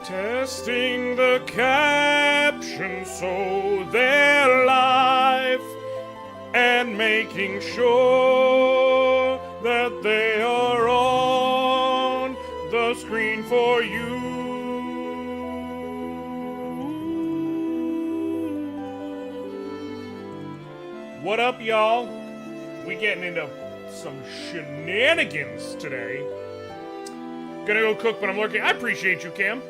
Testing the caption so they're live and making sure that they are on the screen for you. What up, y'all? We getting into some shenanigans today. Gonna go cook, but I'm lurking. I appreciate you, Cam.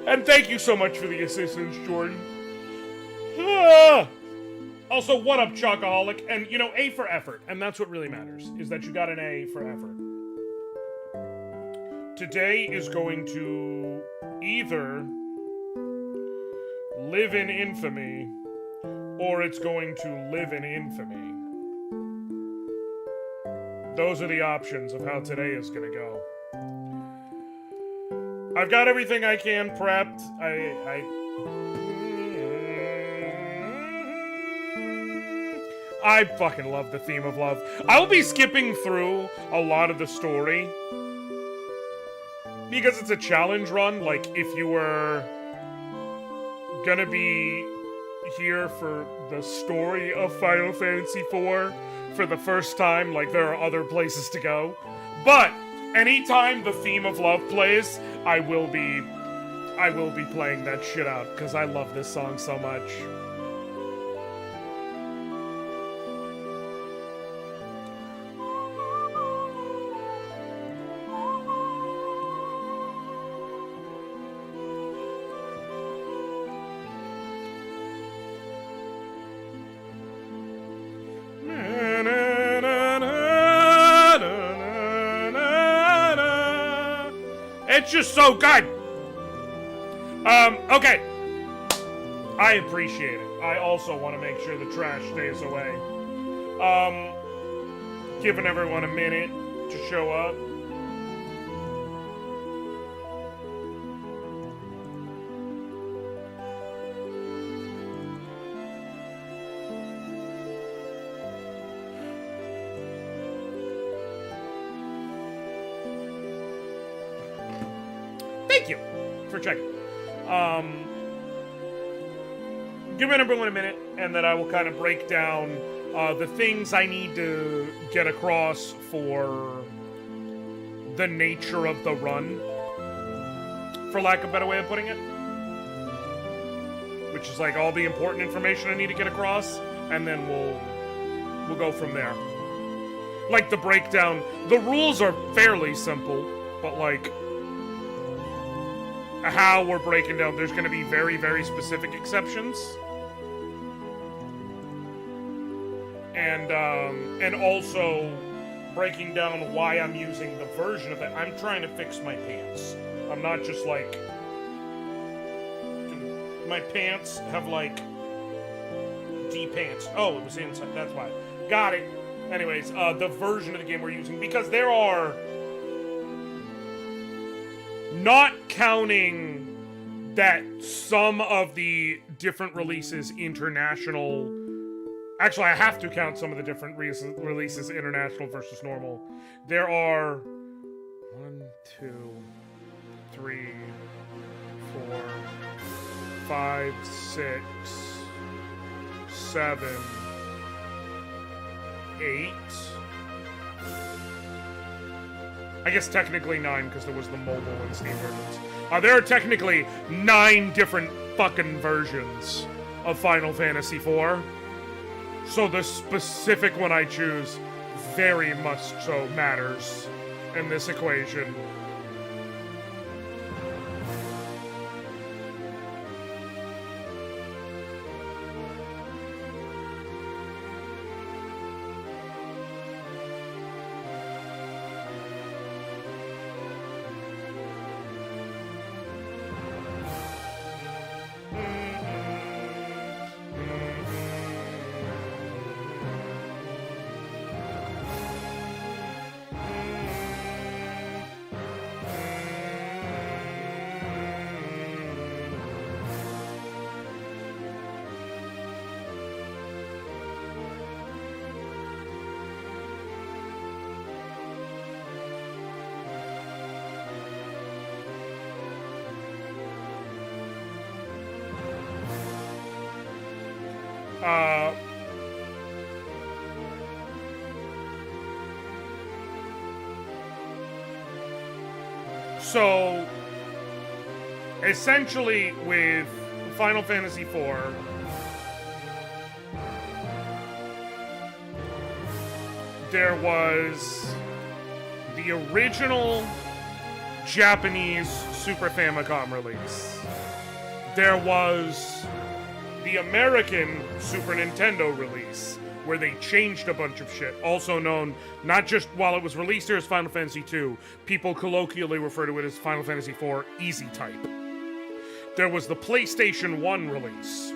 And thank you so much for the assistance, Jordan. Also, what up, Chocoholic? And, you know, A for effort. And that's what really matters, is that you got an A for effort. Today is going to either live in infamy, or it's going to live in infamy. Those are the options of how today is going to go. I've got everything I can prepped. I fucking love the theme of love. I'll be skipping through a lot of the story because it's a challenge run. Like, if you were gonna be here for the story of Final Fantasy IV for the first time, like, there are other places to go. But anytime the theme of love plays, I will be playing that shit out, because I love this song so much. It's just so good. Okay. I appreciate it. I also want to make sure the trash stays away. Giving everyone a minute to show up. Thank you for checking. Giving everyone a minute, and then I will kind of break down the things I need to get across for the nature of the run, for lack of a better way of putting it. Which is like all the important information I need to get across, and then we'll go from there. Like the breakdown, the rules are fairly simple, but like how we're breaking down, there's going to be very, very specific exceptions. And also breaking down why I'm using the version of it. I'm trying to fix my pants. I'm not just like... My pants have like... D-pants. Oh, it was inside. That's why. Got it. Anyways, the version of the game we're using, because there are... Not counting that some of the different releases international... Actually, I have to count some of the different releases international versus normal. There are 1, 2, 3, 4, 5, 6, 7, 8. I guess technically 9 because there was the mobile and Steam versions. There are technically 9 different fucking versions of Final Fantasy IV. So the specific one I choose very much so matters in this equation. So, essentially with Final Fantasy IV, there was the original Japanese Super Famicom release. There was the American Super Nintendo release, where they changed a bunch of shit, also known not just while it was released here as Final Fantasy II, people colloquially refer to it as Final Fantasy IV Easy Type. There was the PlayStation 1 release.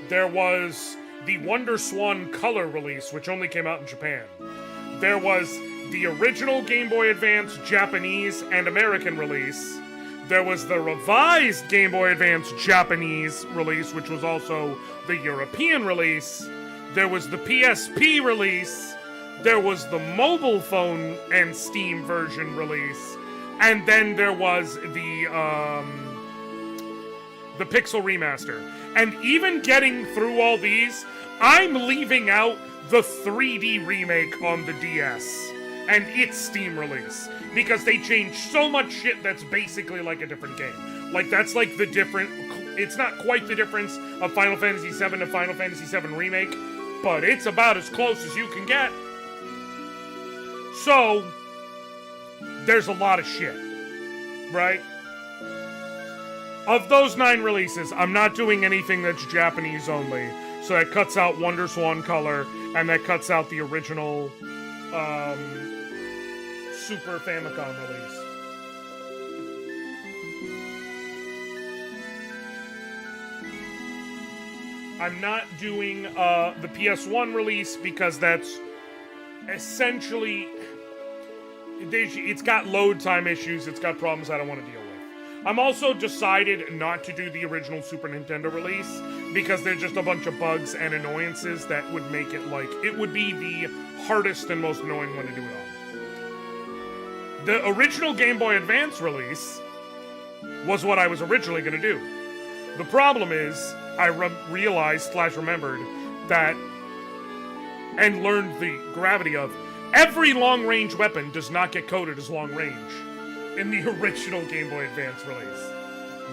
There was the Wonder Swan Color release, which only came out in Japan. There was the original Game Boy Advance Japanese and American release. There was the revised Game Boy Advance Japanese release, which was also the European release. There was the PSP release, there was the mobile phone and Steam version release, and then there was the Pixel Remaster. And even getting through all these, I'm leaving out the 3D remake on the DS and its Steam release, because they changed so much shit that's basically like a different game. Like, that's like the different... It's not quite the difference of Final Fantasy VII to Final Fantasy VII Remake, but it's about as close as you can get. So, there's a lot of shit, right? Of those 9 releases, I'm not doing anything that's Japanese only. So that cuts out Wonder Swan Color, and that cuts out the original Super Famicom release. I'm not doing the PS1 release because that's essentially... It's got load time issues, it's got problems I don't want to deal with. I'm also decided not to do the original Super Nintendo release because there's just a bunch of bugs and annoyances that would make it like... It would be the hardest and most annoying one to do it on. The original Game Boy Advance release was what I was originally going to do. The problem is, I realized/remembered that, and learned the gravity of, every long-range weapon does not get coded as long-range in the original Game Boy Advance release.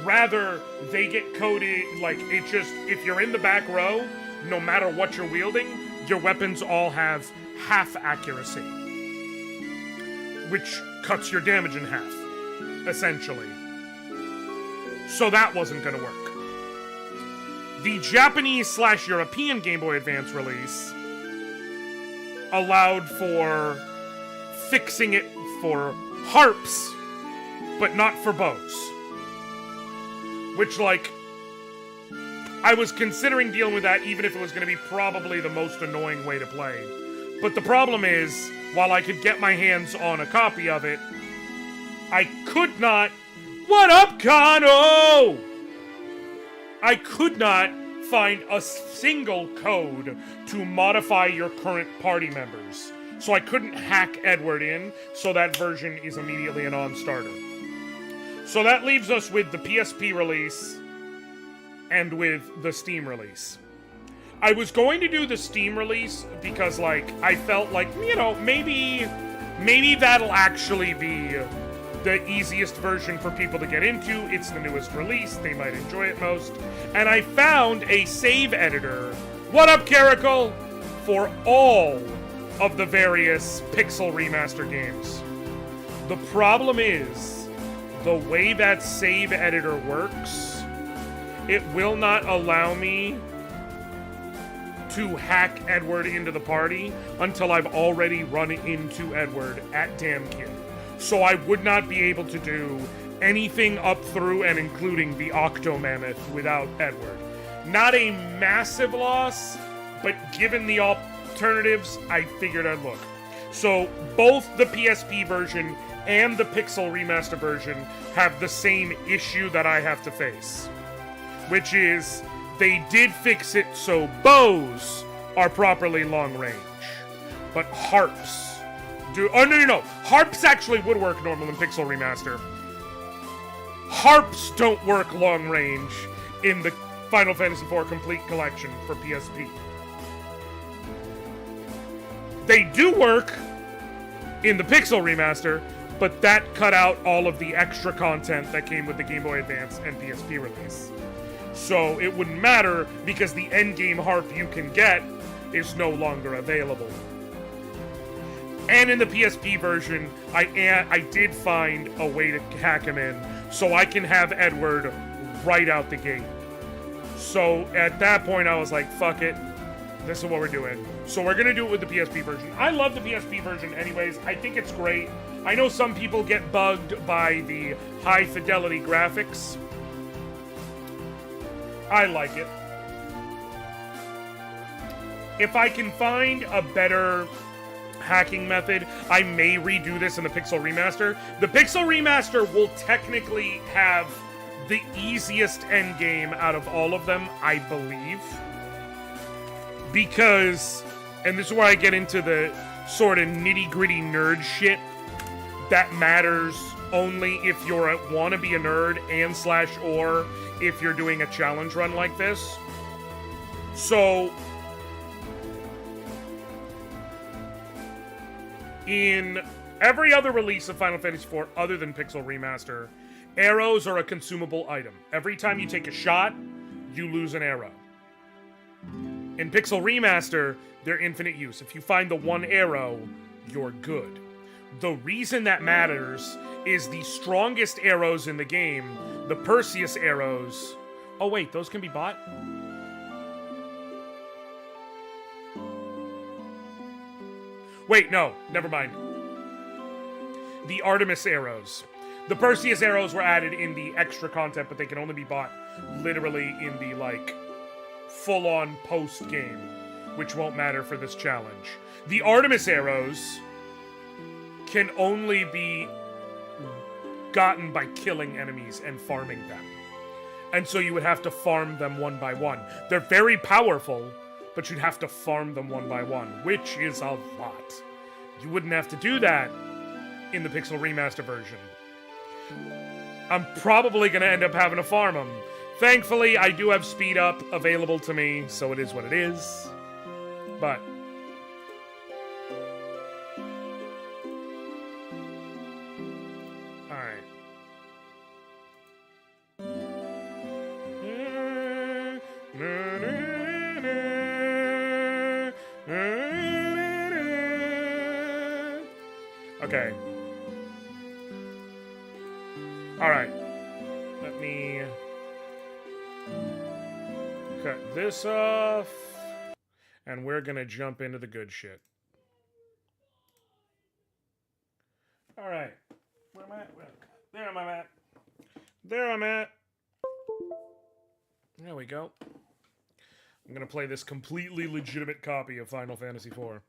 Rather, they get coded, like, it just, if you're in the back row, no matter what you're wielding, your weapons all have half accuracy, which cuts your damage in half, essentially. So that wasn't gonna work. The Japanese/European Game Boy Advance release allowed for fixing it for harps, but not for bows. Which, like, I was considering dealing with that even if it was going to be probably the most annoying way to play. But the problem is, while I could get my hands on a copy of it, I could not... What up, Kano? I could not find a single code to modify your current party members. So I couldn't hack Edward in, so that version is immediately a non-starter. So that leaves us with the PSP release and with the Steam release. I was going to do the Steam release because, like, I felt like, you know, maybe that'll actually be the easiest version for people to get into. It's the newest release. They might enjoy it most. And I found a save editor. What up, Caracal? For all of the various Pixel Remaster games. The problem is, the way that save editor works, it will not allow me to hack Edward into the party until I've already run into Edward at Damn Kid. So I would not be able to do anything up through and including the Octomammoth without Edward. Not a massive loss, but given the alternatives, I figured I'd look. So both the PSP version and the Pixel Remaster version have the same issue that I have to face, which is they did fix it so bows are properly long range, but harps do. Oh, no. Harps actually would work normal in Pixel Remaster. Harps don't work long range in the Final Fantasy IV Complete Collection for PSP. They do work in the Pixel Remaster, but that cut out all of the extra content that came with the Game Boy Advance and PSP release. So it wouldn't matter because the endgame harp you can get is no longer available. And in the PSP version, I did find a way to hack him in, so I can have Edward right out the gate. So at that point, I was like, fuck it. This is what we're doing. So we're going to do it with the PSP version. I love the PSP version anyways. I think it's great. I know some people get bugged by the high fidelity graphics. I like it. If I can find a better hacking method, I may redo this in the Pixel Remaster. The Pixel Remaster will technically have the easiest endgame out of all of them, I believe. Because, and this is where I get into the sort of nitty-gritty nerd shit that matters only if want to be a nerd and / or if you're doing a challenge run like this. So, in every other release of Final Fantasy IV other than Pixel Remaster, arrows are a consumable item. Every time you take a shot, you lose an arrow. In Pixel Remaster, they're infinite use. If you find the one arrow, you're good. The reason that matters is the strongest arrows in the game, the Perseus arrows... Oh wait, those can be bought? Wait, no, never mind. The Artemis arrows. The Perseus arrows were added in the extra content, but they can only be bought literally in the, like, full-on post-game, which won't matter for this challenge. The Artemis arrows can only be gotten by killing enemies and farming them. And so you would have to farm them one by one. They're very powerful, but you'd have to farm them one by one, which is a lot. You wouldn't have to do that in the Pixel Remaster version. I'm probably going to end up having to farm them. Thankfully, I do have speed up available to me, so it is what it is. But... alright. Okay. Alright. Let me cut this off. And we're gonna jump into the good shit. All right. Where am I at? There am I at. There I'm at. There we go. I'm going to play this completely legitimate copy of Final Fantasy IV.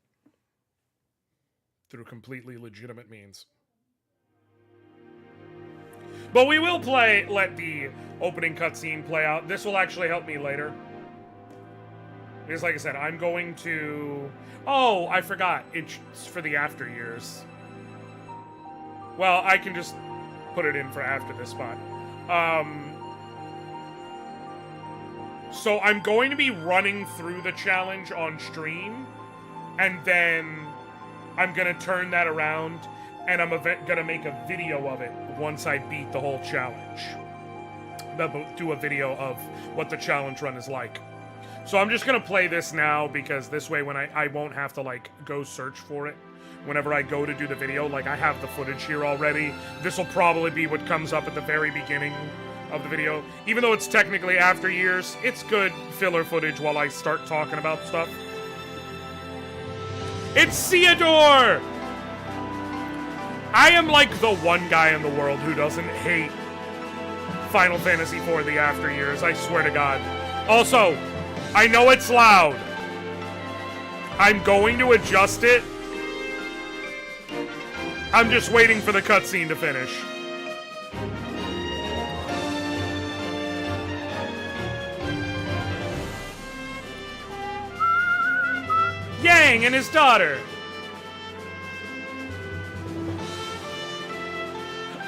Through completely legitimate means. But we will let the opening cutscene play out. This will actually help me later. Because like I said, I'm going to... Oh, I forgot. It's for the after years. Well, I can just put it in for after this spot. So I'm going to be running through the challenge on stream, and then I'm going to turn that around, and I'm going to make a video of it once I beat the whole challenge. Do a video of what the challenge run is like. So I'm just going to play this now, because this way when I won't have to, like, go search for it. Whenever I go to do the video, like, I have the footage here already. This will probably be what comes up at the very beginning of the video. Even though it's technically after years, it's good filler footage while I start talking about stuff. It's Theodore! I am like the one guy in the world who doesn't hate Final Fantasy IV the after years, I swear to God. Also, I know it's loud. I'm going to adjust it. I'm just waiting for the cutscene to finish. Yang and his daughter.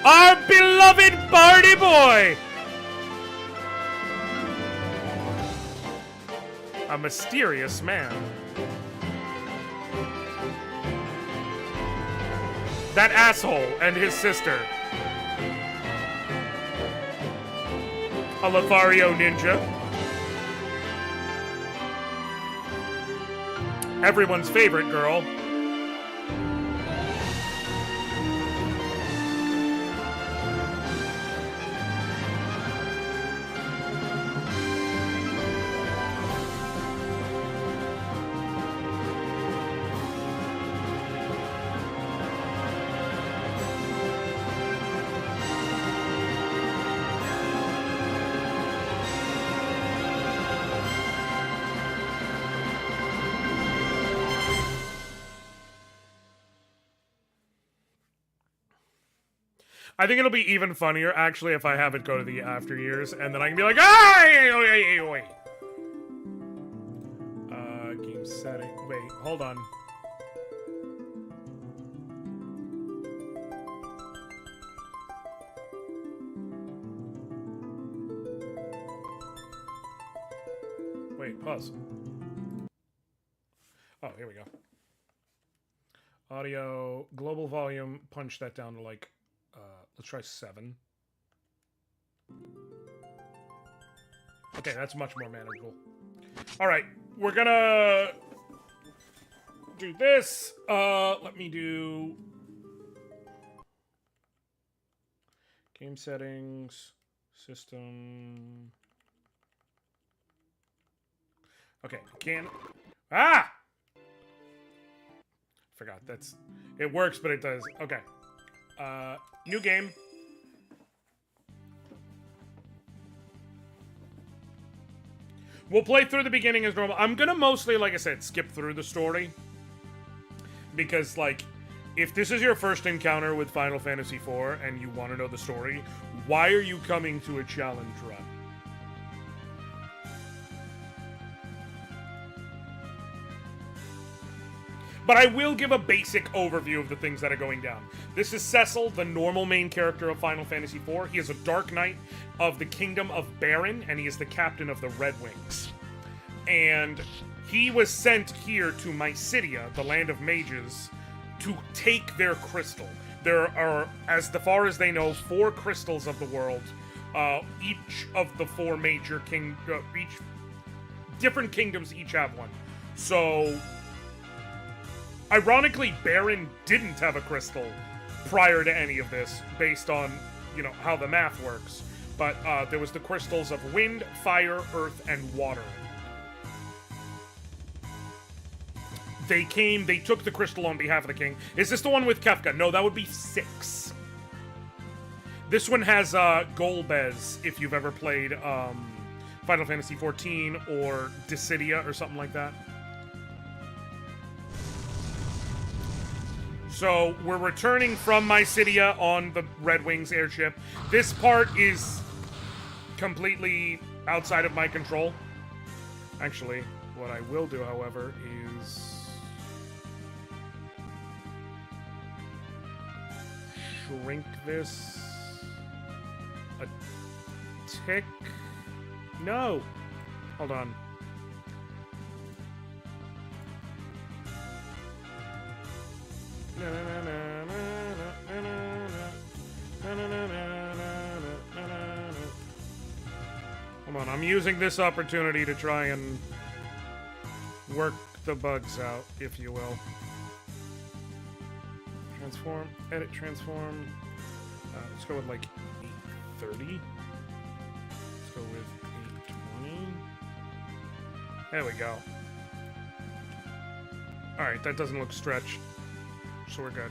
Our beloved Bardy boy. A mysterious man. That asshole and his sister. A Lothario ninja. Everyone's favorite girl. I think it'll be even funnier, actually, if I have it go to the after years, and then I can be like, wait. Game setting. Wait, hold on. Wait, pause. Oh, here we go. Audio, global volume, punch that down to like, let's try 7. Okay, that's much more manageable. Alright, we're gonna do this. Let me do game settings, system. Okay, forgot, it works, but it does. Okay. New game. We'll play through the beginning as normal. I'm gonna mostly, like I said, skip through the story. Because, like, if this is your first encounter with Final Fantasy IV and you want to know the story, why are you coming to a challenge run? But I will give a basic overview of the things that are going down. This is Cecil, the normal main character of Final Fantasy IV. He is a Dark Knight of the Kingdom of Baron, and he is the captain of the Red Wings. And he was sent here to Mysidia, the land of mages, to take their crystal. There are, as far as they know, 4 crystals of the world. Each of the 4 major different kingdoms each have one. So, ironically, Baron didn't have a crystal prior to any of this, based on, you know, how the math works. But there was the crystals of wind, fire, earth, and water. they took the crystal on behalf of the king. Is this the one with Kefka? No, that would be 6. This one has Golbez, if you've ever played Final Fantasy XIV or Dissidia or something like that. So we're returning from Mysidia on the Red Wings airship. This part is completely outside of my control. Actually, what I will do, however, is shrink this a tick. No! Hold on. Hold on, I'm using this opportunity to try and work the bugs out, if you will. Transform, edit, transform. Let's go with like 830. Let's go with 820. There we go. Alright, that doesn't look stretched. So we're good.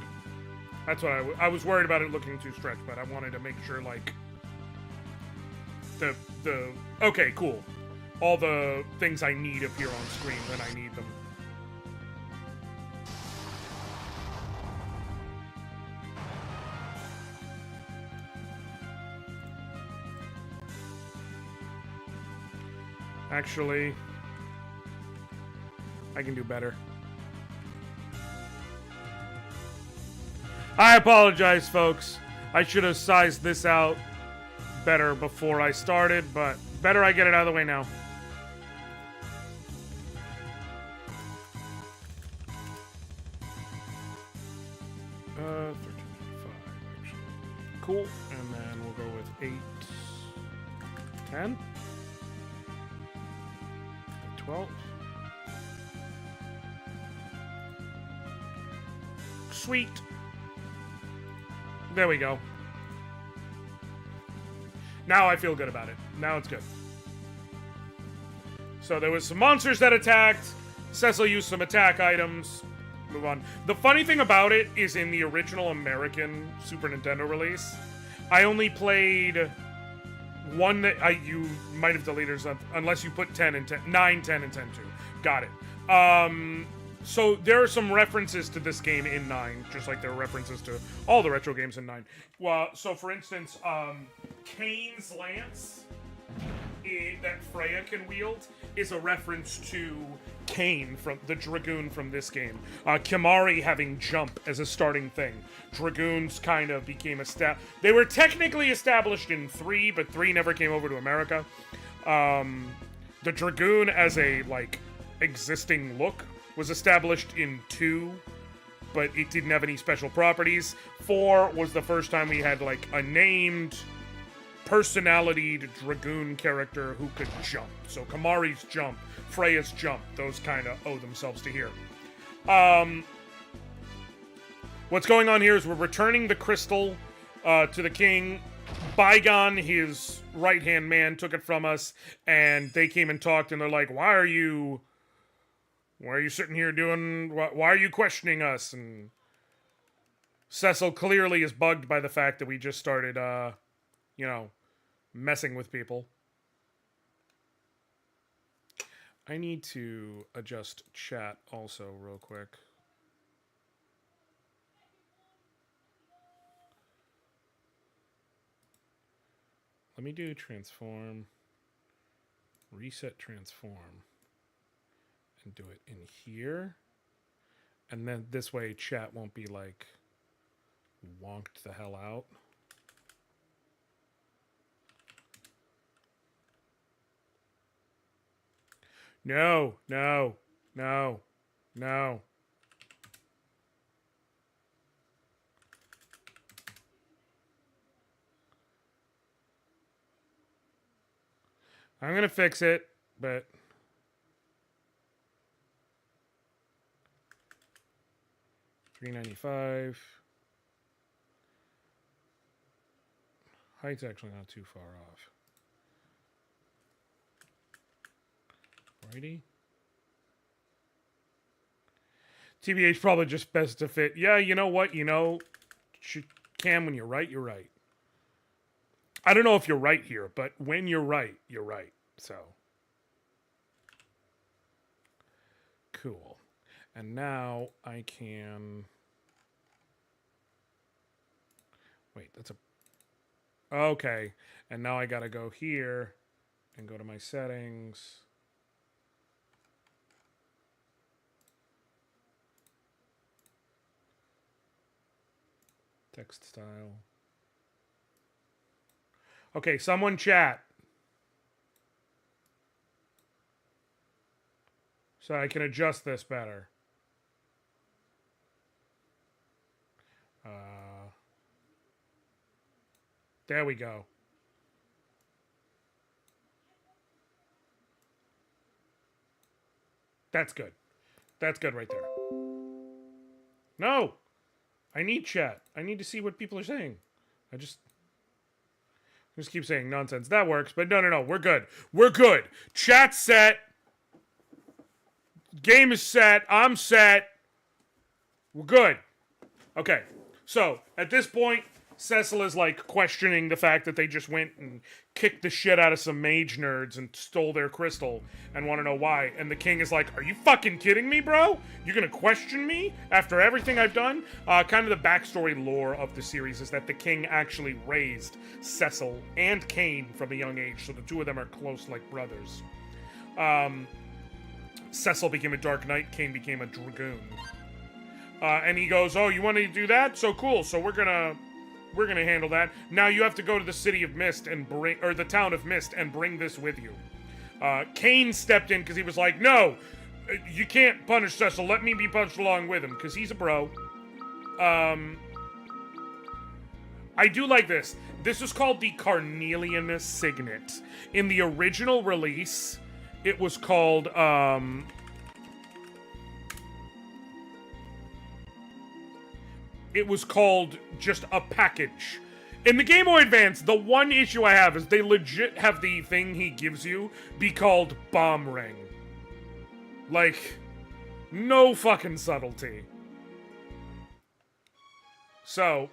That's what I was worried about it looking too stretched, but I wanted to make sure, like, okay, cool. All the things I need appear on screen when I need them. Actually, I can do better. I apologize, folks. I should have sized this out better before I started, but better I get it out of the way now. $13.25, actually. Cool. And then we'll go with 8.10. 12. Sweet. There we go. Now I feel good about it. Now it's good. So there was some monsters that attacked. Cecil used some attack items. Move on. The funny thing about it is in the original American Super Nintendo release, I only played one that you might have deleted unless you put 10 and 10, 9, 10, and 10 too. Got it. So there are some references to this game in 9, just like there are references to all the retro games in 9. Well, so for instance, Kane's lance that Freya can wield is a reference to Kane, from the Dragoon from this game. Kimahri having jump as a starting thing. Dragoons kind of became they were technically established in 3, but 3 never came over to America. The Dragoon as a, like, existing look was established in 2, but it didn't have any special properties. 4 was the first time we had, like, a named, personalitied Dragoon character who could jump. So Kimahri's jump, Freya's jump, those kind of owe themselves to here. What's going on here is we're returning the crystal to the king. Bygone, his right-hand man, took it from us, and they came and talked, and they're like, why are you sitting here doing... Why are you questioning us? And Cecil clearly is bugged by the fact that we just started, you know, messing with people. I need to adjust chat also real quick. Let me do transform, reset transform, and do it in here. And then this way chat won't be like wonked the hell out. No, no, no, no. I'm gonna fix it, but $3.95. Height's actually not too far off. Righty. TBH probably just best to fit. Yeah, you know what? Cam, when you're right, you're right. I don't know if you're right here, but when you're right, you're right. So. Cool. And now I can... Wait, that's a... Okay. And now I gotta go here and go to my settings. Text style. Okay, someone chat. So I can adjust this better. There we go. That's good. That's good right there. No! I need chat. I need to see what people are saying. I just keep saying nonsense. That works, but no. We're good. We're good. Chat's set. Game is set. I'm set. We're good. Okay. So, at this point, Cecil is, like, questioning the fact that they just went and kicked the shit out of some mage nerds and stole their crystal and want to know why. And the king is like, are you fucking kidding me, bro? You're gonna question me after everything I've done? Kind of the backstory lore of the series is that the king actually raised Cecil and Cain from a young age, so the two of them are close like brothers. Cecil became a Dark Knight, Cain became a Dragoon. And he goes, oh, you want to do that? So cool, so we're gonna handle that. Now you have to go to the city of Mist and the town of Mist and bring this with you. Cain stepped in because he was like, no, you can't punish Cecil. Let me be punished along with him because he's a bro. I do like this. This is called the Carnelian Signet. In the original release, it was called, just a package. In the Game Boy Advance, the one issue I have is they legit have the thing he gives you be called Bomb Ring. Like, no fucking subtlety. So,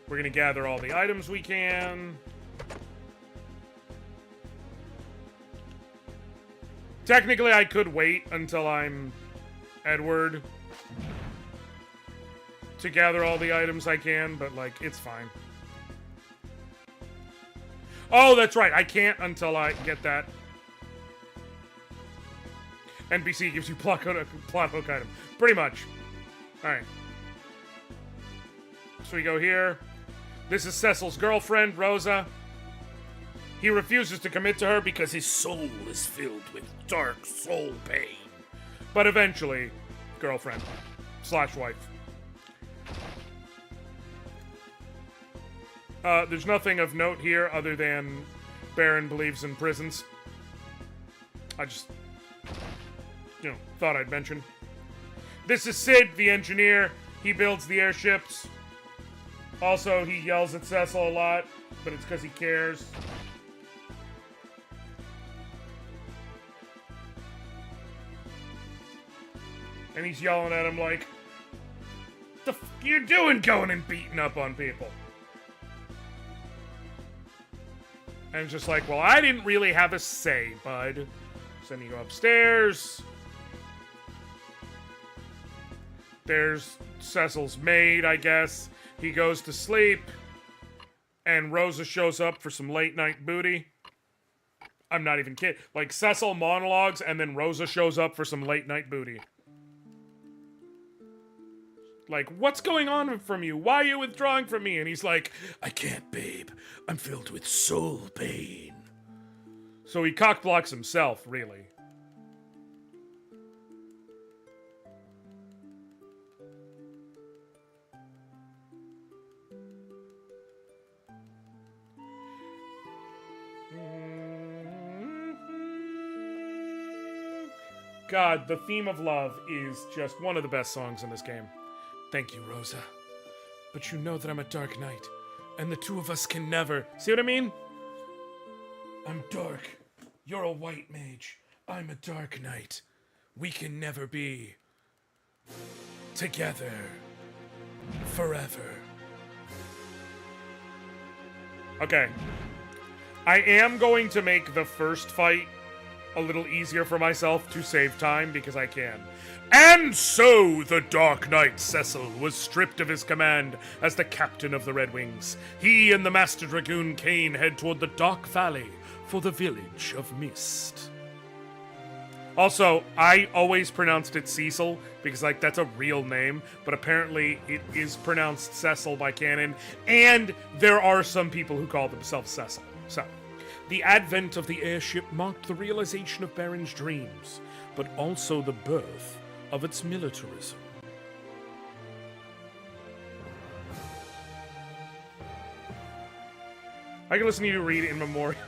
we're gonna gather all the items we can. Technically, I could wait until I'm Edward to gather all the items I can, but, like, it's fine. Oh, that's right. I can't until I get that. NPC gives you plot hook item. Pretty much. Alright. So we go here. This is Cecil's girlfriend, Rosa. He refuses to commit to her because his soul is filled with dark soul pain. But eventually, girlfriend / wife. There's nothing of note here other than Baron believes in prisons. I just, thought I'd mention. This is Sid, the engineer. He builds the airships. Also, he yells at Cecil a lot, but it's because he cares. And he's yelling at him like, the f you doing going and beating up on people? And it's just like, well, I didn't really have a say, bud. So then you go upstairs. There's Cecil's maid, I guess. He goes to sleep. And Rosa shows up for some late night booty. I'm not even kidding. Like, Cecil monologues, and then Rosa shows up for some late night booty. Like, what's going on from you? Why are you withdrawing from me? And he's like, I can't, babe. I'm filled with soul pain. So he cockblocks himself, really. God, the theme of love is just one of the best songs in this game. Thank you, Rosa. But you know that I'm a Dark Knight, and the two of us can never... See what I mean? I'm dark. You're a white mage. I'm a Dark Knight. we can never be together forever. Okay. I am going to make the first fight a little easier for myself to save time because I can. And so the Dark Knight Cecil was stripped of his command as the captain of the Red Wings. He and the Master Dragoon Kane head toward the Dark Valley for the village of Mist. Also, I always pronounced it Cecil because, like, that's a real name, but apparently it is pronounced Cecil by canon, and there are some people who call themselves Cecil. So, the advent of the airship marked the realization of Baron's dreams, but also the birth of its militarism. I can listen to you read in memoriam.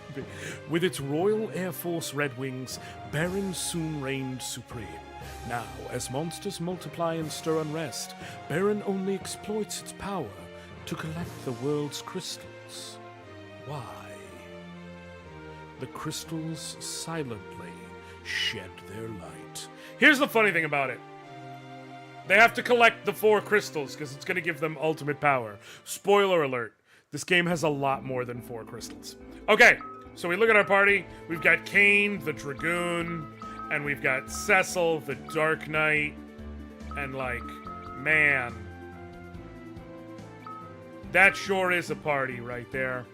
With its Royal Air Force Red Wings, Baron soon reigned supreme. Now, as monsters multiply and stir unrest, Baron only exploits its power to collect the world's crystals. Why? The crystals silently shed their light. Here's the funny thing about it. They have to collect the 4 crystals because it's going to give them ultimate power. Spoiler alert. This game has a lot more than 4 crystals. Okay, so we look at our party. We've got Kane, the Dragoon, and we've got Cecil, the Dark Knight, and, like, man. That sure is a party right there.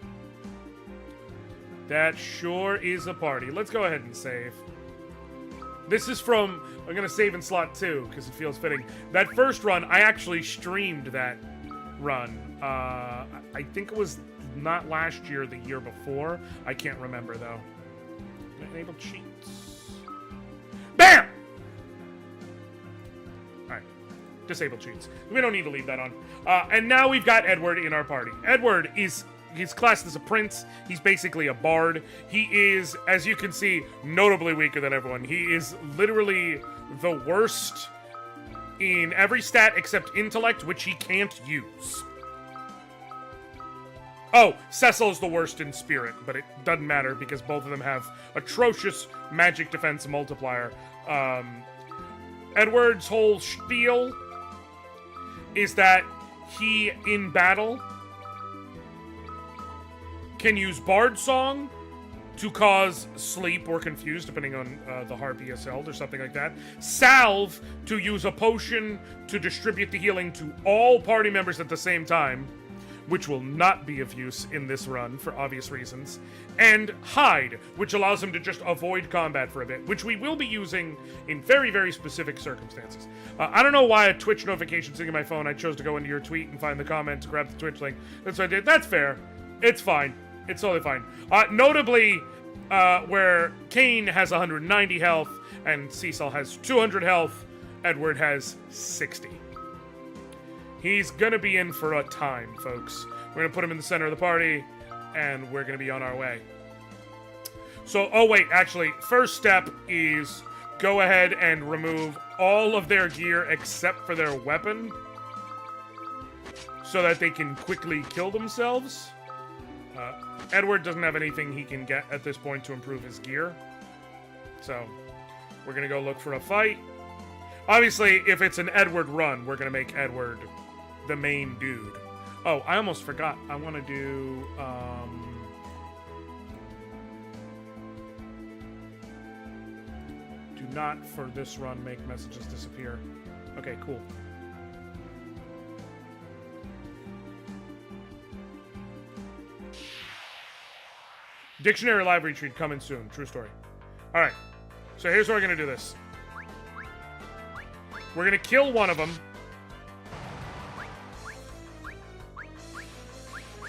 That sure is a party. Let's go ahead and save. This is from... I'm going to save in slot 2, because it feels fitting. That first run, I actually streamed that run. I think it was not last year, the year before. I can't remember, though. Enable cheats. BAM! Alright. Disable cheats. We don't need to leave that on. And now we've got Edward in our party. Edward is... He's classed as a prince. He's basically a bard. He is, as you can see, notably weaker than everyone. He is literally the worst in every stat except intellect, which he can't use. Oh, Cecil's the worst in spirit, but it doesn't matter because both of them have atrocious magic defense multiplier. Edward's whole spiel is that he, in battle, can use Bard Song to cause sleep or confuse, depending on the harp he has held or something like that. Salve to use a potion to distribute the healing to all party members at the same time, which will not be of use in this run for obvious reasons. And Hide, which allows him to just avoid combat for a bit, which we will be using in very, very specific circumstances. I don't know why a Twitch notification sitting in my phone. I chose to go into your tweet and find the comment to grab the Twitch link. That's what I did. That's fair. It's fine. It's totally fine. Notably, where Kane has 190 health and Cecil has 200 health, Edward has 60. He's gonna be in for a time, folks. We're gonna put him in the center of the party, and we're gonna be on our way. So, oh wait, actually, first step is go ahead and remove all of their gear except for their weapon, so that they can quickly kill themselves. Edward doesn't have anything he can get at this point to improve his gear. So, we're going to go look for a fight. Obviously, if it's an Edward run, we're going to make Edward the main dude. Oh, I almost forgot. I want to do... do not, for this run, make messages disappear. Okay, cool. Dictionary live retreat coming soon. True story. Alright. So here's how we're going to do this. We're going to kill one of them.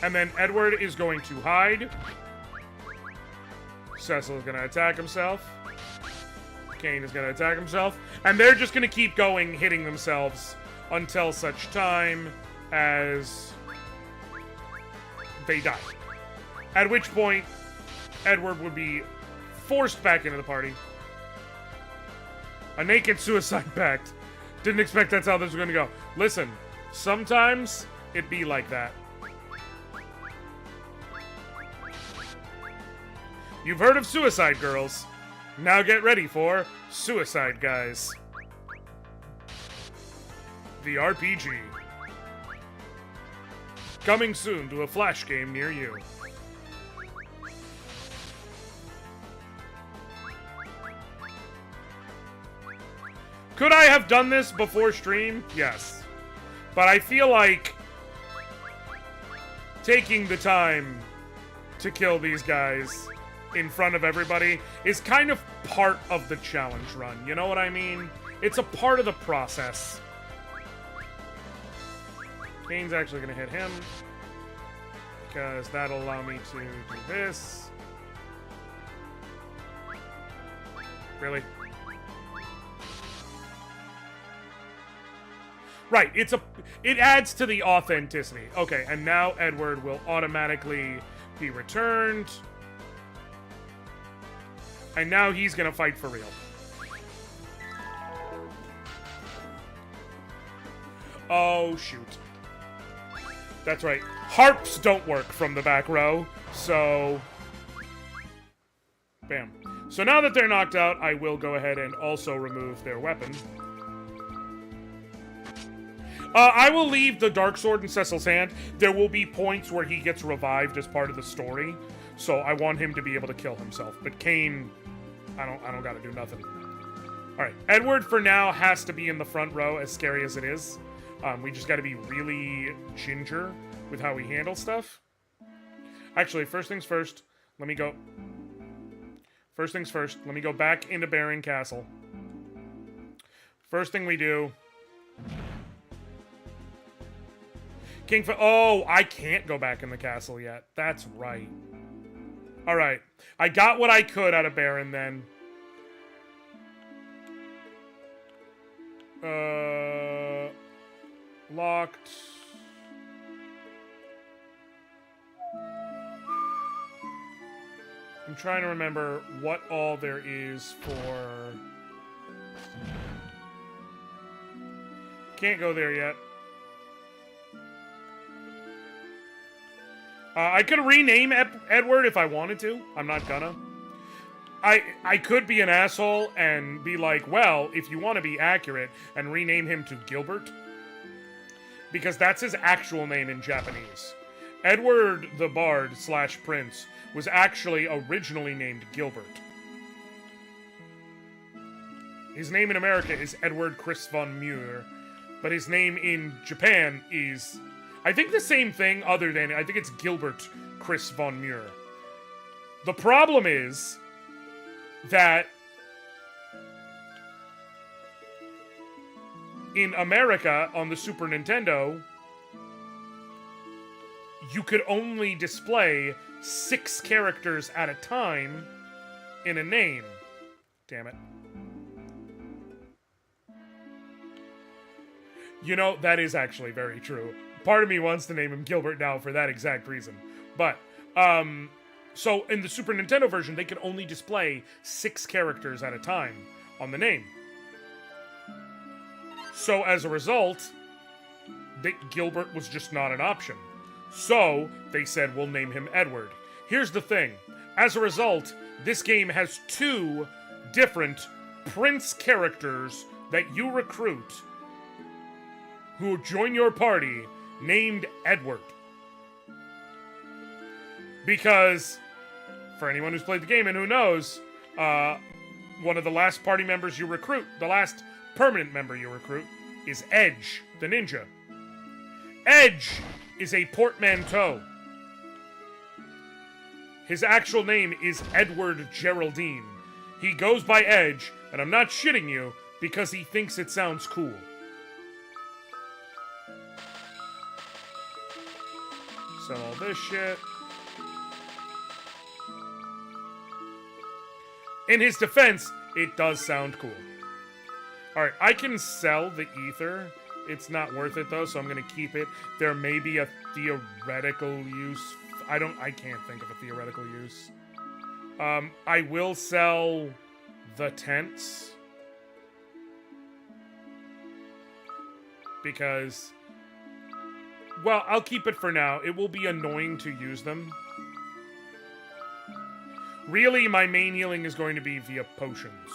And then Edward is going to hide. Cecil is going to attack himself. Kane is going to attack himself. And they're just going to keep going, hitting themselves until such time as they die. At which point, Edward would be forced back into the party. A naked suicide pact. Didn't expect that's how this was going to go. Listen, sometimes it be like that. You've heard of suicide girls. Now get ready for Suicide Guys. The RPG. Coming soon to a Flash game near you. Could I have done this before stream? Yes. But I feel like taking the time to kill these guys in front of everybody is kind of part of the challenge run. You know what I mean? It's a part of the process. Kane's actually going to hit him, because that'll allow me to do this. Really? Right, it adds to the authenticity. Okay, and now Edward will automatically be returned. And now he's gonna fight for real. Oh, shoot. That's right. Harps don't work from the back row, so... Bam. So now that they're knocked out, I will go ahead and also remove their weapon. I will leave the Dark Sword in Cecil's hand. There will be points where he gets revived as part of the story, so I want him to be able to kill himself. But Kane, I don't gotta do nothing. Alright, Edward for now has to be in the front row, as scary as it is. We just gotta be really ginger with how we handle stuff. Actually, first things first, let me go... First things first, let me go back into Baron Castle. First thing we do... Oh, I can't go back in the castle yet. That's right. Alright. I got what I could out of Baron then. Locked. I'm trying to remember what all there is for... Can't go there yet. I could rename Edward if I wanted to. I'm not gonna. I could be an asshole and be like, well, if you want to be accurate, and rename him to Gilbert. Because that's his actual name in Japanese. Edward the Bard / Prince was actually originally named Gilbert. His name in America is Edward Chris von Muir, but his name in Japan is... I think the same thing, other than... I think it's Gilbert Chris von Muir. The problem is that in America, on the Super Nintendo, you could only display 6 characters at a time in a name. Damn it. You know, that is actually very true. Part of me wants to name him Gilbert now for that exact reason. But, so in the Super Nintendo version, they could only display 6 characters at a time on the name. So as a result, Gilbert was just not an option. So they said, we'll name him Edward. Here's the thing. As a result, this game has 2 different prince characters that you recruit who join your party named Edward. Because, for anyone who's played the game and who knows, one of the last party members you recruit, the last permanent member you recruit, is Edge, the ninja. Edge is a portmanteau. His actual name is Edward Geraldine. He goes by Edge, and I'm not shitting you, because he thinks it sounds cool. Sell all this shit. In his defense, it does sound cool. Alright, I can sell the ether. It's not worth it though, so I'm gonna keep it. There may be a theoretical use. I can't think of a theoretical use. I will sell the tents. Because... well, I'll keep it for now. It will be annoying to use them. Really, my main healing is going to be via potions.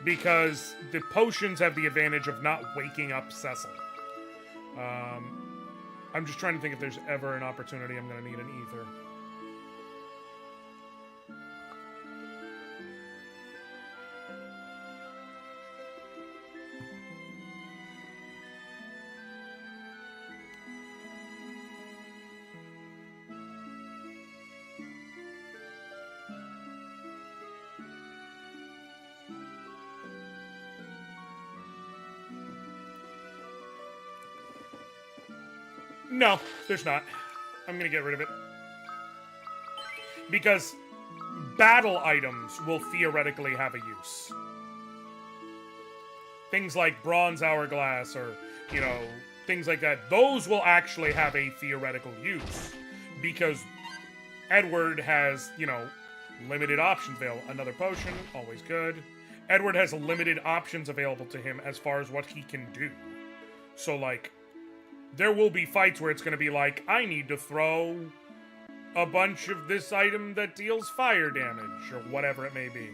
because the potions have the advantage of not waking up Cecil. I'm just trying to think if there's ever an opportunity I'm going to need an ether. No, there's not. I'm gonna get rid of it. Because battle items will theoretically have a use. Things like bronze hourglass or, you know, things like that. Those will actually have a theoretical use. Because Edward has, you know, limited options available. Another potion, always good. Edward has limited options available to him as far as what he can do. So, like, there will be fights where it's going to be like, I need to throw a bunch of this item that deals fire damage, or whatever it may be.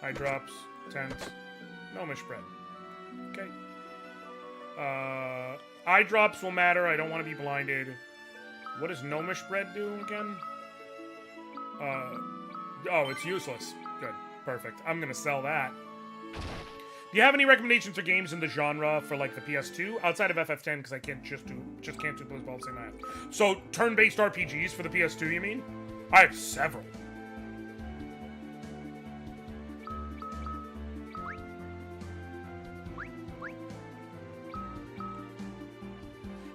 Eye drops, tent, gnomish bread. Okay. Eye drops will matter, I don't want to be blinded. What does gnomish bread do again? Oh, it's useless. Good, perfect. I'm going to sell that. Do you have any recommendations for games in the genre for like the PS2 outside of FF10? Because I can't just can't do Blizzball the same math. So turn-based RPGs for the PS2, you mean? I have several.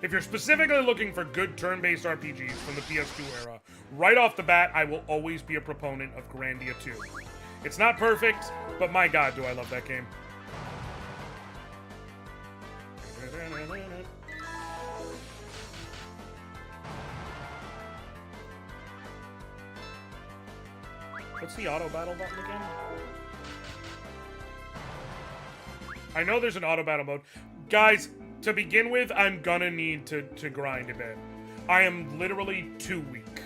If you're specifically looking for good turn-based RPGs from the PS2 era, right off the bat, I will always be a proponent of Grandia 2. It's not perfect, but my god, do I love that game. What's the auto battle button again? I know there's an auto battle mode. Guys, to begin with, I'm gonna need to grind a bit. I am literally too weak.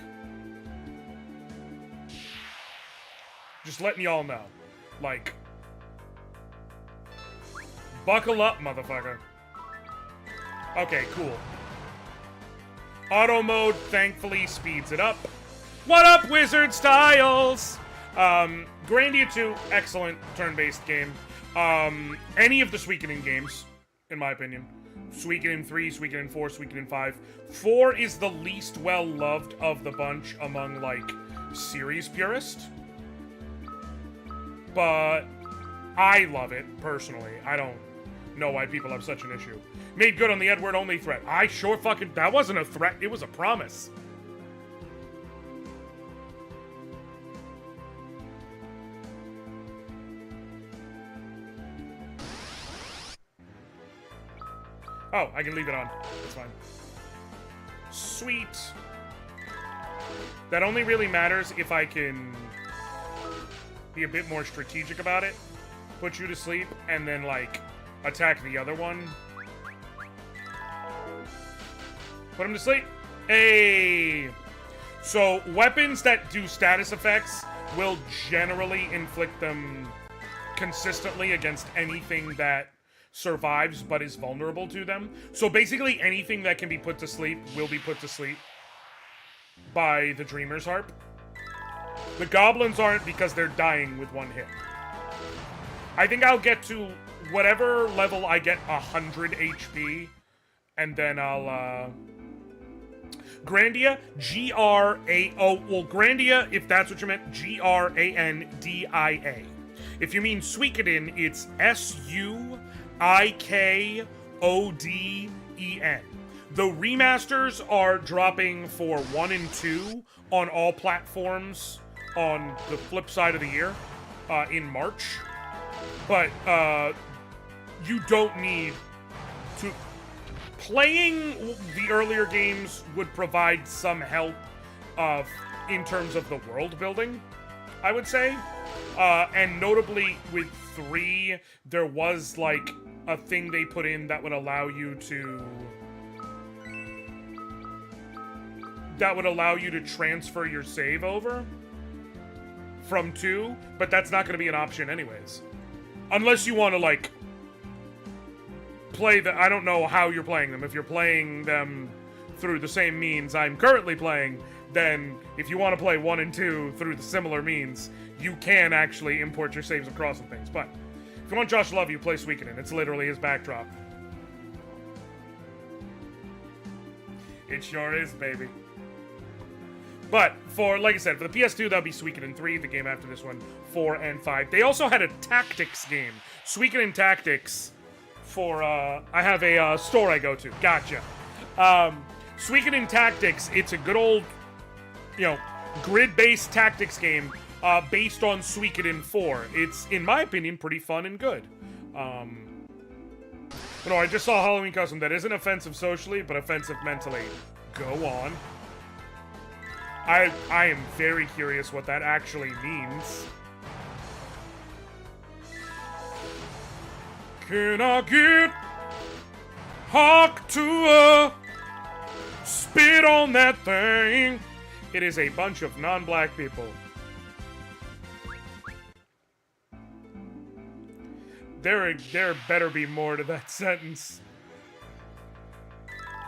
Just letting y'all know. Like, buckle up, motherfucker. Okay, cool. Auto mode, thankfully, speeds it up. What up, Wizard Styles? Grandia 2, excellent turn-based game. Any of the Suikoden games, in my opinion. Suikoden 3, Suikoden 4, Suikoden 5. 4 is the least well-loved of the bunch among, like, series purists. But I love it, personally. I don't know why people have such an issue. Made good on the Edward-only threat. I sure fucking... That wasn't a threat, it was a promise. Oh, I can leave it on. That's fine. Sweet. That only really matters if I can be a bit more strategic about it. Put you to sleep, and then, like, attack the other one. Put him to sleep. Hey! So, weapons that do status effects will generally inflict them consistently against anything that survives but is vulnerable to them. So basically anything that can be put to sleep will be put to sleep by the Dreamer's Harp. The goblins aren't because they're dying with one hit. I think I'll get to whatever level I get 100 HP, and then I'll, Grandia, Grandia, if that's what you meant, Grandia. If you mean Suikoden, it's Suikoden. The remasters are dropping for 1 and 2 on all platforms on the flip side of the year, in March. But, you don't need to... Playing the earlier games would provide some help in terms of the world building, I would say. And notably with 3, there was, like, a thing they put in that would allow you to... transfer your save over from 2, but that's not going to be an option anyways. Unless you want to, like, play the... I don't know how you're playing them. If you're playing them through the same means I'm currently playing, then if you want to play 1 and 2 through the similar means, you can actually import your saves across and things. But if you want Josh to love you, play Suikoden. It's literally his backdrop. It sure is, baby. But for, like I said, for the PS2, that'll be Suikoden 3, the game after this one, 4 and 5. They also had a tactics game, Suikoden Tactics, for, I have a store I go to. Gotcha. Suikoden Tactics, it's a good old, you know, grid-based tactics game based on Suikoden 4. It's, in my opinion, pretty fun and good. No, I just saw a Halloween costume that isn't offensive socially, but offensive mentally. Go on. I am very curious what that actually means. Can I get Hawk to spit on that thing? It is a bunch of non-black people. There better be more to that sentence.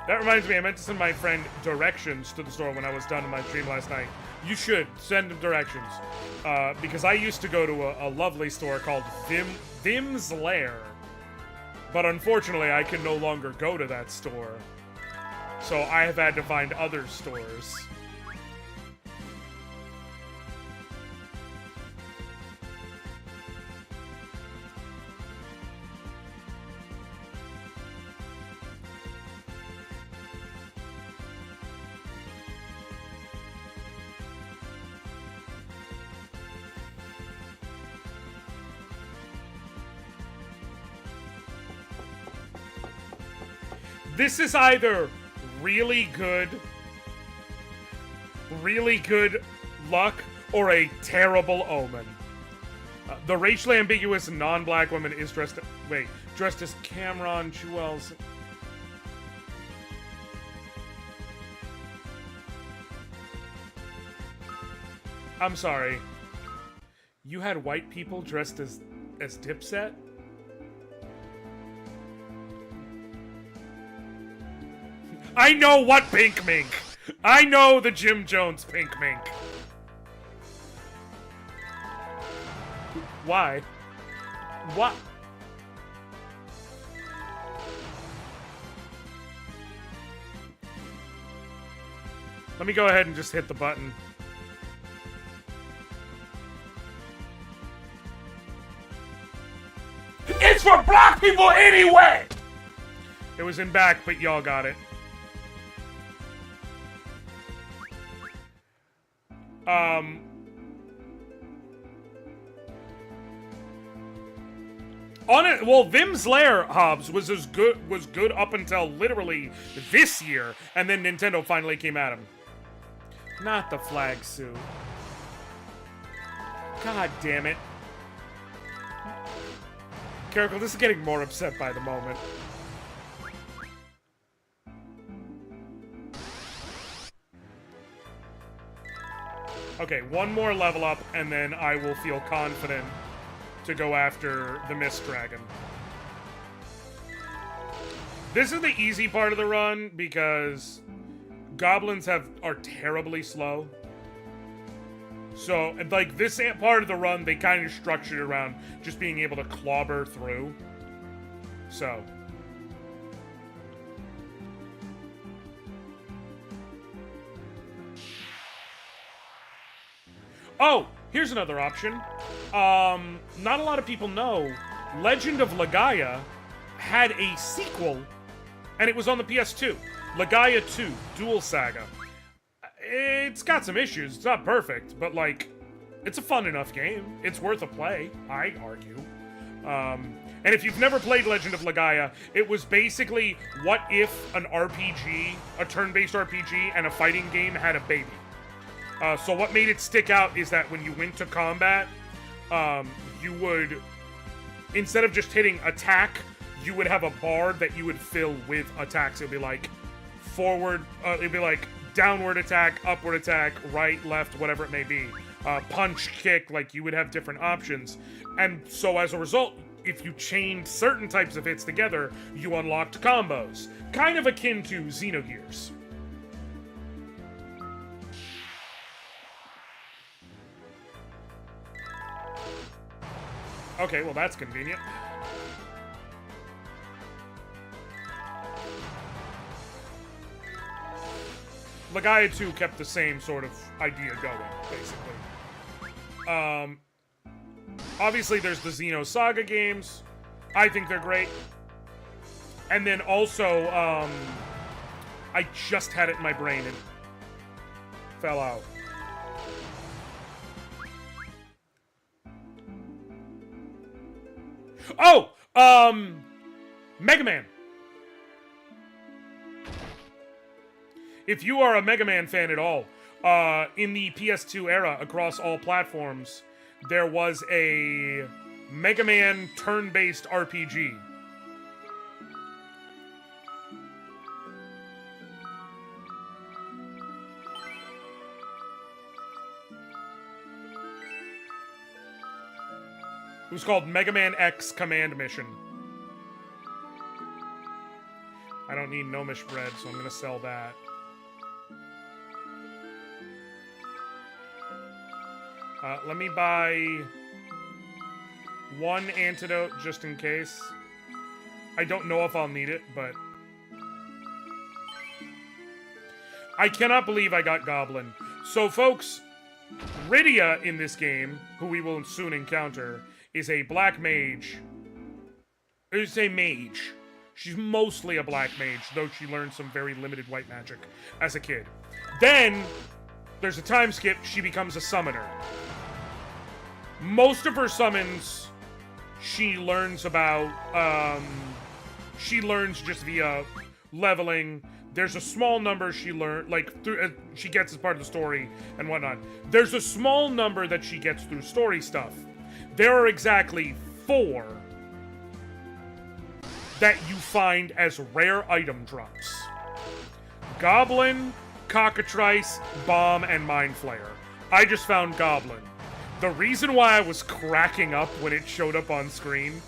That reminds me, I meant to send my friend directions to the store when I was done in my stream last night. You should send him directions. Because I used to go to a lovely store called Vim's Lair. But unfortunately, I can no longer go to that store. So I have had to find other stores. This is either really good luck or a terrible omen. The racially ambiguous non-black woman is dressed as Cameron Jewels. I'm sorry. You had white people dressed as Dipset? I know what pink mink. I know the Jim Jones pink mink. Why? What? Let me go ahead and just hit the button. It's for black people anyway! It was in back, but y'all got it. Well, Vim's Lair, Hobbs, was good up until literally this year, and then Nintendo finally came at him. Not the flag suit. God damn it. Careful, this is getting more upset by the moment. Okay, one more level up, and then I will feel confident to go after the Mist Dragon. This is the easy part of the run, because goblins are terribly slow. So, like, this part of the run, they kind of structured around just being able to clobber through. So... Oh, here's another option. Not a lot of people know, Legend of Legaia had a sequel, and it was on the PS2. Legaia 2, Dual Saga. It's got some issues. It's not perfect, but, like, it's a fun enough game. It's worth a play, I'd argue. And if you've never played Legend of Legaia, it was basically what if an RPG, a turn-based RPG, and a fighting game had a baby. So what made it stick out is that when you went to combat, you would, instead of just hitting attack, you would have a bar that you would fill with attacks. It would be like forward, it'd be like downward attack, upward attack, right, left, whatever it may be. punch, kick, like you would have different options. And so as a result, if you chained certain types of hits together, you unlocked combos. Kind of akin to Xenogears. Okay, well that's convenient. Legaia 2 kept the same sort of idea going, basically. Obviously there's the Xenosaga games. I think they're great. And then also, I just had it in my brain and fell out. Oh! Mega Man. If you are a Mega Man fan at all, in the PS2 era, across all platforms, there was a Mega Man turn-based RPG. It was called Mega Man X Command Mission. I don't need gnomish bread, so I'm gonna sell that. Let me buy one antidote just in case. I don't know if I'll need it, but... I cannot believe I got Goblin. So, folks, Rydia in this game, who we will soon encounter, is a black mage. It's a mage. She's mostly a black mage, though she learned some very limited white magic as a kid. Then, there's a time skip, she becomes a summoner. Most of her summons, she learns about, she learns just via leveling. There's a small number she learned, like, through, she gets as part of the story and whatnot. There's a small number that she gets through story stuff. There are exactly 4 that you find as rare item drops. Goblin, Cockatrice, Bomb, and Mind Flayer. I just found Goblin. The reason why I was cracking up when it showed up on screen...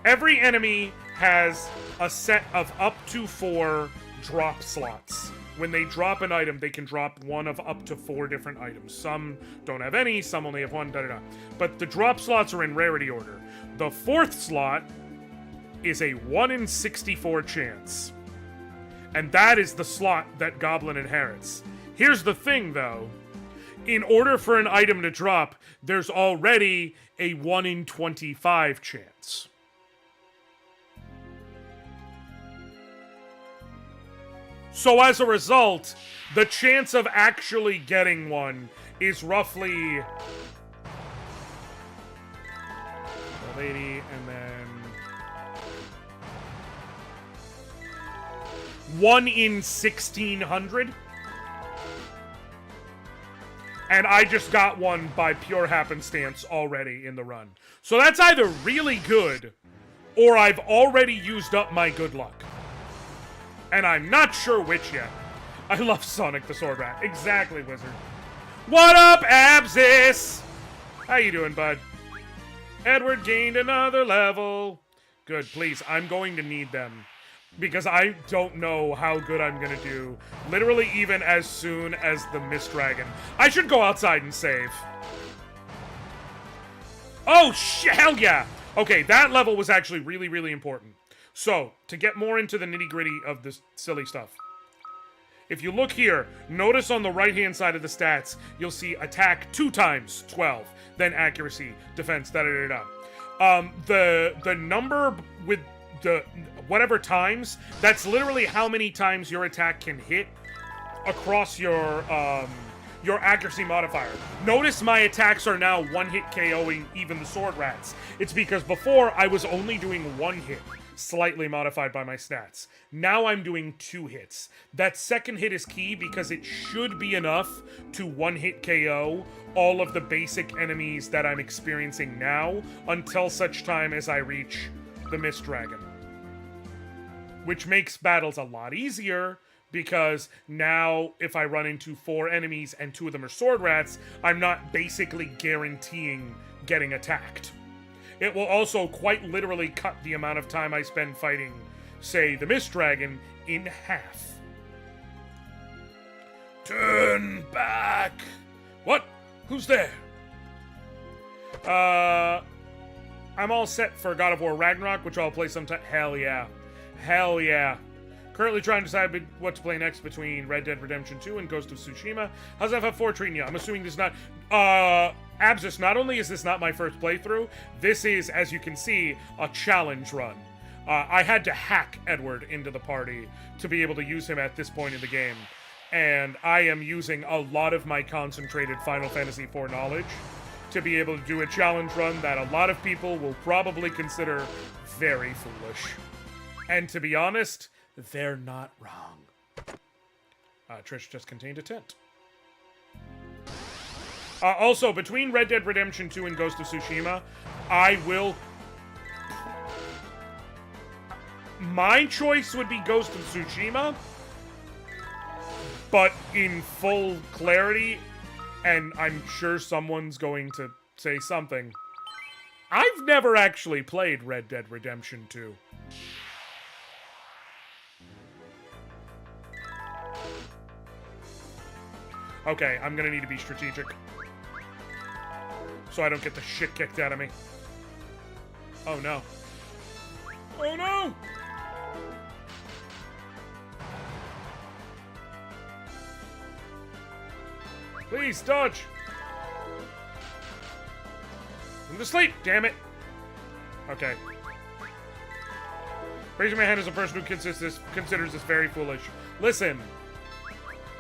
Every enemy has a set of up to 4 drop slots. When they drop an item, they can drop one of up to 4 different items. Some don't have any, some only have one, da-da-da. But the drop slots are in rarity order. The 4th slot is a 1 in 64 chance. And that is the slot that Goblin inherits. Here's the thing, though. In order for an item to drop, there's already a 1 in 25 chance. So as a result, the chance of actually getting one is roughly 80 and then 1 in 1600. And I just got one by pure happenstance already in the run. So that's either really good, or I've already used up my good luck. And I'm not sure which yet. I love Sonic the Sword Rat. Exactly, Wizard. What up, Abscess? How you doing, bud? Edward gained another level. Good, please. I'm going to need them. Because I don't know how good I'm gonna do. Literally even as soon as the Mist Dragon. I should go outside and save. Oh, hell yeah! Okay, that level was actually really, really important. So, to get more into the nitty-gritty of this silly stuff. If you look here, notice on the right-hand side of the stats, you'll see attack 2 times 12, then accuracy, defense, da-da-da-da. The number with the whatever times, that's literally how many times your attack can hit across your accuracy modifier. Notice my attacks are now 1-hit KOing even the Sword Rats. It's because before I was only doing 1 hit, slightly modified by my stats. Now I'm doing 2 hits. That second hit is key because it should be enough to 1-hit KO all of the basic enemies that I'm experiencing now until such time as I reach the Mist Dragon. Which makes battles a lot easier because now if I run into 4 enemies and 2 of them are sword rats, I'm not basically guaranteeing getting attacked. It will also quite literally cut the amount of time I spend fighting, say, the Mist Dragon in half. Turn back! What? Who's there? I'm all set for God of War Ragnarok, which I'll play sometime. Hell yeah. Hell yeah. Currently trying to decide what to play next between Red Dead Redemption 2 and Ghost of Tsushima. How's FF4 treating you? I'm assuming this is not... Abscess, not only is this not my first playthrough, this is, as you can see, a challenge run. I had to hack Edward into the party to be able to use him at this point in the game. And I am using a lot of my concentrated Final Fantasy IV knowledge to be able to do a challenge run that a lot of people will probably consider very foolish. And to be honest, they're not wrong. Trish just contained a tent. Also, between Red Dead Redemption 2 and Ghost of Tsushima, my choice would be Ghost of Tsushima, but in full clarity, and I'm sure someone's going to say something, I've never actually played Red Dead Redemption 2. Okay, I'm gonna need to be strategic, so I don't get the shit kicked out of me. Oh no. Oh no! Please, dodge! I'm to sleep, damn it! Okay. Raising my hand as a person who considers this very foolish. Listen,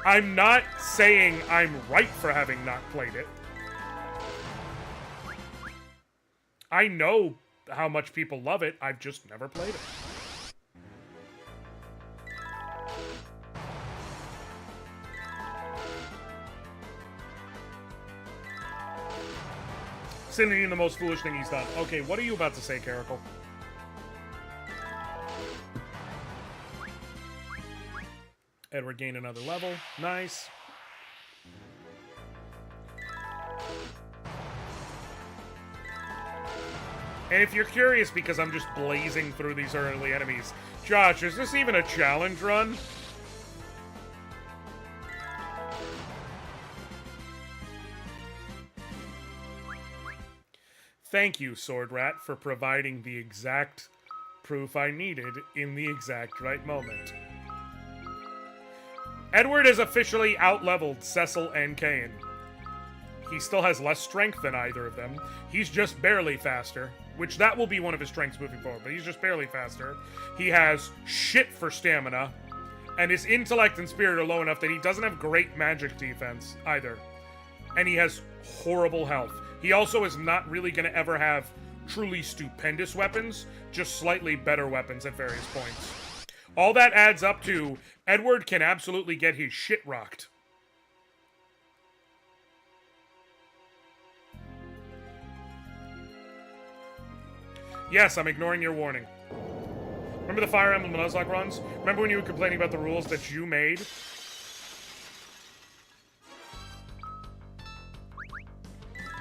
I'm not saying I'm right for having not played it. I know how much people love it, I've just never played it. Sending the most foolish thing he's done. Okay, what are you about to say, Caracal? Edward gained another level. Nice. And if you're curious, because I'm just blazing through these early enemies, Josh, is this even a challenge run? Thank you, Sword Rat, for providing the exact proof I needed in the exact right moment. Edward has officially outleveled Cecil and Cain. He still has less strength than either of them. He's just barely faster, which that will be one of his strengths moving forward, but he's just barely faster. He has shit for stamina, and his intellect and spirit are low enough that he doesn't have great magic defense either. And he has horrible health. He also is not really going to ever have truly stupendous weapons, just slightly better weapons at various points. All that adds up to Edward can absolutely get his shit rocked. Yes, I'm ignoring your warning. Remember the Fire Emblem Nuzlocke runs? Remember when you were complaining about the rules that you made?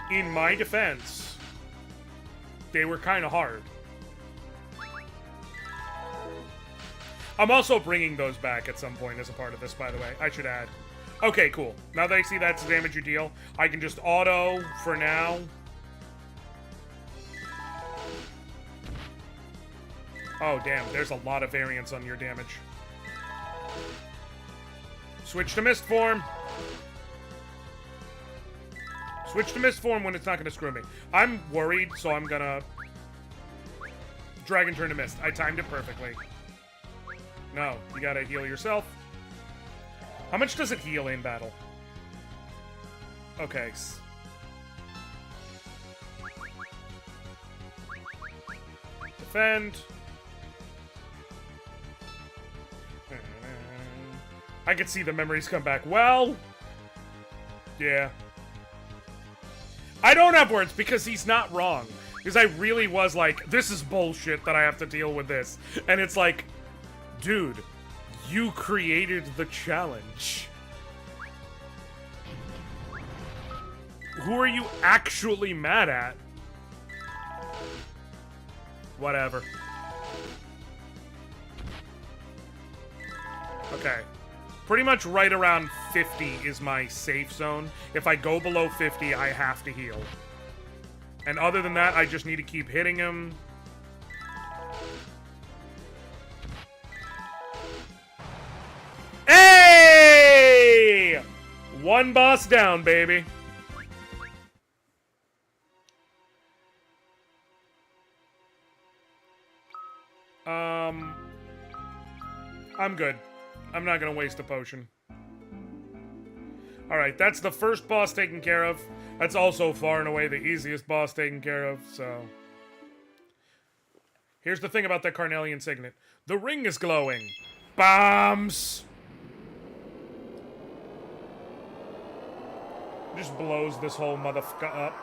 In my defense, they were kind of hard. I'm also bringing those back at some point as a part of this, by the way. I should add. Okay, cool. Now that I see that's the damage you deal, I can just auto for now. Oh, damn. There's a lot of variance on your damage. Switch to Mist Form. Switch to Mist Form when it's not going to screw me. I'm worried, so I'm going to Dragon Turn to Mist. I timed it perfectly. No, you got to heal yourself. How much does it heal in battle? Okay. Defend. I could see the memories come back. Well, yeah. I don't have words because he's not wrong. Because I really was like, this is bullshit that I have to deal with this. And it's like, dude, You created the challenge. Who are you actually mad at? Whatever. Okay. Pretty much right around 50 is my safe zone. If I go below 50, I have to heal. And other than that, I just need to keep hitting him. Hey! One boss down, baby. I'm good. I'm not gonna waste a potion. Alright, that's the first boss taken care of. That's also far and away the easiest boss taken care of, so... Here's the thing about that Carnelian Signet. The ring is glowing. Bombs! Just blows this whole motherfucker up.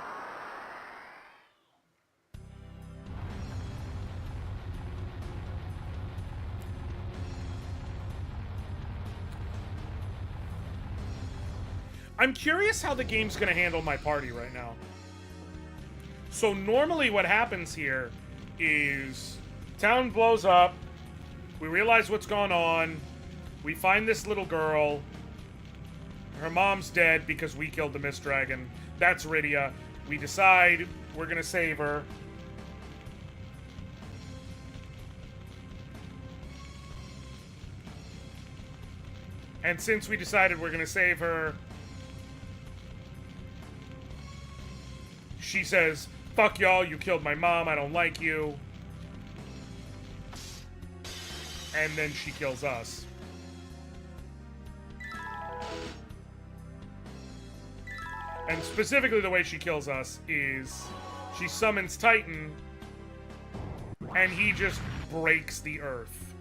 I'm curious how the game's gonna handle my party right now. So normally what happens here is town blows up, we realize what's going on, we find this little girl, her mom's dead because we killed the Mist Dragon. That's Rydia. We decide we're gonna save her. And since we decided we're gonna save her, she says, "Fuck y'all, you killed my mom, I don't like you." And then she kills us. And specifically the way she kills us is she summons Titan and he just breaks the earth.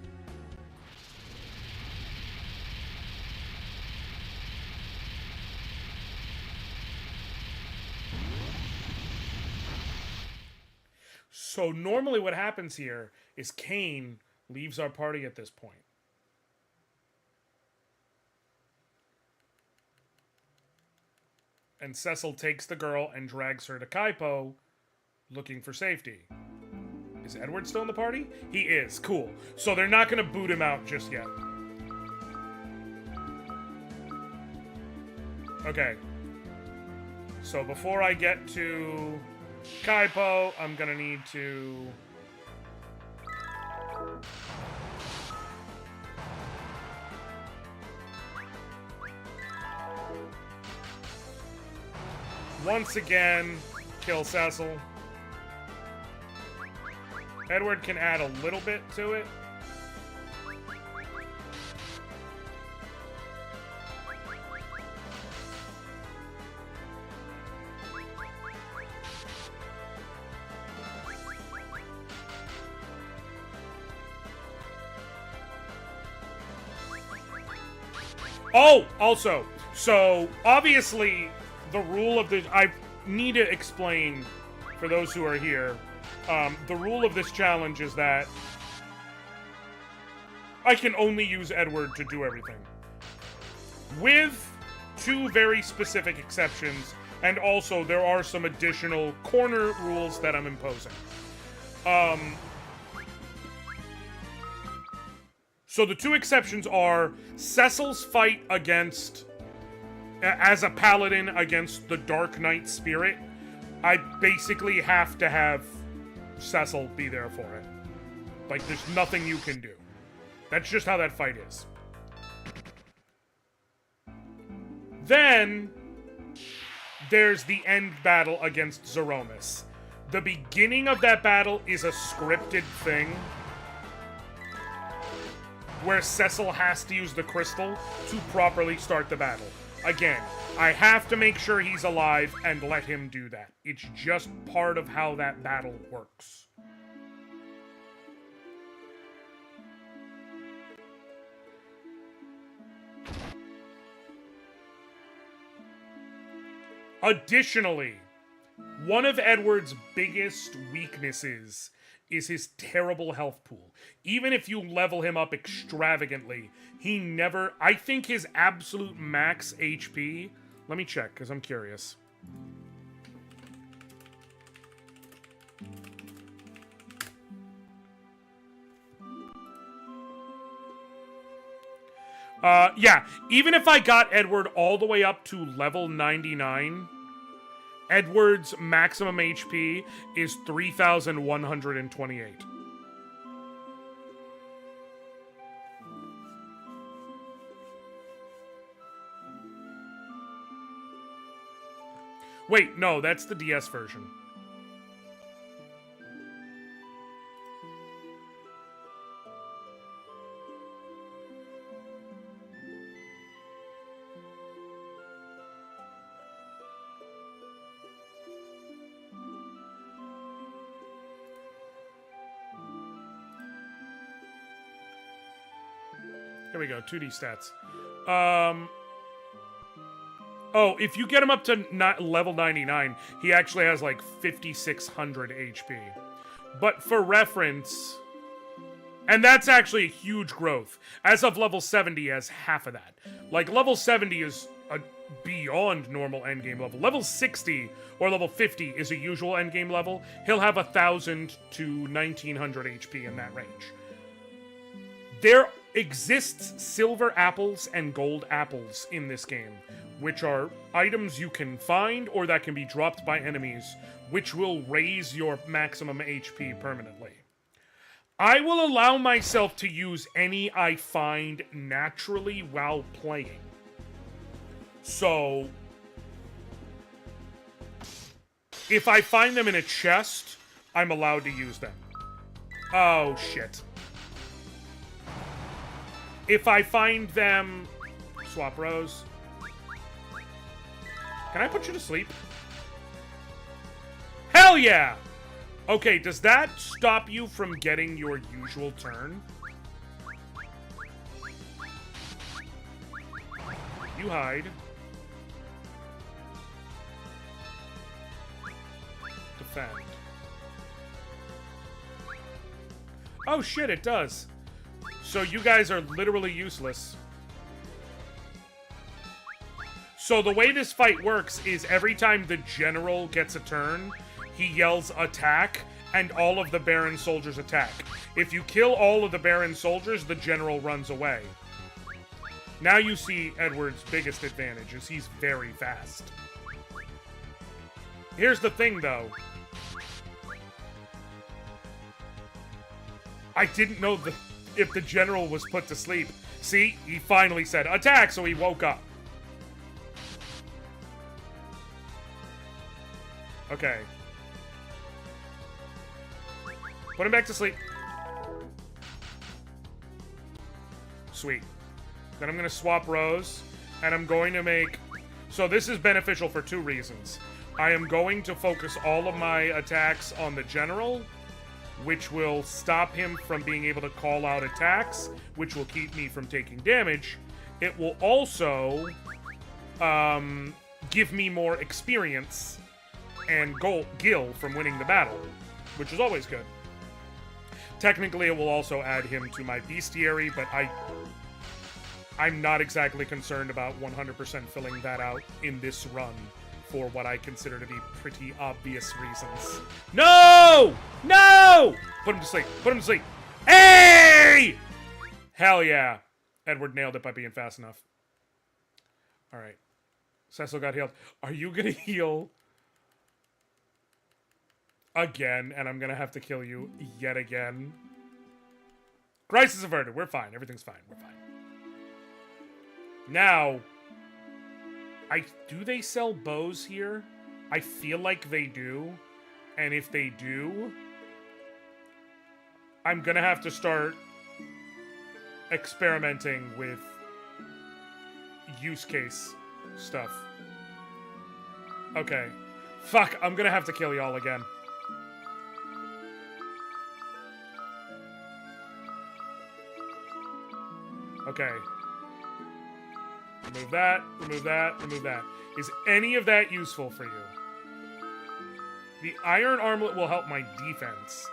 So normally what happens here is Cain leaves our party at this point. And Cecil takes the girl and drags her to Kaipo, looking for safety. Is Edward still in the party? He is. Cool. So they're not going to boot him out just yet. Okay. So before I get to Kaipo, I'm going to need to... once again, kill Cecil. Edward can add a little bit to it. Oh, also, so obviously the rule of the... I need to explain for those who are here. The rule of this challenge is that I can only use Edward to do everything. With two very specific exceptions, and also there are some additional corner rules that I'm imposing. So the two exceptions are Cecil's fight against... as a paladin against the Dark Knight spirit, I basically have to have Cecil be there for it. Like, there's nothing you can do. That's just how that fight is. Then, there's the end battle against Zeromus. The beginning of that battle is a scripted thing where Cecil has to use the crystal to properly start the battle. Again, I have to make sure he's alive and let him do that. It's just part of how that battle works. Additionally, one of Edward's biggest weaknesses is his terrible health pool. Even if you level him up extravagantly, he never... I think his absolute max HP... Let me check, because I'm curious. Yeah, even if I got Edward all the way up to level 99, Edward's maximum HP is 3,128. Wait, no, that's the DS version. Here we go, 2D stats. Oh, if you get him up to level 99, he actually has like 5,600 HP. But for reference, and that's actually a huge growth. As of level 70, he has half of that. Like, level 70 is a beyond normal endgame level. Level 60 or level 50 is a usual endgame level. He'll have 1,000 to 1,900 HP in that range. There exists silver apples and gold apples in this game, which are items you can find or that can be dropped by enemies, which will raise your maximum HP permanently. I will allow myself to use any I find naturally while playing. So, if I find them in a chest, I'm allowed to use them. Oh, shit. If I find them... Swap rows. Can I put you to sleep? Hell yeah! Okay, does that stop you from getting your usual turn? You hide. Defend. Oh shit, it does. So you guys are literally useless. So the way this fight works is every time the general gets a turn, he yells attack, and all of the Baron soldiers attack. If you kill all of the Baron soldiers, the general runs away. Now you see Edward's biggest advantage, is he's very fast. Here's the thing, though. I didn't know if the general was put to sleep. See, he finally said attack, so he woke up. Okay. Put him back to sleep. Sweet. Then I'm going to swap rows, and I'm going to make... So this is beneficial for two reasons. I am going to focus all of my attacks on the general, which will stop him from being able to call out attacks, which will keep me from taking damage. It will also give me more experience and gil from winning the battle, which is always good. Technically, it will also add him to my bestiary, but I'm not exactly concerned about 100% filling that out in this run for what I consider to be pretty obvious reasons. No! No! Put him to sleep. Put him to sleep. Hey! Hell yeah. Edward nailed it by being fast enough. All right. Cecil got healed. Are you going to heal again, and I'm going to have to kill you yet again? Crisis averted. We're fine. Everything's fine. We're fine. Now, do they sell bows here? I feel like they do. And if they do, I'm going to have to start experimenting with use case stuff. Okay. Fuck, I'm going to have to kill y'all again. Okay. Remove that, remove that, remove that. Is any of that useful for you? The iron armlet will help my defense.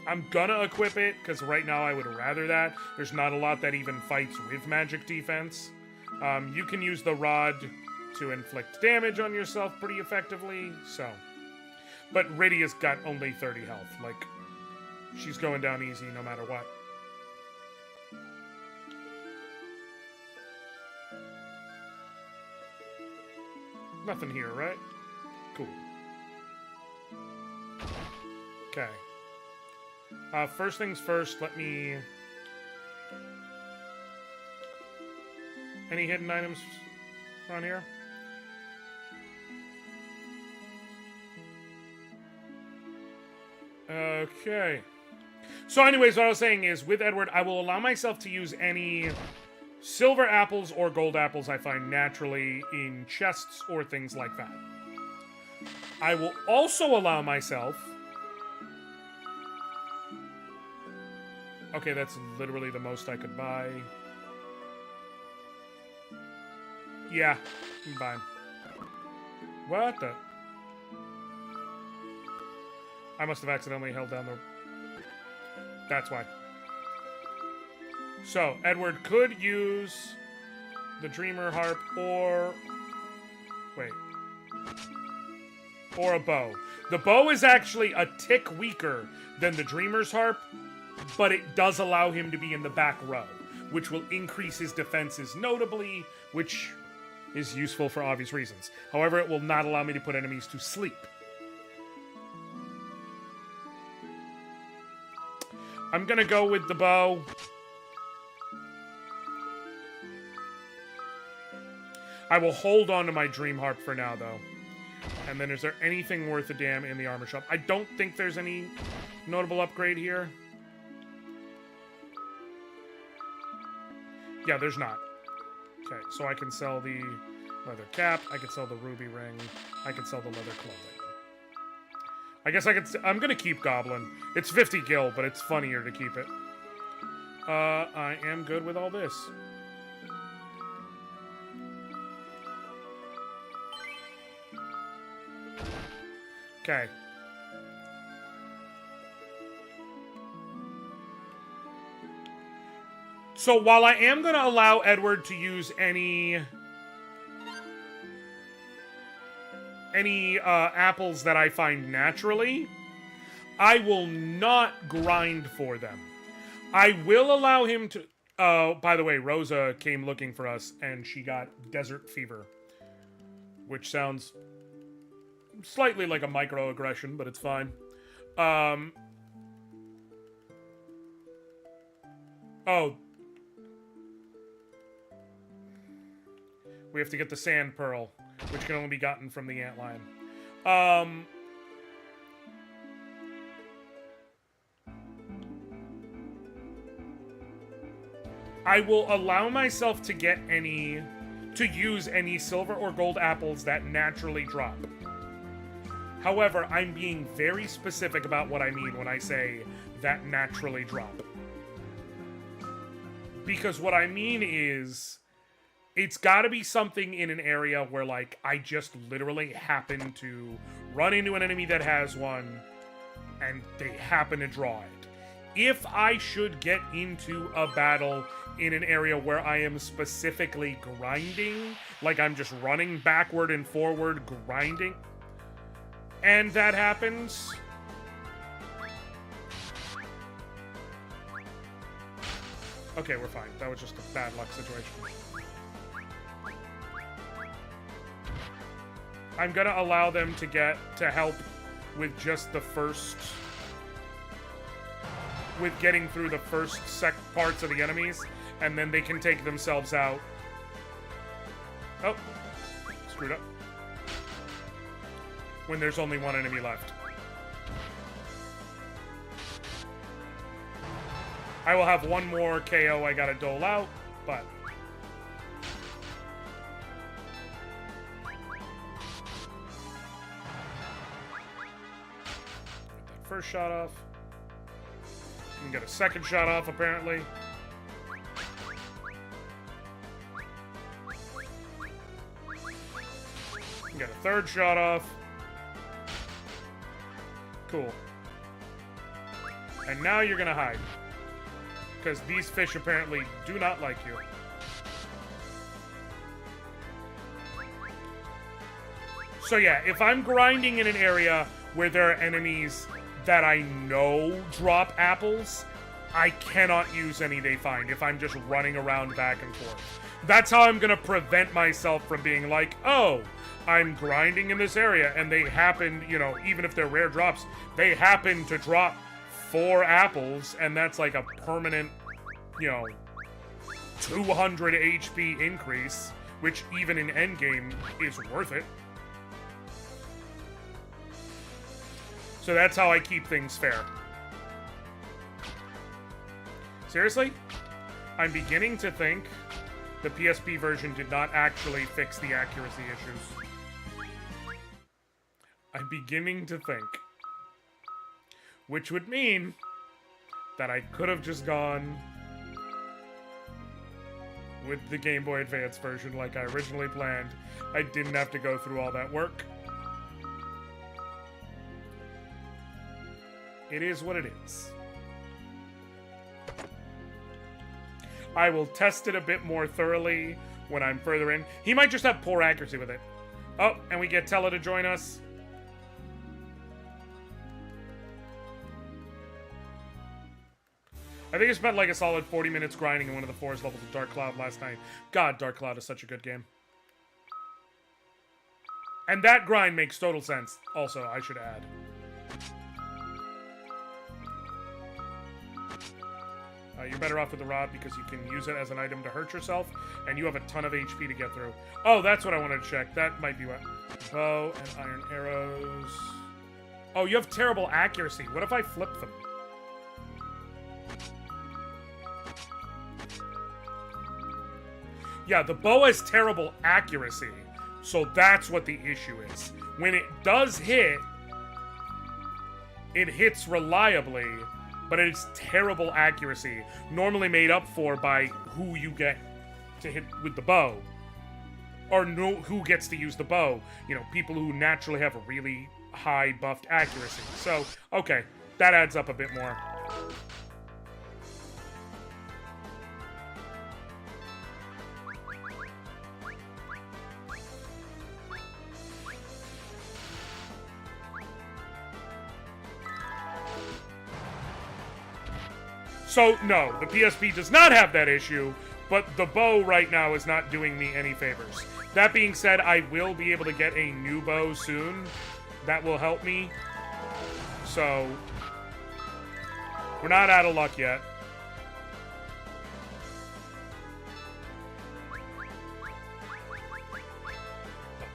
I'm gonna equip it, because right now I would rather that. There's not a lot that even fights with magic defense. You can use the rod to inflict damage on yourself pretty effectively, so. But Rydia's got only 30 health. Like, she's going down easy no matter what. Nothing here, right? Cool. Okay. First things first, let me... Any hidden items around here? Okay. So anyways, what I was saying is, with Edward, I will allow myself to use any silver apples or gold apples I find naturally in chests or things like that. I will also allow myself... Okay, that's literally the most I could buy. Yeah, I'm buying. What the... I must have accidentally held down the... That's why. So, Edward could use the Dreamer Harp or... Wait. Or a bow. The bow is actually a tick weaker than the Dreamer's Harp, but it does allow him to be in the back row, which will increase his defenses notably, which is useful for obvious reasons. However, it will not allow me to put enemies to sleep. I'm gonna go with the bow. I will hold on to my Dream Harp for now, though. And then is there anything worth a damn in the armor shop? I don't think there's any notable upgrade here. Yeah, there's not. Okay, so I can sell the leather cap. I can sell the ruby ring. I can sell the leather clothing. I guess I could... I'm gonna keep Goblin. It's 50 gil, but it's funnier to keep it. I am good with all this. Okay. So while I am gonna allow Edward to use any apples that I find naturally, I will not grind for them. I will allow him to... by the way, Rosa came looking for us, and she got desert fever. Which sounds slightly like a microaggression, but it's fine. Oh. We have to get the sand pearl, which can only be gotten from the antlion. I will allow myself to get to use any silver or gold apples that naturally drop. However, I'm being very specific about what I mean when I say that naturally drop. Because what I mean is, it's gotta be something in an area where, like, I just literally happen to run into an enemy that has one, and they happen to draw it. If I should get into a battle in an area where I am specifically grinding, like I'm just running backward and forward, grinding, and that happens... Okay, we're fine. That was just a bad luck situation. I'm gonna allow them to help with just the first... with getting through the first parts of the enemies, and then they can take themselves out. Oh. Screwed up. When there's only one enemy left. I will have one more KO I gotta dole out, but... Get that first shot off. You can get a second shot off, apparently. You can get a third shot off. Cool. And now you're gonna hide. Because these fish apparently do not like you. So yeah, if I'm grinding in an area where there are enemies that I know drop apples, I cannot use any they find if I'm just running around back and forth. That's how I'm gonna prevent myself from being like, oh, I'm grinding in this area and they happen, you know, even if they're rare drops, they happen to drop 4 apples and that's like a permanent, you know, 200 HP increase, which even in endgame is worth it. So that's how I keep things fair. Seriously? I'm beginning to think the PSP version did not actually fix the accuracy issues. I'm beginning to think. Which would mean that I could have just gone with the Game Boy Advance version like I originally planned. I didn't have to go through all that work. It is what it is. I will test it a bit more thoroughly when I'm further in. He might just have poor accuracy with it. Oh, and we get Tella to join us. I think I spent like a solid 40 minutes grinding in one of the forest levels of Dark Cloud last night. God, Dark Cloud is such a good game. And that grind makes total sense, also, I should add. You're better off with the rod because you can use it as an item to hurt yourself, and you have a ton of HP to get through. Oh, that's what I wanted to check. That might be what. Bow and iron arrows. Oh, you have terrible accuracy. What if I flip them? Yeah, the bow has terrible accuracy, so that's what the issue is. When it does hit, it hits reliably, but it's terrible accuracy, normally made up for by who you get to hit with the bow. Or who gets to use the bow. You know, people who naturally have a really high buffed accuracy. So, okay, that adds up a bit more. So, no, the PSP does not have that issue, but the bow right now is not doing me any favors. That being said, I will be able to get a new bow soon. That will help me. So, we're not out of luck yet.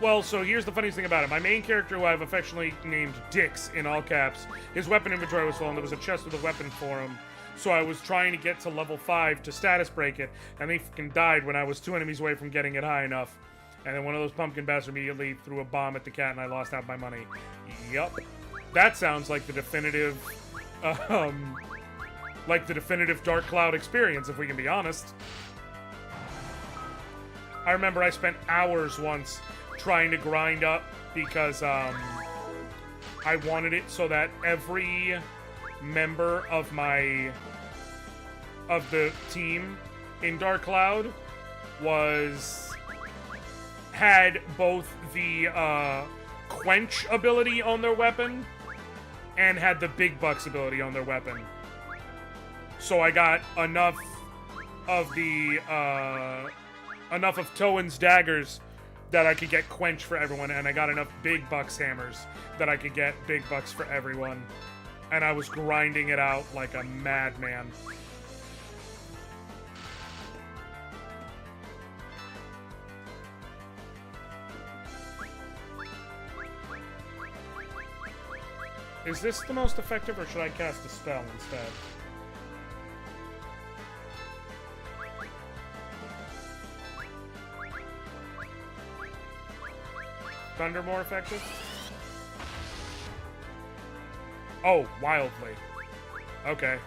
Well, so here's the funniest thing about it. My main character, who I've affectionately named Dix in all caps, his weapon inventory was full, and there was a chest with a weapon for him. So I was trying to get to level 5 to status break it, and they fucking died when I was 2 enemies away from getting it high enough. And then one of those pumpkin bastards immediately threw a bomb at the cat, and I lost half my money. Yup. That sounds like the definitive, Dark Cloud experience, if we can be honest. I remember I spent hours once trying to grind up because, I wanted it so that every member of the team in Dark Cloud had both the quench ability on their weapon and had the big bucks ability on their weapon. So I got enough of Towen's daggers that I could get quench for everyone, and I got enough big bucks hammers that I could get big bucks for everyone. And I was grinding it out like a madman. Is this the most effective, or should I cast a spell instead? Thunder more effective? Oh, wildly. Okay.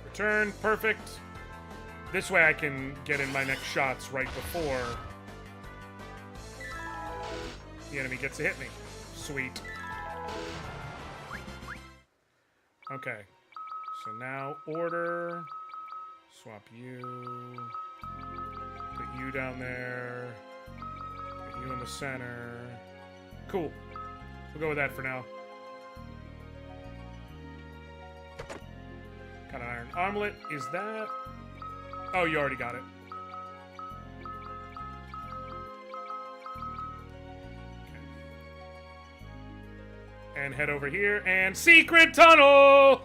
Return, perfect. This way I can get in my next shots right before the enemy gets to hit me. Sweet. Okay. So now order. Swap you. Put you down there. Put you in the center. Cool. We'll go with that for now. Got an iron armlet. Is that... Oh, you already got it. Okay. And head over here and secret tunnel!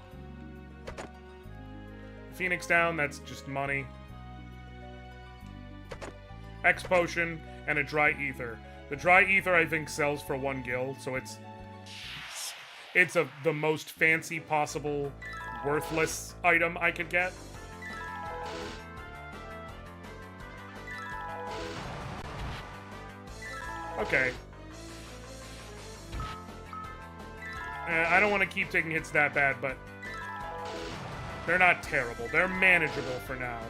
Phoenix down, that's just money. X potion and a dry ether. The dry ether I think sells for 1 gil, so it's the most fancy possible worthless item I could get. Okay. I don't want to keep taking hits that bad, but they're not terrible. They're manageable for now.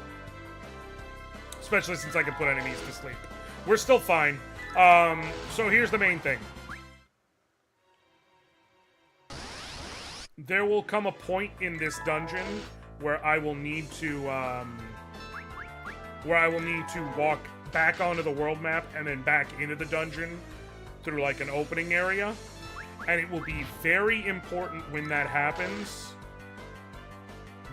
Especially since I can put enemies to sleep. We're still fine. So here's the main thing. There will come a point in this dungeon where I will need to, walk back onto the world map and then back into the dungeon through, like, an opening area. And it will be very important when that happens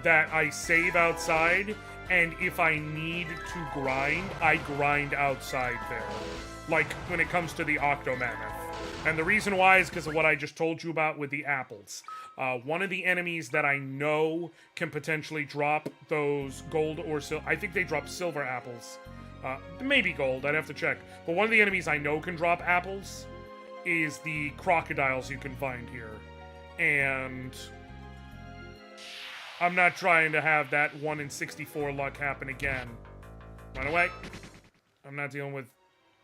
that I save outside, and if I need to grind, I grind outside there. Like, when it comes to the Octomammoth. And the reason why is because of what I just told you about with the apples. One of the enemies that I know can potentially drop those gold or silver... I think they drop silver apples. Maybe gold, I'd have to check. But one of the enemies I know can drop apples is the crocodiles you can find here. And I'm not trying to have that 1 in 64 luck happen again. Run away. I'm not dealing with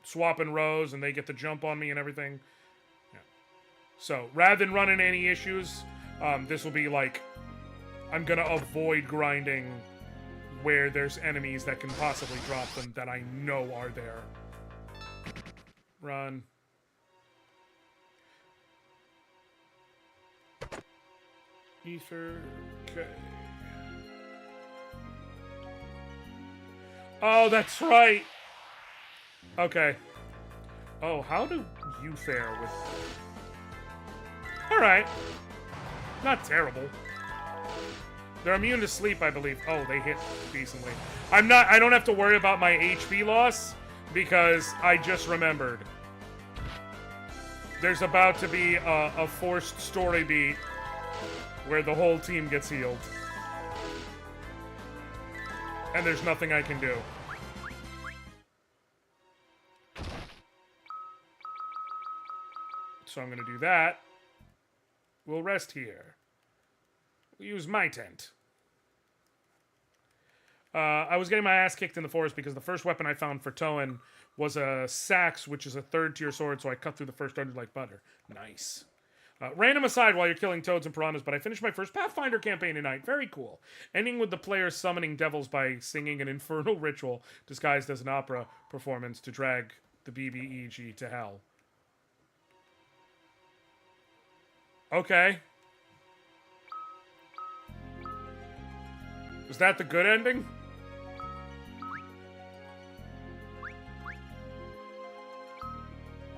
swapping rows and they get the jump on me and everything. Yeah. So, rather than running any issues, this will be like, I'm gonna avoid grinding where there's enemies that can possibly drop them that I know are there. Run. Ether. Okay. Oh, that's right. Okay. Oh, how do you fare with... Alright. Not terrible. They're immune to sleep, I believe. Oh, they hit decently. I don't have to worry about my HP loss because I just remembered. There's about to be a forced story beat where the whole team gets healed. And there's nothing I can do. So I'm gonna do that. We'll rest here. We'll use my tent. I was getting my ass kicked in the forest because the first weapon I found for Toan was a sax, which is a 3rd-tier sword, so I cut through the first dungeon like butter. Nice. Random aside while you're killing toads and piranhas, but I finished my first Pathfinder campaign tonight. Very cool. Ending with the players summoning devils by singing an infernal ritual disguised as an opera performance to drag the BBEG to hell. Okay. Was that the good ending?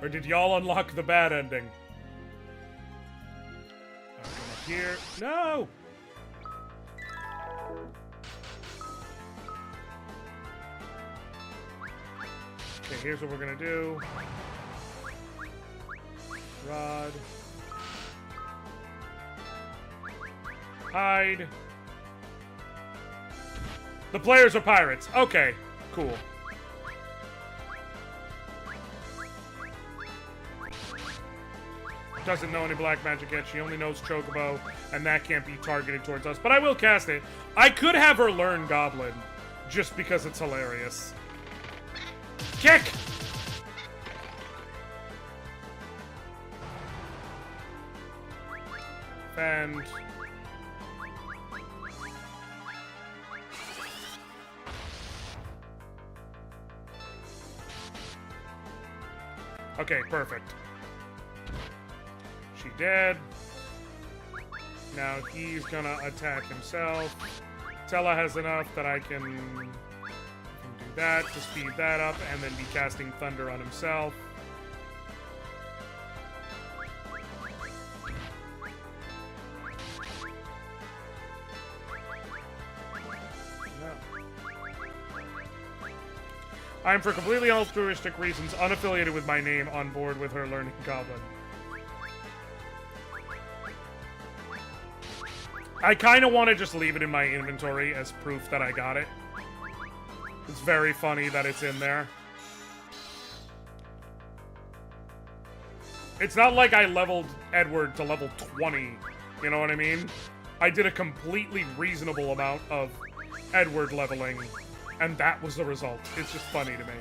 Or did y'all unlock the bad ending? I'll come up here. No! Okay, here's what we're gonna do. Rod. Hide. The players are pirates. Okay, cool. Doesn't know any black magic yet. She only knows Chocobo, and that can't be targeted towards us. But I will cast it. I could have her learn Goblin, just because it's hilarious. Kick! And... Okay, perfect. She dead. Now he's gonna attack himself. Tella has enough that I can do that to speed that up and then be casting Thunder on himself. I am, for completely altruistic reasons, unaffiliated with my name, on board with her learning goblin. I kind of want to just leave it in my inventory as proof that I got it. It's very funny that it's in there. It's not like I leveled Edward to level 20, you know what I mean? I did a completely reasonable amount of Edward leveling, and that was the result. It's just funny to me.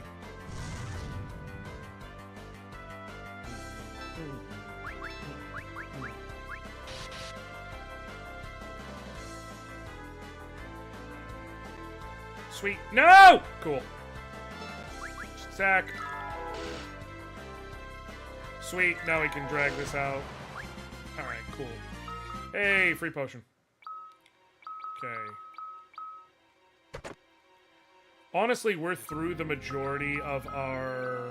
Sweet. No! Cool. Just attack. Sweet. Now we can drag this out. Alright, cool. Hey, free potion. Okay. Honestly, we're through the majority of our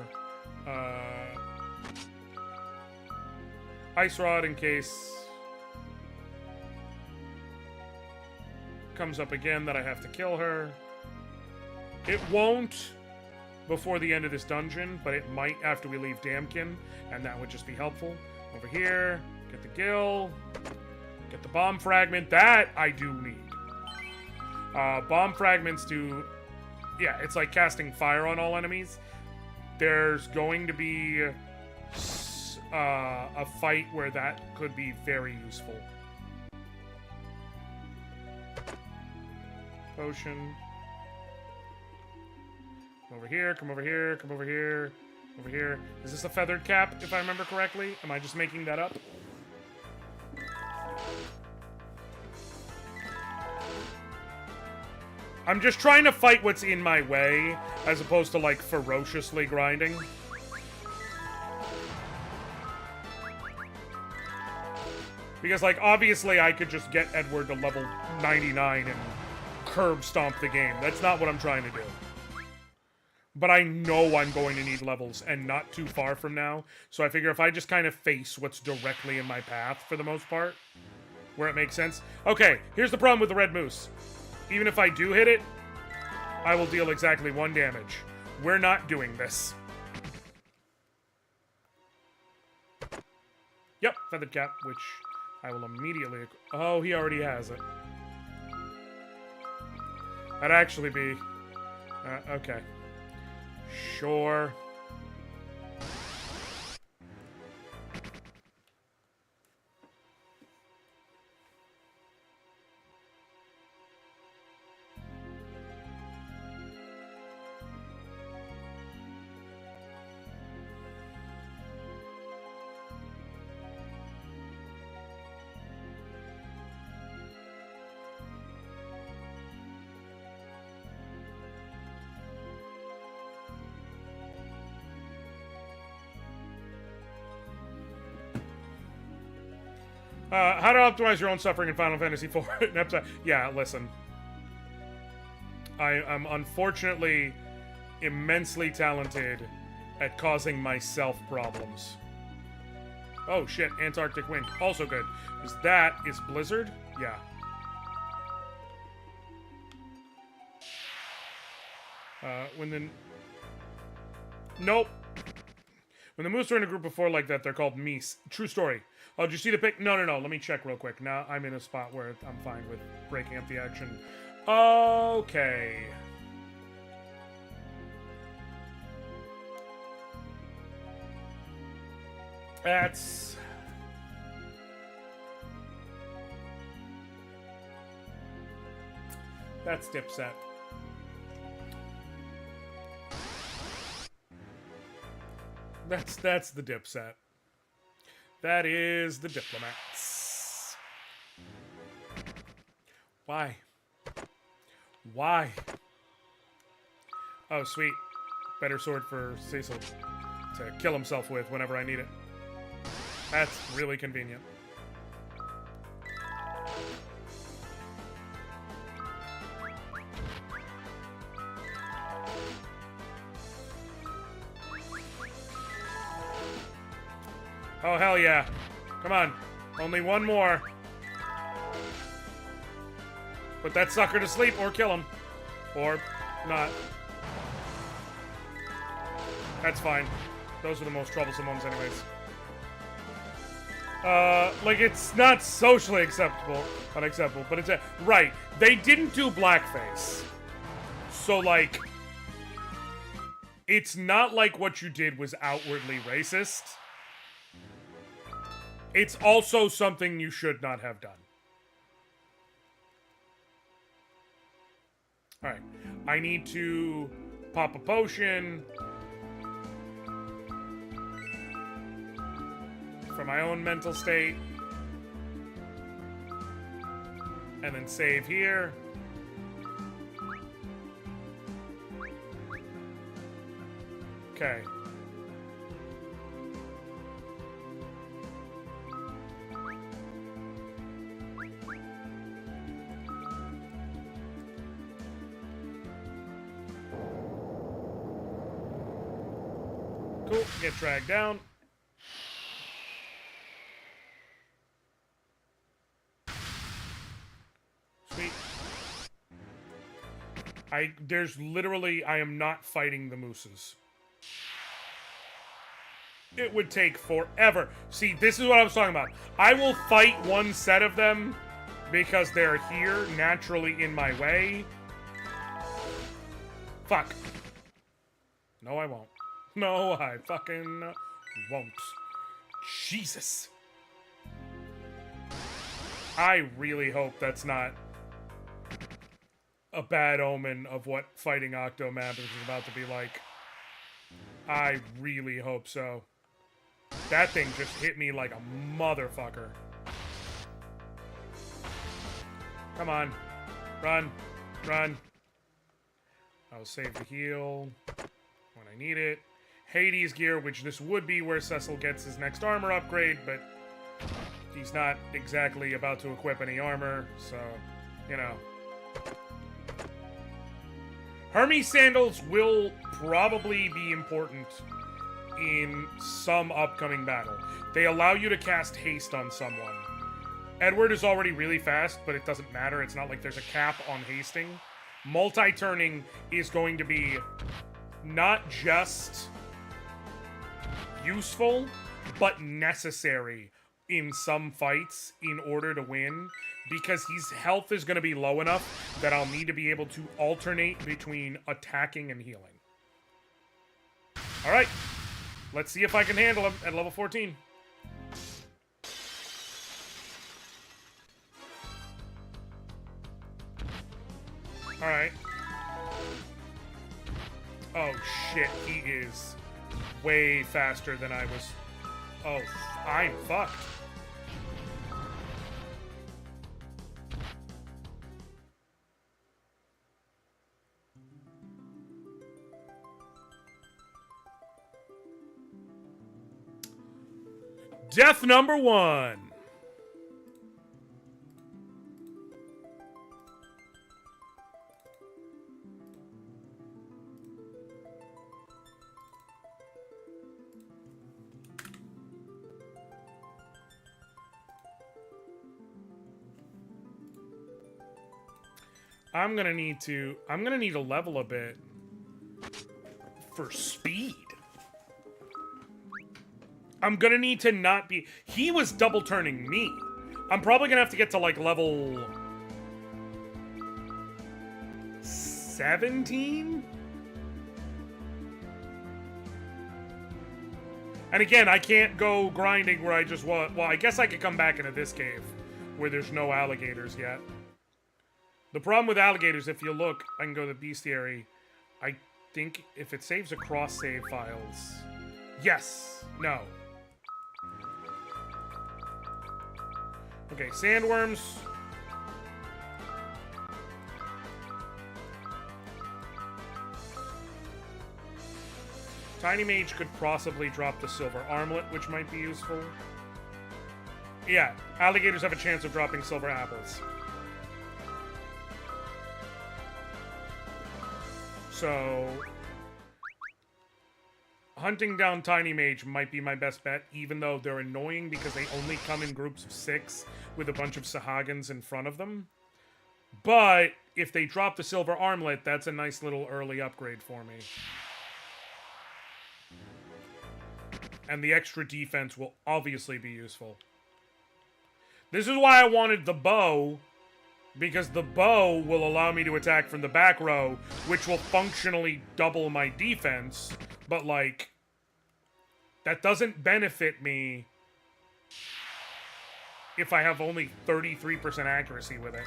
ice rod in case comes up again that I have to kill her. It won't before the end of this dungeon, but it might after we leave Damkin, and that would just be helpful. Over here, get the gill, get the bomb fragment. That I do need. Bomb fragments do... Yeah, it's like casting fire on all enemies. There's going to be a fight where that could be very useful. Potion. Come over here, come over here, come over here, over here. Is this a feathered cap, if I remember correctly? Am I just making that up? I'm just trying to fight what's in my way, as opposed to, like, ferociously grinding. Because, like, obviously I could just get Edward to level 99 and curb stomp the game. That's not what I'm trying to do. But I know I'm going to need levels, and not too far from now. So I figure if I just kind of face what's directly in my path, for the most part, where it makes sense. Okay, here's the problem with the red moose. Even if I do hit it, I will deal exactly 1 damage. We're not doing this. Yep, feathered cap, which I will immediately... Oh, he already has it. That'd actually be... okay. Sure. How to optimize your own suffering in Final Fantasy IV. Yeah, listen. I'm unfortunately immensely talented at causing myself problems. Oh shit, Antarctic Wind. Also good. Because that is Blizzard? Yeah. When the... Nope. When the moose are in a group of 4 like that, they're called meese. True story. Oh, did you see the pic? No. Let me check real quick. Now I'm in a spot where I'm fine with breaking up the action. Okay. That's Dipset. That's the Dipset. That is the Diplomats. Why? Why? Oh, sweet. Better sword for Cecil. to kill himself with whenever I need it. That's really convenient. Oh, hell yeah. Come on. Only one more. Put that sucker to sleep or kill him. Or not. That's fine. Those are the most troublesome ones anyways. Like, it's not socially unacceptable, but it's right. They didn't do blackface. So, like, it's not like what you did was outwardly racist. It's also something you should not have done. Alright. I need to pop a potion for my own mental state. And then save here. Okay. Cool, get dragged down. Sweet. I am not fighting the mooses. It would take forever. See, this is what I was talking about. I will fight one set of them because they're here naturally in my way. Fuck. No, I won't. No, I fucking won't. Jesus. I really hope that's not a bad omen of what fighting Octomappers is about to be like. I really hope so. That thing just hit me like a motherfucker. Come on. Run. Run. I'll save the heal when I need it. Hades gear, which this would be where Cecil gets his next armor upgrade, but he's not exactly about to equip any armor, so, you know. Hermes sandals will probably be important in some upcoming battle. They allow you to cast haste on someone. Edward is already really fast, but it doesn't matter. It's not like there's a cap on hasting. Multi-turning is going to be not just useful, but necessary in some fights in order to win, because his health is going to be low enough that I'll need to be able to alternate between attacking and healing. Alright, let's see if I can handle him at level 14. Alright. Oh shit, he is way faster than I was. Oh, I'm fucked. Death number 1. I'm gonna need to level a bit for speed. I'm gonna need to not be... He was double turning me. I'm probably gonna have to get to like level 17? And again, I can't go grinding where I just want... Well, I guess I could come back into this cave where there's no alligators yet. The problem with alligators, if you look, I can go to the bestiary. I think if it saves across save files... Yes. No. Okay, sandworms. Tiny Mage could possibly drop the silver armlet, which might be useful. Yeah, alligators have a chance of dropping silver apples. So, hunting down Tiny Mage might be my best bet, even though they're annoying because they only come in groups of 6 with a bunch of Sahagins in front of them. But if they drop the silver armlet, that's a nice little early upgrade for me. And the extra defense will obviously be useful. This is why I wanted the bow, because the bow will allow me to attack from the back row, which will functionally double my defense, but, like, that doesn't benefit me if I have only 33% accuracy with it.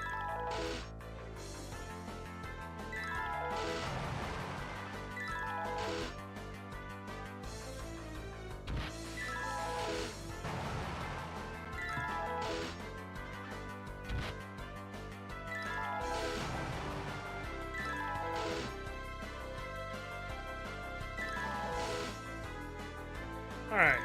Alright.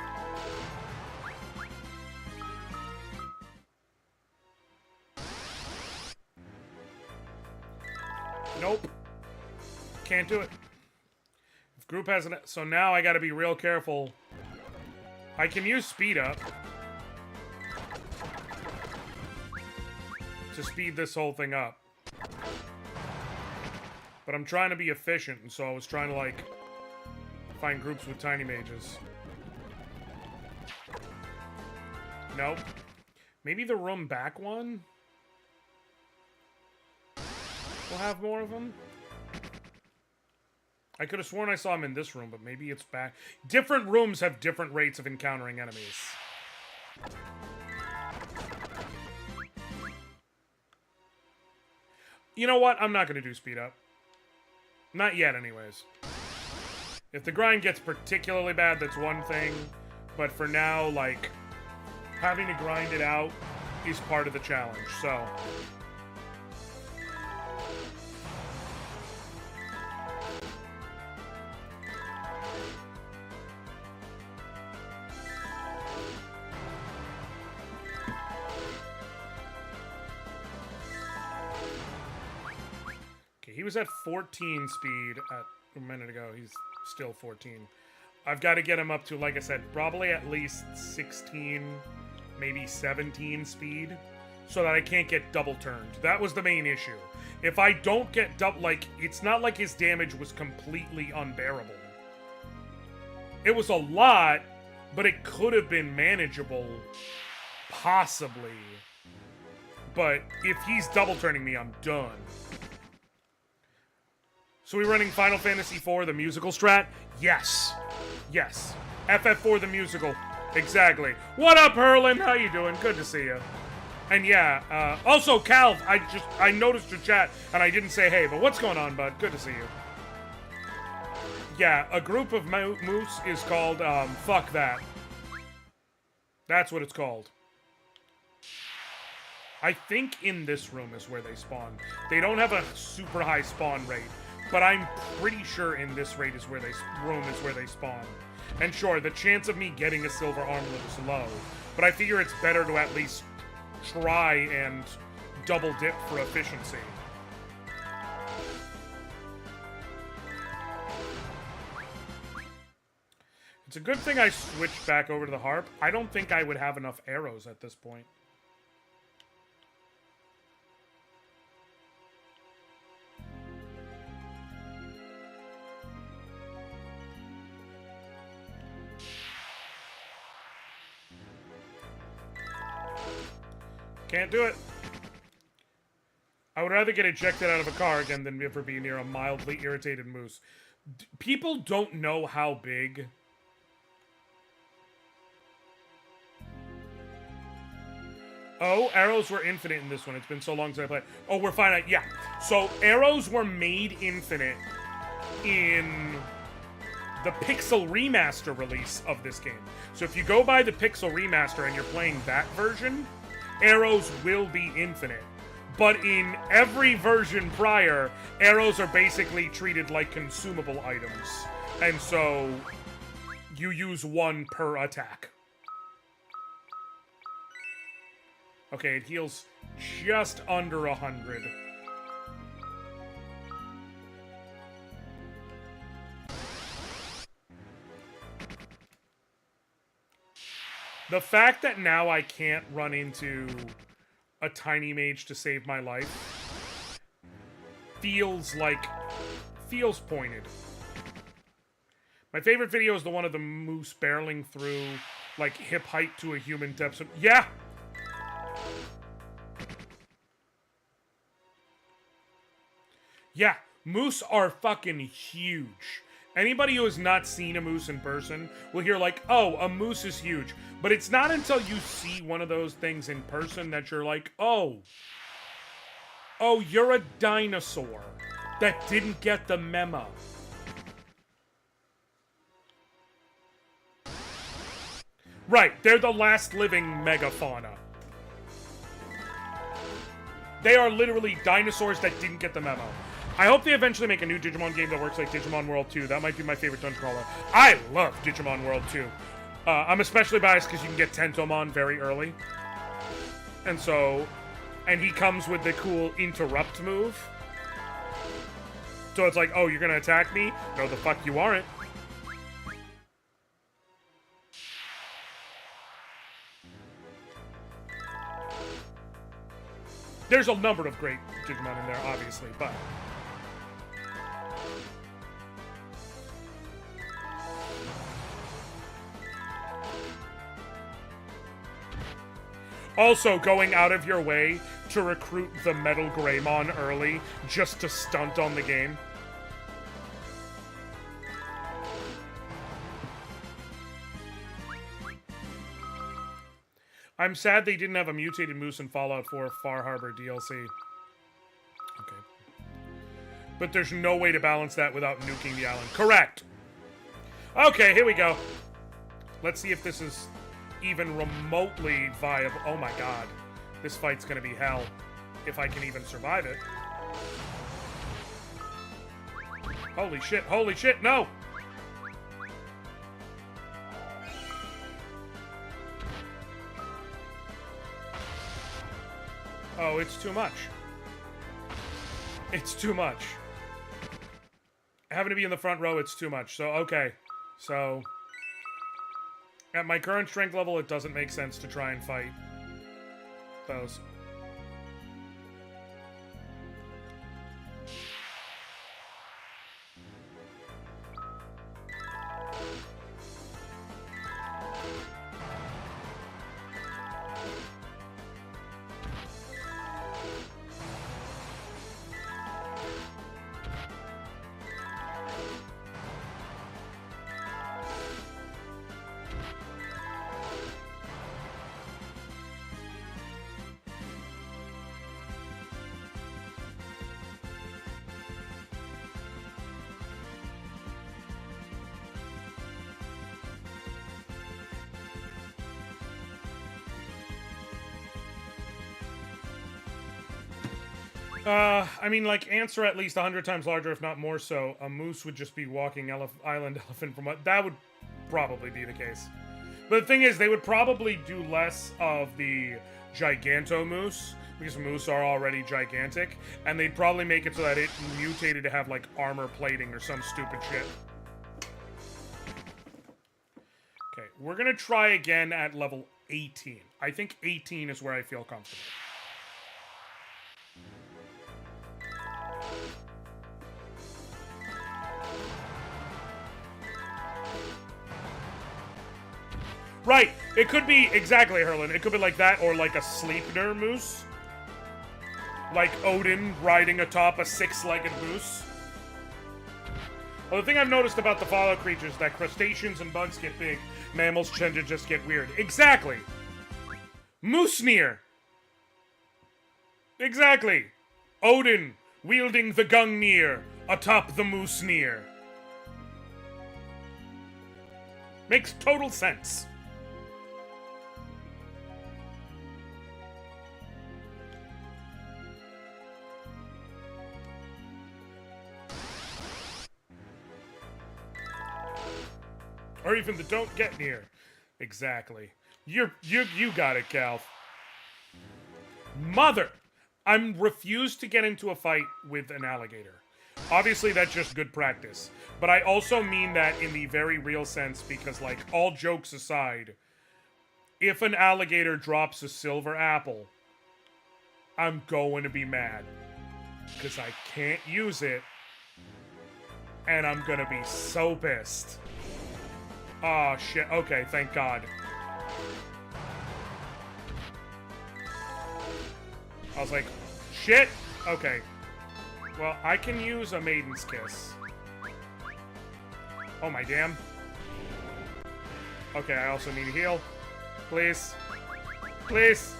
Nope. Can't do it. If group has an... So now I gotta be real careful. I can use speed up to speed this whole thing up. But I'm trying to be efficient, and so I was trying to, like, find groups with tiny mages. Nope. Maybe the room back one will have more of them. I could have sworn I saw him in this room, but maybe it's back. Different rooms have different rates of encountering enemies. You know what? I'm not going to do speed up. Not yet, anyways. If the grind gets particularly bad, that's one thing. But for now, like, having to grind it out is part of the challenge, so... Okay, he was at 14 speed a minute ago. He's still 14. I've got to get him up to, like I said, probably at least 16, maybe 17 speed, so that I can't get double turned. That was the main issue. If I don't get double, like, it's not like his damage was completely unbearable. It was a lot, but it could have been manageable, possibly. But if he's double turning me, I'm done. So we running Final Fantasy IV, the musical strat? Yes. Yes. FF4 the musical. Exactly. What up, Herlin? How you doing? Good to see you. And yeah, also, Calv, I noticed your chat, and I didn't say hey, but what's going on, bud? Good to see you. Yeah, a group of moose is called, fuck that. That's what it's called. I think in this room is where they spawn. They don't have a super high spawn rate, but I'm pretty sure in this room is where they spawn. And sure, the chance of me getting a silver armlet is low, but I figure it's better to at least try and double dip for efficiency. It's a good thing I switched back over to the harp. I don't think I would have enough arrows at this point. Can't do it. I would rather get ejected out of a car again than ever be near a mildly irritated moose. People don't know how big... Oh, arrows were infinite in this one. It's been so long since I played. Oh, we're fine. Yeah. So, arrows were made infinite in the Pixel Remaster release of this game. So if you go by the Pixel Remaster and you're playing that version... arrows will be infinite. But in every version prior, arrows are basically treated like consumable items. And so you use 1 per attack. Okay, it heals just under 100. The fact that now I can't run into a tiny mage to save my life feels pointed. My favorite video is the one of the moose barreling through, like, hip height to a human depth. Yeah! Yeah, moose are fucking huge. Anybody who has not seen a moose in person will hear like, oh, a moose is huge. But it's not until you see one of those things in person that you're like, oh, you're a dinosaur that didn't get the memo. Right, they're the last living megafauna. They are literally dinosaurs that didn't get the memo. I hope they eventually make a new Digimon game that works like Digimon World 2. That might be my favorite dungeon crawler. I love Digimon World 2. I'm especially biased because you can get Tentomon very early. And he comes with the cool interrupt move. So it's like, oh, you're gonna attack me? No, the fuck you aren't. There's a number of great Digimon in there, obviously, but... Also, going out of your way to recruit the Metal Greymon early just to stunt on the game. I'm sad they didn't have a mutated moose in Fallout 4 Far Harbor DLC. Okay. But there's no way to balance that without nuking the island. Correct! Okay, here we go. Let's see if this is even remotely viable. Oh my god. This fight's gonna be hell. If I can even survive it. Holy shit, no! Oh, it's too much. It's too much. Having to be in the front row, it's too much. So, okay. So, at my current strength level, it doesn't make sense to try and fight those. I mean, like, ants are at least 100 times larger, if not more so. A moose would just be walking island elephant from what... That would probably be the case. But the thing is, they would probably do less of the Giganto moose, because moose are already gigantic, and they'd probably make it so that it mutated to have, like, armor plating or some stupid shit. Okay, we're gonna try again at level 18. I think 18 is where I feel comfortable. Right, it could be, exactly, Herlin, it could be like that, or like a Sleipnir moose. Like Odin riding atop a 6-legged moose. Well, the thing I've noticed about the Fallout creatures is that crustaceans and bugs get big, mammals tend to just get weird. Exactly! Moosnir! Exactly! Odin wielding the Gungnir atop the Moosnir. Makes total sense. Or even the don't get near. Exactly. You got it, Cal. Mother! I'm refused to get into a fight with an alligator. Obviously, that's just good practice. But I also mean that in the very real sense because, like, all jokes aside, if an alligator drops a silver apple, I'm going to be mad. Because I can't use it. And I'm going to be so pissed. Oh, shit. Okay, thank God. I was like, shit! Okay. Well, I can use a Maiden's Kiss. Oh, my damn. Okay, I also need a heal. Please. Please!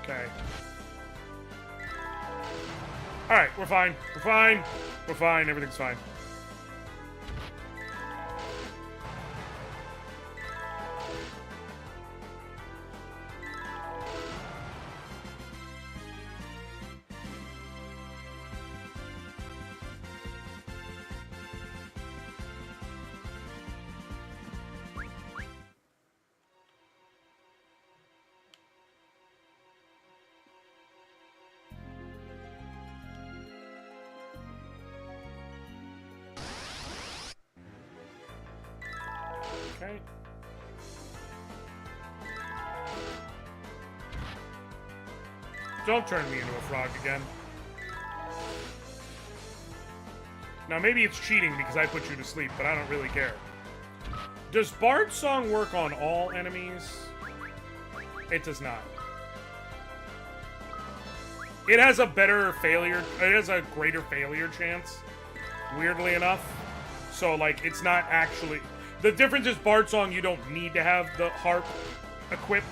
Okay. Alright, we're fine. We're fine. We're fine. Everything's fine. Okay. Don't turn me into a frog again. Now, maybe it's cheating because I put you to sleep, but I don't really care. Does Bard's Song work on all enemies? It does not. It has a better failure... It has a greater failure chance, weirdly enough. So, like, it's not actually... The difference is Bard's Song, you don't need to have the harp equipped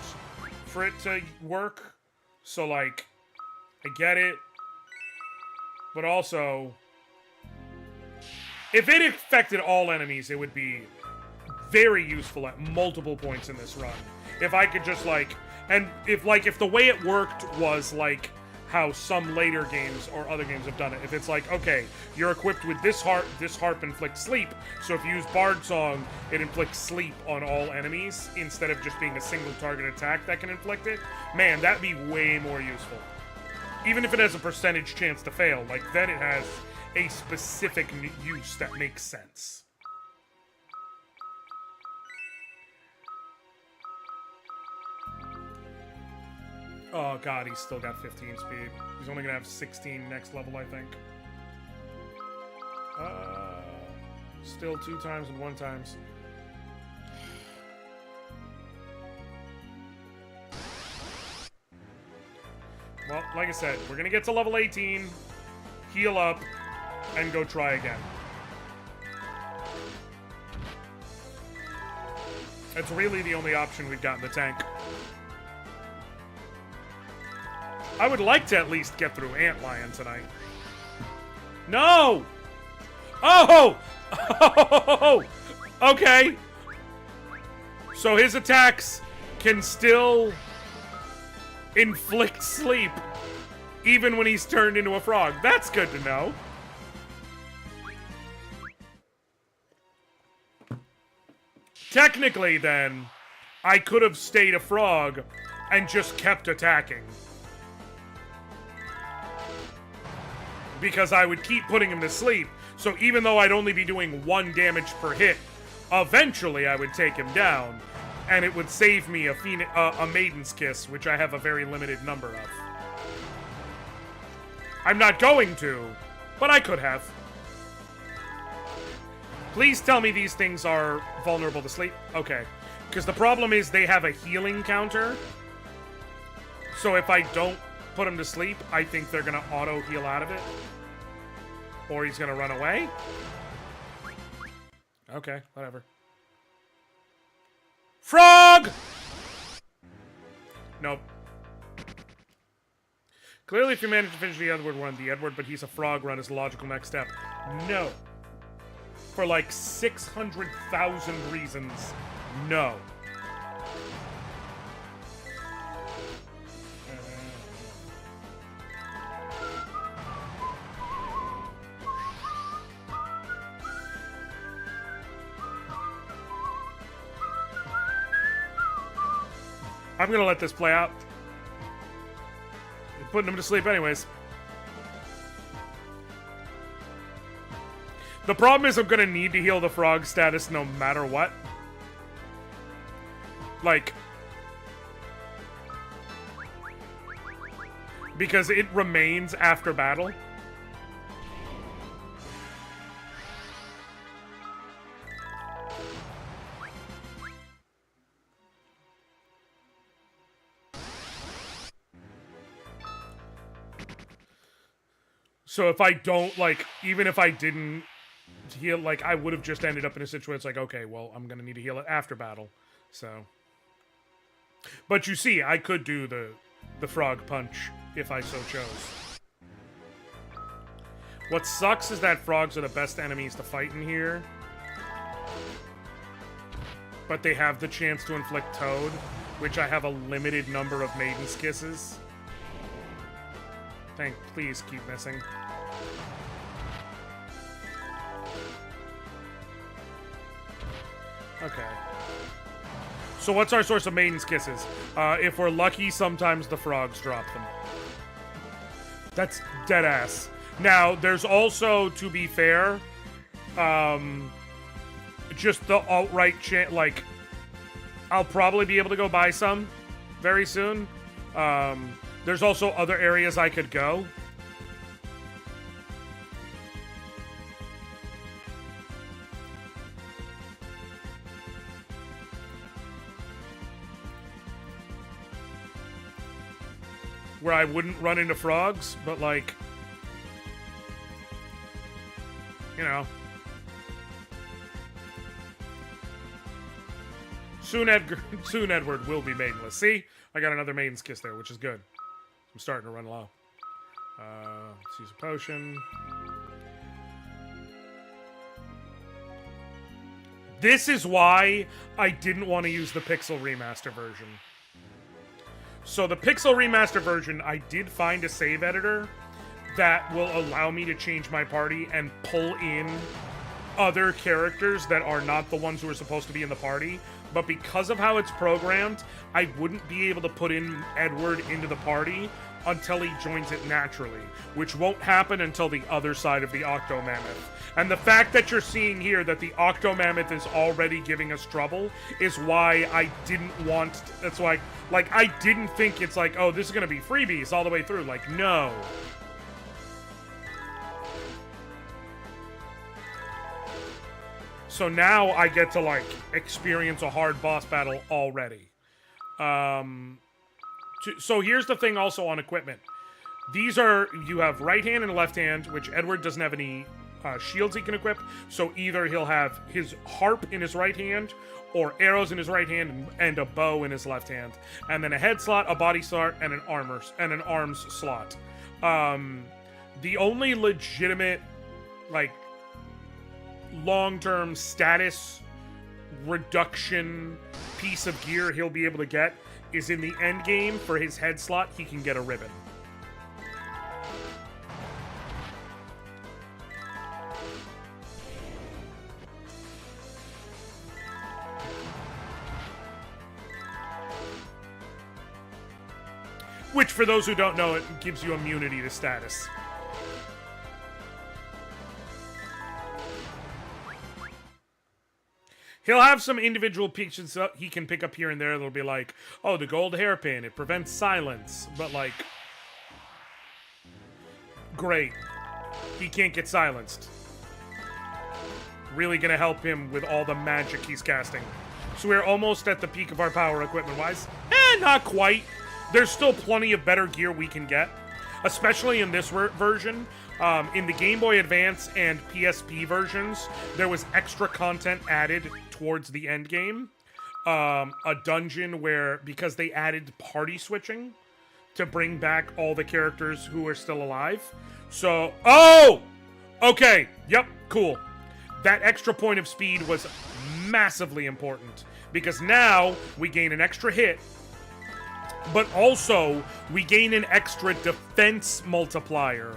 for it to work. So, like, I get it. But also, if it affected all enemies, it would be very useful at multiple points in this run. If I could just, like... And if the way it worked was, like, how some later games or other games have done it. If it's like, okay, you're equipped with this harp inflicts sleep, so if you use Bard Song, it inflicts sleep on all enemies, instead of just being a single target attack that can inflict it. Man, that'd be way more useful. Even if it has a percentage chance to fail, like, then it has a specific use that makes sense. Oh god, he's still got 15 speed. He's only gonna have 16 next level, I think. Still 2 times and 1 times. Well, like I said, we're gonna get to level 18, heal up, and go try again. It's really the only option we've got in the tank. I would like to at least get through Antlion tonight. No! Oh! Oh! Okay. So his attacks can still inflict sleep even when he's turned into a frog. That's good to know. Technically, then, I could have stayed a frog and just kept attacking. Because I would keep putting him to sleep. So even though I'd only be doing 1 damage per hit, eventually I would take him down. And it would save me a Maiden's Kiss, which I have a very limited number of. I'm not going to, but I could have. Please tell me these things are vulnerable to sleep. Okay. Because the problem is they have a healing counter. So if I don't put him to sleep, I think they're going to auto-heal out of it. Or he's going to run away. Okay, whatever. Frog! Nope. Clearly, if you manage to finish the Edward run, the Edward but he's a frog run is the logical next step. No. For like 600,000 reasons, no. I'm gonna let this play out. You're putting him to sleep anyways. The problem is I'm gonna need to heal the frog status no matter what. Like, because it remains after battle. So if I don't, like, even if I didn't heal, like, I would have just ended up in a situation it's like, okay, well, I'm gonna need to heal it after battle. So, but you see, I could do the frog punch if I so chose. What sucks is that frogs are the best enemies to fight in here, but they have the chance to inflict Toad, which I have a limited number of Maiden's Kisses. Please keep missing. Okay. So what's our source of Maiden's Kisses? If we're lucky, sometimes the frogs drop them. That's dead ass. Now, there's also, to be fair, just the outright chance, like, I'll probably be able to go buy some very soon. There's also other areas I could go. Where I wouldn't run into frogs, but like, you know. Soon Edward will be maidenless. See? I got another Maiden's Kiss there, which is good. I'm starting to run low. Let's use a potion. This is why I didn't want to use the Pixel Remaster version. So the Pixel Remaster version, I did find a save editor that will allow me to change my party and pull in other characters that are not the ones who are supposed to be in the party. But because of how it's programmed, I wouldn't be able to put in Edward into the party until he joins it naturally, which won't happen until the other side of the Octomammoth. And the fact that you're seeing here that the Octomammoth is already giving us trouble is why I didn't want... That's why, like, I didn't think it's like, oh, this is going to be freebies all the way through. Like, no. So now I get to, like, experience a hard boss battle already. So here's the thing also on equipment. These are, you have right hand and left hand, which Edward doesn't have any shields he can equip. So either he'll have his harp in his right hand, or arrows in his right hand, and a bow in his left hand. And then a head slot, a body slot, and an arms slot. The only legitimate, like, long-term status reduction piece of gear he'll be able to get is in the end game. For his head slot, he can get a ribbon. Which, for those who don't know, it gives you immunity to status. He'll have some individual pieces he can pick up here and there that'll be like, oh, the gold hairpin, it prevents silence. But, like, great. He can't get silenced. Really gonna help him with all the magic he's casting. So we're almost at the peak of our power equipment-wise. Not quite. There's still plenty of better gear we can get. Especially in this version. In the Game Boy Advance and PSP versions, there was extra content added towards the end game. A dungeon where, because they added party switching to bring back all the characters who are still alive. So, oh! Okay, yep, cool. That extra point of speed was massively important, because now we gain an extra hit, but also we gain an extra defense multiplier,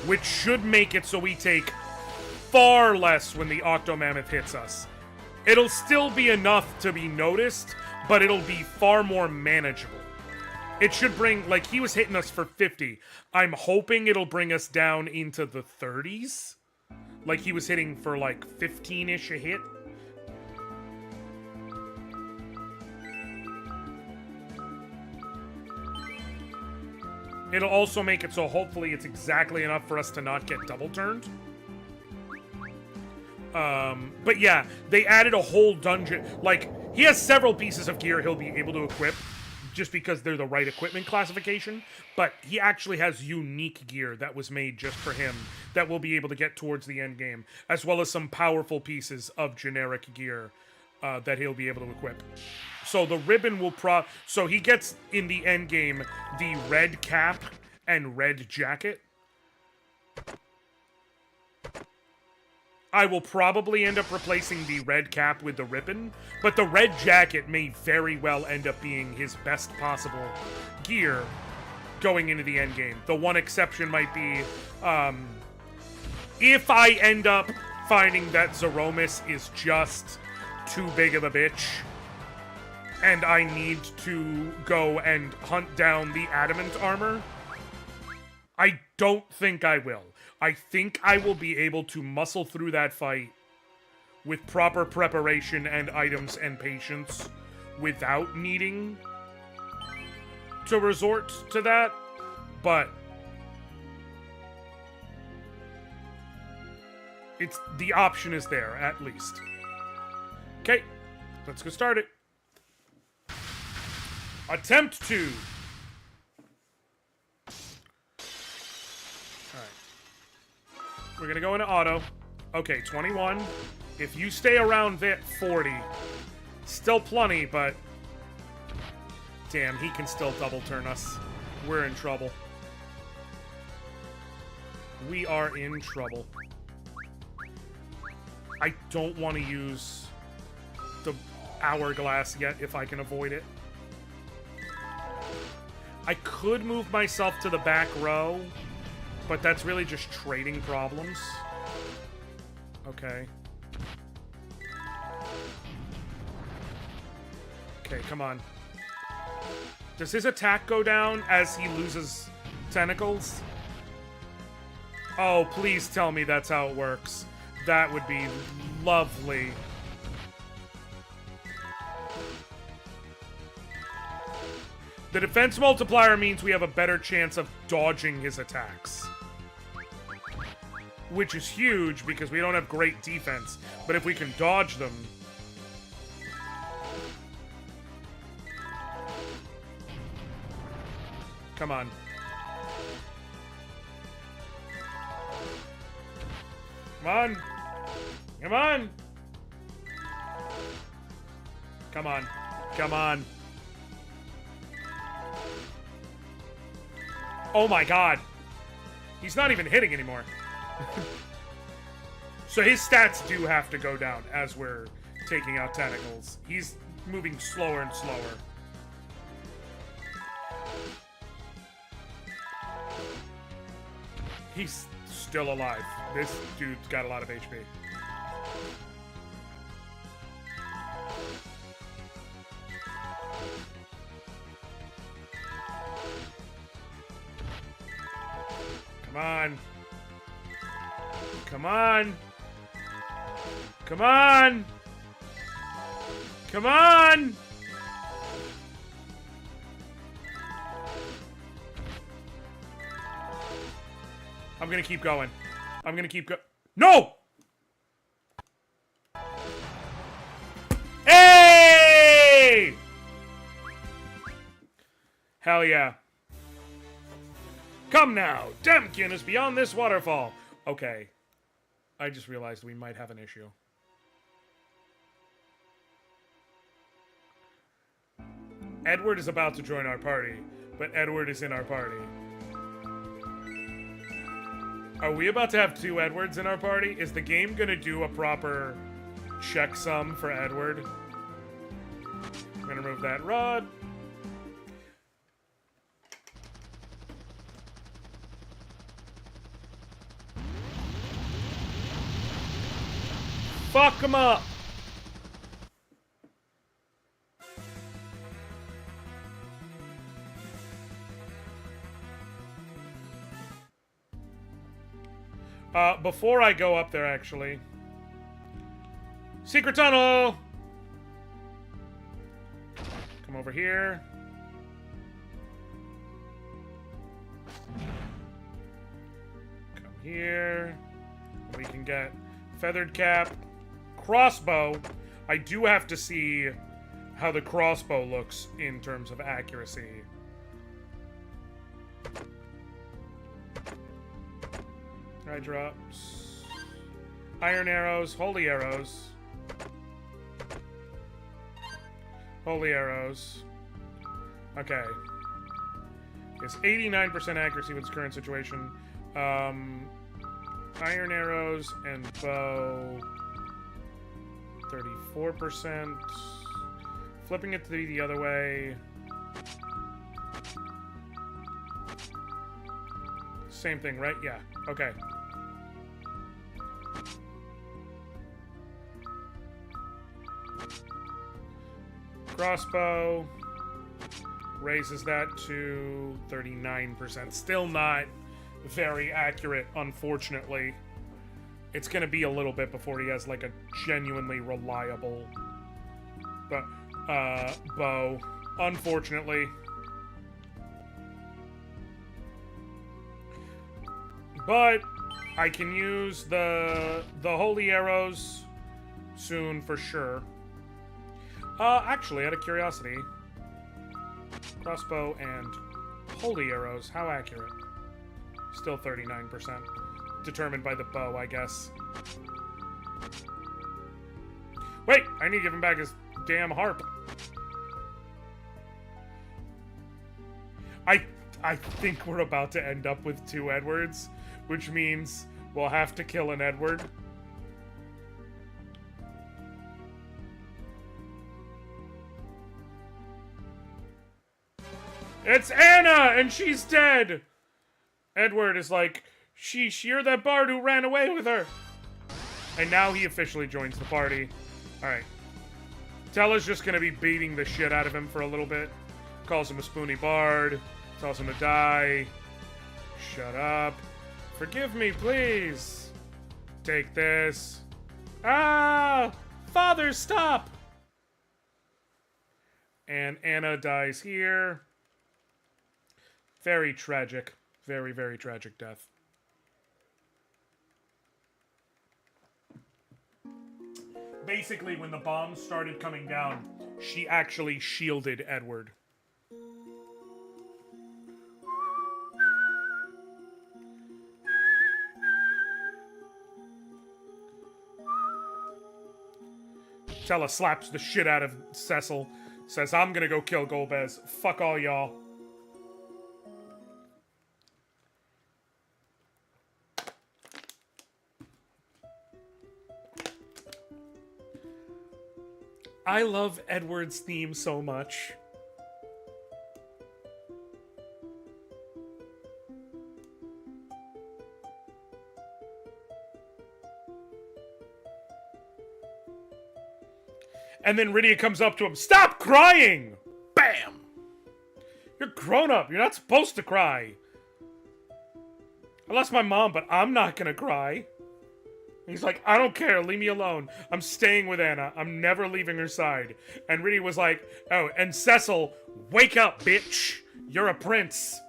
which should make it so we take far less when the Octomammoth hits us. It'll still be enough to be noticed, but it'll be far more manageable. It should bring, like, he was hitting us for 50. I'm hoping it'll bring us down into the 30s. Like, he was hitting for, like, 15-ish a hit. It'll also make it so hopefully it's exactly enough for us to not get double turned. But yeah, they added a whole dungeon. Like, he has several pieces of gear he'll be able to equip just because they're the right equipment classification. But he actually has unique gear that was made just for him that we'll be able to get towards the end game, as well as some powerful pieces of generic gear that he'll be able to equip. So the ribbon will so he gets, in the end game, the red cap and red jacket. I will probably end up replacing the red cap with the ribbon, but the red jacket may very well end up being his best possible gear going into the end game. The one exception might be, if I end up finding that Zeromus is just too big of a bitch, and I need to go and hunt down the adamant armor. I don't think I will. I think I will be able to muscle through that fight with proper preparation and items and patience without needing to resort to that, but the option is there, at least. Okay, let's get started. Attempt 2. Alright. We're gonna go into auto. Okay, 21. If you stay around that 40. Still plenty, but... damn, he can still double turn us. We're in trouble. We are in trouble. I don't want to use the hourglass yet if I can avoid it. I could move myself to the back row, but that's really just trading problems. Okay. Okay, come on. Does his attack go down as he loses tentacles? Oh, please tell me that's how it works. That would be lovely. The defense multiplier means we have a better chance of dodging his attacks. Which is huge because we don't have great defense. But if we can dodge them... come on. Come on. Come on. Come on. Come on. Oh my god. He's not even hitting anymore. So his stats do have to go down as we're taking out tentacles. He's moving slower and slower. He's still alive. This dude's got a lot of HP. Come on. Come on. Come on. Come on. I'm gonna keep going. I'm gonna keep No! Hey! Hell yeah. Come now, Damkin is beyond this waterfall. Okay. I just realized we might have an issue. Edward is about to join our party, but Edward is in our party. Are we about to have 2 Edwards in our party? Is the game gonna do a proper checksum for Edward? I'm gonna remove that rod. Fuck him up! Before I go up there, actually. Secret tunnel! Come over here. Come here. We can get feathered cap. Crossbow. I do have to see how the crossbow looks in terms of accuracy. Eye drops. Iron arrows. Holy arrows. Holy arrows. Okay. It's 89% accuracy with its current situation. Iron arrows and bow. 34%. Flipping it to the other way. Same thing, right? Yeah. Okay. Crossbow raises that to 39%. Still not very accurate, unfortunately. It's gonna be a little bit before he has like a genuinely reliable bow, unfortunately. But I can use the holy arrows soon for sure. Actually, out of curiosity, crossbow and holy arrows, how accurate? Still 39%. Determined by the bow, I guess. Wait, I need to give him back his damn harp. I think we're about to end up with 2 Edwards, which means we'll have to kill an Edward. It's Anna, and she's dead! Edward is like, sheesh, you're that bard who ran away with her. And now he officially joins the party. Alright. Tella's just gonna be beating the shit out of him for a little bit. Calls him a spoony bard. Tells him to die. Shut up. Forgive me, please. Take this. Ah! Father, stop! And Anna dies here. Very tragic. Very, very tragic death. Basically, when the bombs started coming down, she actually shielded Edward. Tella slaps the shit out of Cecil. Says, I'm gonna go kill Golbez. Fuck all y'all. I love Edward's theme so much. And then Rydia comes up to him. Stop crying! Bam! You're grown up. You're not supposed to cry. I lost my mom, but I'm not gonna cry. He's like, I don't care. Leave me alone. I'm staying with Anna. I'm never leaving her side. And Rydia was like, oh, and Cecil, wake up, bitch. You're a prince.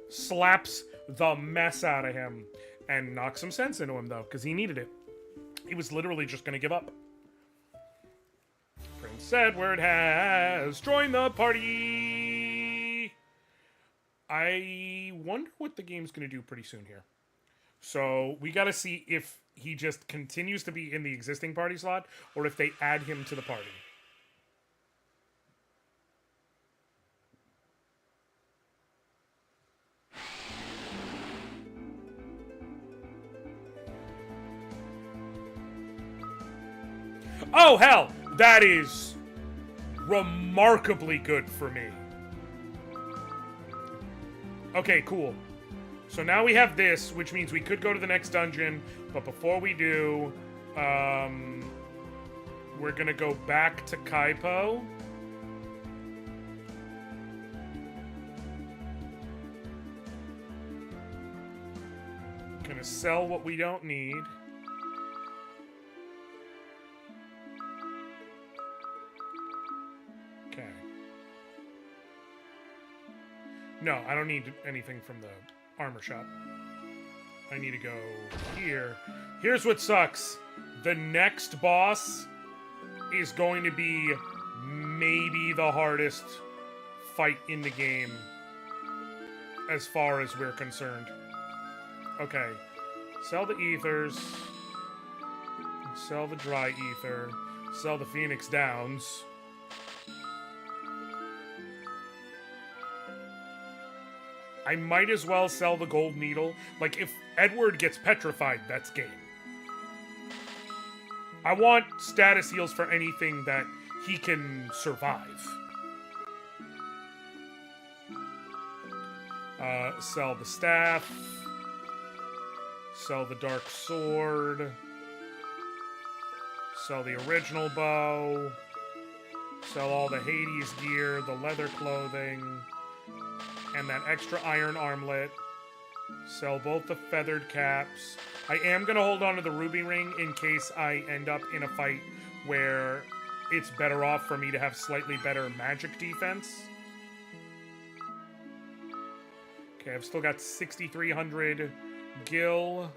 Slaps the mess out of him. And knocks some sense into him, though, because he needed it. He was literally just going to give up. Prince Edward has joined the party. I wonder what the game's going to do pretty soon here. So we got to see if he just continues to be in the existing party slot or if they add him to the party. Oh, hell! That is remarkably good for me. Okay, cool. So now we have this, which means we could go to the next dungeon, but before we do, we're gonna go back to Kaipo. Gonna sell what we don't need. Okay. No, I don't need anything from the armor shop. I need to go here. Here's what sucks. The next boss is going to be maybe the hardest fight in the game as far as we're concerned. Okay. Sell the ethers. Sell the dry ether. Sell the Phoenix Downs. I might as well sell the gold needle. Like, if Edward gets petrified, that's game. I want status heals for anything that he can survive. Sell the staff. Sell the dark sword. Sell the original bow. Sell all the Hades gear, the leather clothing, and that extra iron armlet. Sell both the feathered caps. I am going to hold on to the ruby ring in case I end up in a fight where it's better off for me to have slightly better magic defense. Okay, I've still got 6,300 gil.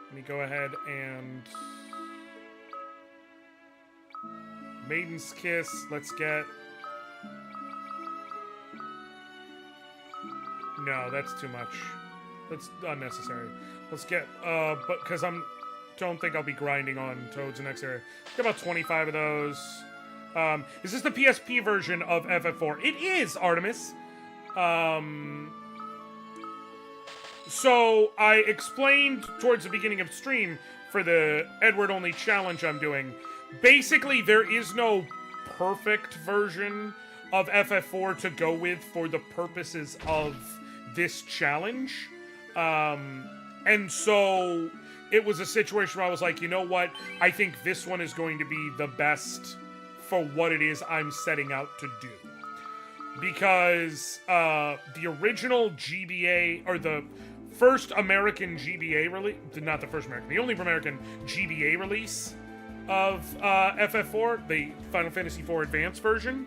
Let me go ahead and... Maiden's Kiss, let's get... No, that's too much. That's unnecessary. Let's get, but, because don't think I'll be grinding on toads in the next area. Let's get about 25 of those. Is this the PSP version of FF4? It is, Artemis! So, I explained towards the beginning of stream for the Edward-only challenge I'm doing. Basically, there is no perfect version of FF4 to go with for the purposes of this challenge. And so it was a situation where I was like, you know what? I think this one is going to be the best for what it is I'm setting out to do. Because the original GBA, or the first American GBA release, not the first American, the only American GBA release of FF4, the Final Fantasy IV Advance version,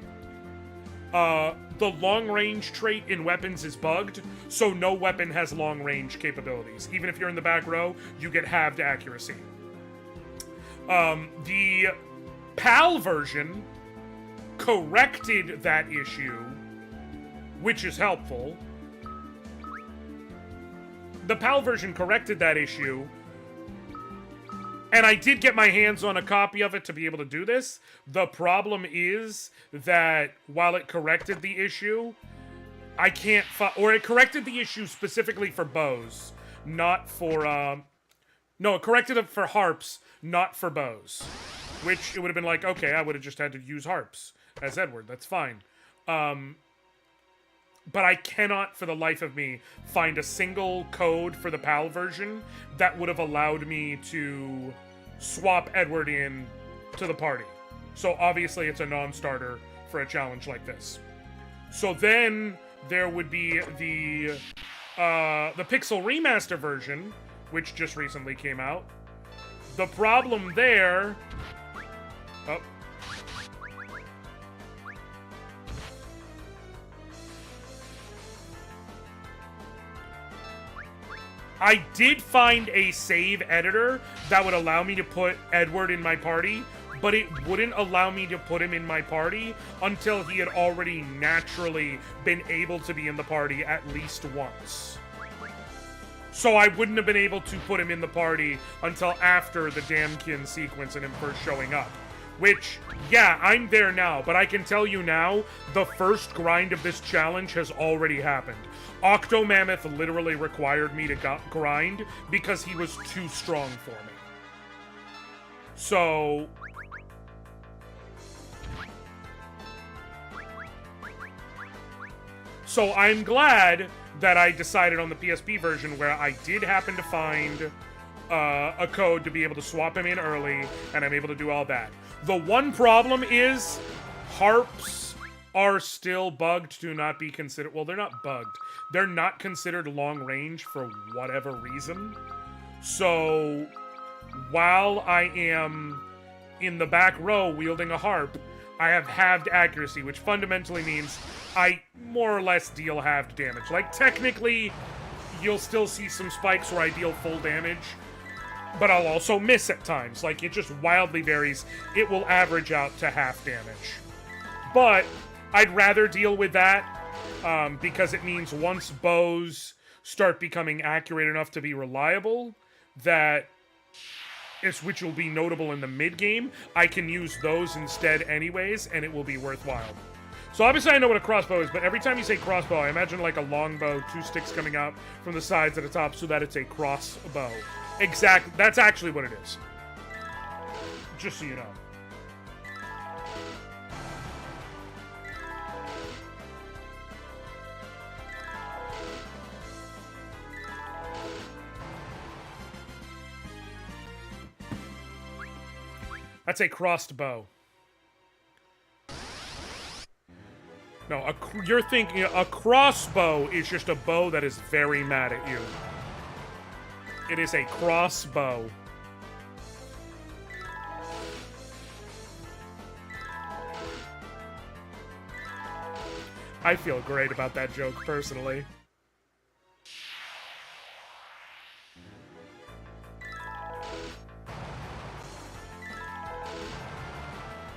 the long-range trait in weapons is bugged, so no weapon has long-range capabilities. Even if you're in the back row, you get halved accuracy. The PAL version corrected that issue, which is helpful. The PAL version corrected that issue, and I did get my hands on a copy of it to be able to do this. The problem is that while it corrected the issue, I can't or it corrected the issue specifically for bows, not for, no, it corrected it for harps, not for bows. Which, it would have been like, okay, I would have just had to use harps as Edward, that's fine. But I cannot, for the life of me, find a single code for the PAL version that would have allowed me to swap Edward in to the party. So obviously it's a non-starter for a challenge like this. So then there would be the Pixel Remaster version, which just recently came out. The problem there... Oh. I did find a save editor that would allow me to put Edward in my party, but it wouldn't allow me to put him in my party until he had already naturally been able to be in the party at least once. So I wouldn't have been able to put him in the party until after the Damkin sequence and him first showing up. Which, yeah, I'm there now, but I can tell you now, the first grind of this challenge has already happened. Octomammoth literally required me to grind because he was too strong for me. So... So I'm glad that I decided on the PSP version where I did happen to find a code to be able to swap him in early, and I'm able to do all that. The one problem is harps are still bugged to not be considered. Well, they're not bugged. They're not considered long range for whatever reason. So, while I am in the back row wielding a harp, I have halved accuracy, which fundamentally means I more or less deal halved damage. Like, technically, you'll still see some spikes where I deal full damage, but I'll also miss at times. Like, it just wildly varies. It will average out to half damage. But I'd rather deal with that because it means once bows start becoming accurate enough to be reliable, which will be notable in the mid-game, I can use those instead anyways, and it will be worthwhile. So obviously I know what a crossbow is, but every time you say crossbow, I imagine like a longbow, 2 sticks coming out from the sides at the top so that it's a crossbow. Exactly. That's actually what it is. Just so you know. That's a crossed bow. No, you're thinking a crossbow is just a bow that is very mad at you. It is a crossbow. I feel great about that joke, personally.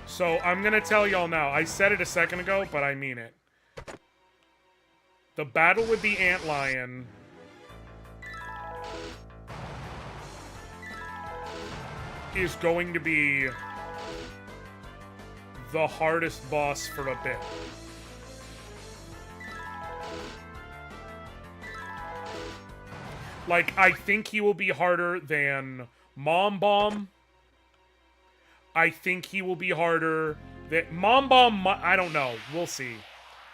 So, I'm gonna tell y'all now. I said it a second ago, but I mean it. The battle with the antlion is going to be the hardest boss for a bit. Like, I think he will be harder than Mom Bomb. I think he will be harder than... Mom Bomb, I don't know. We'll see.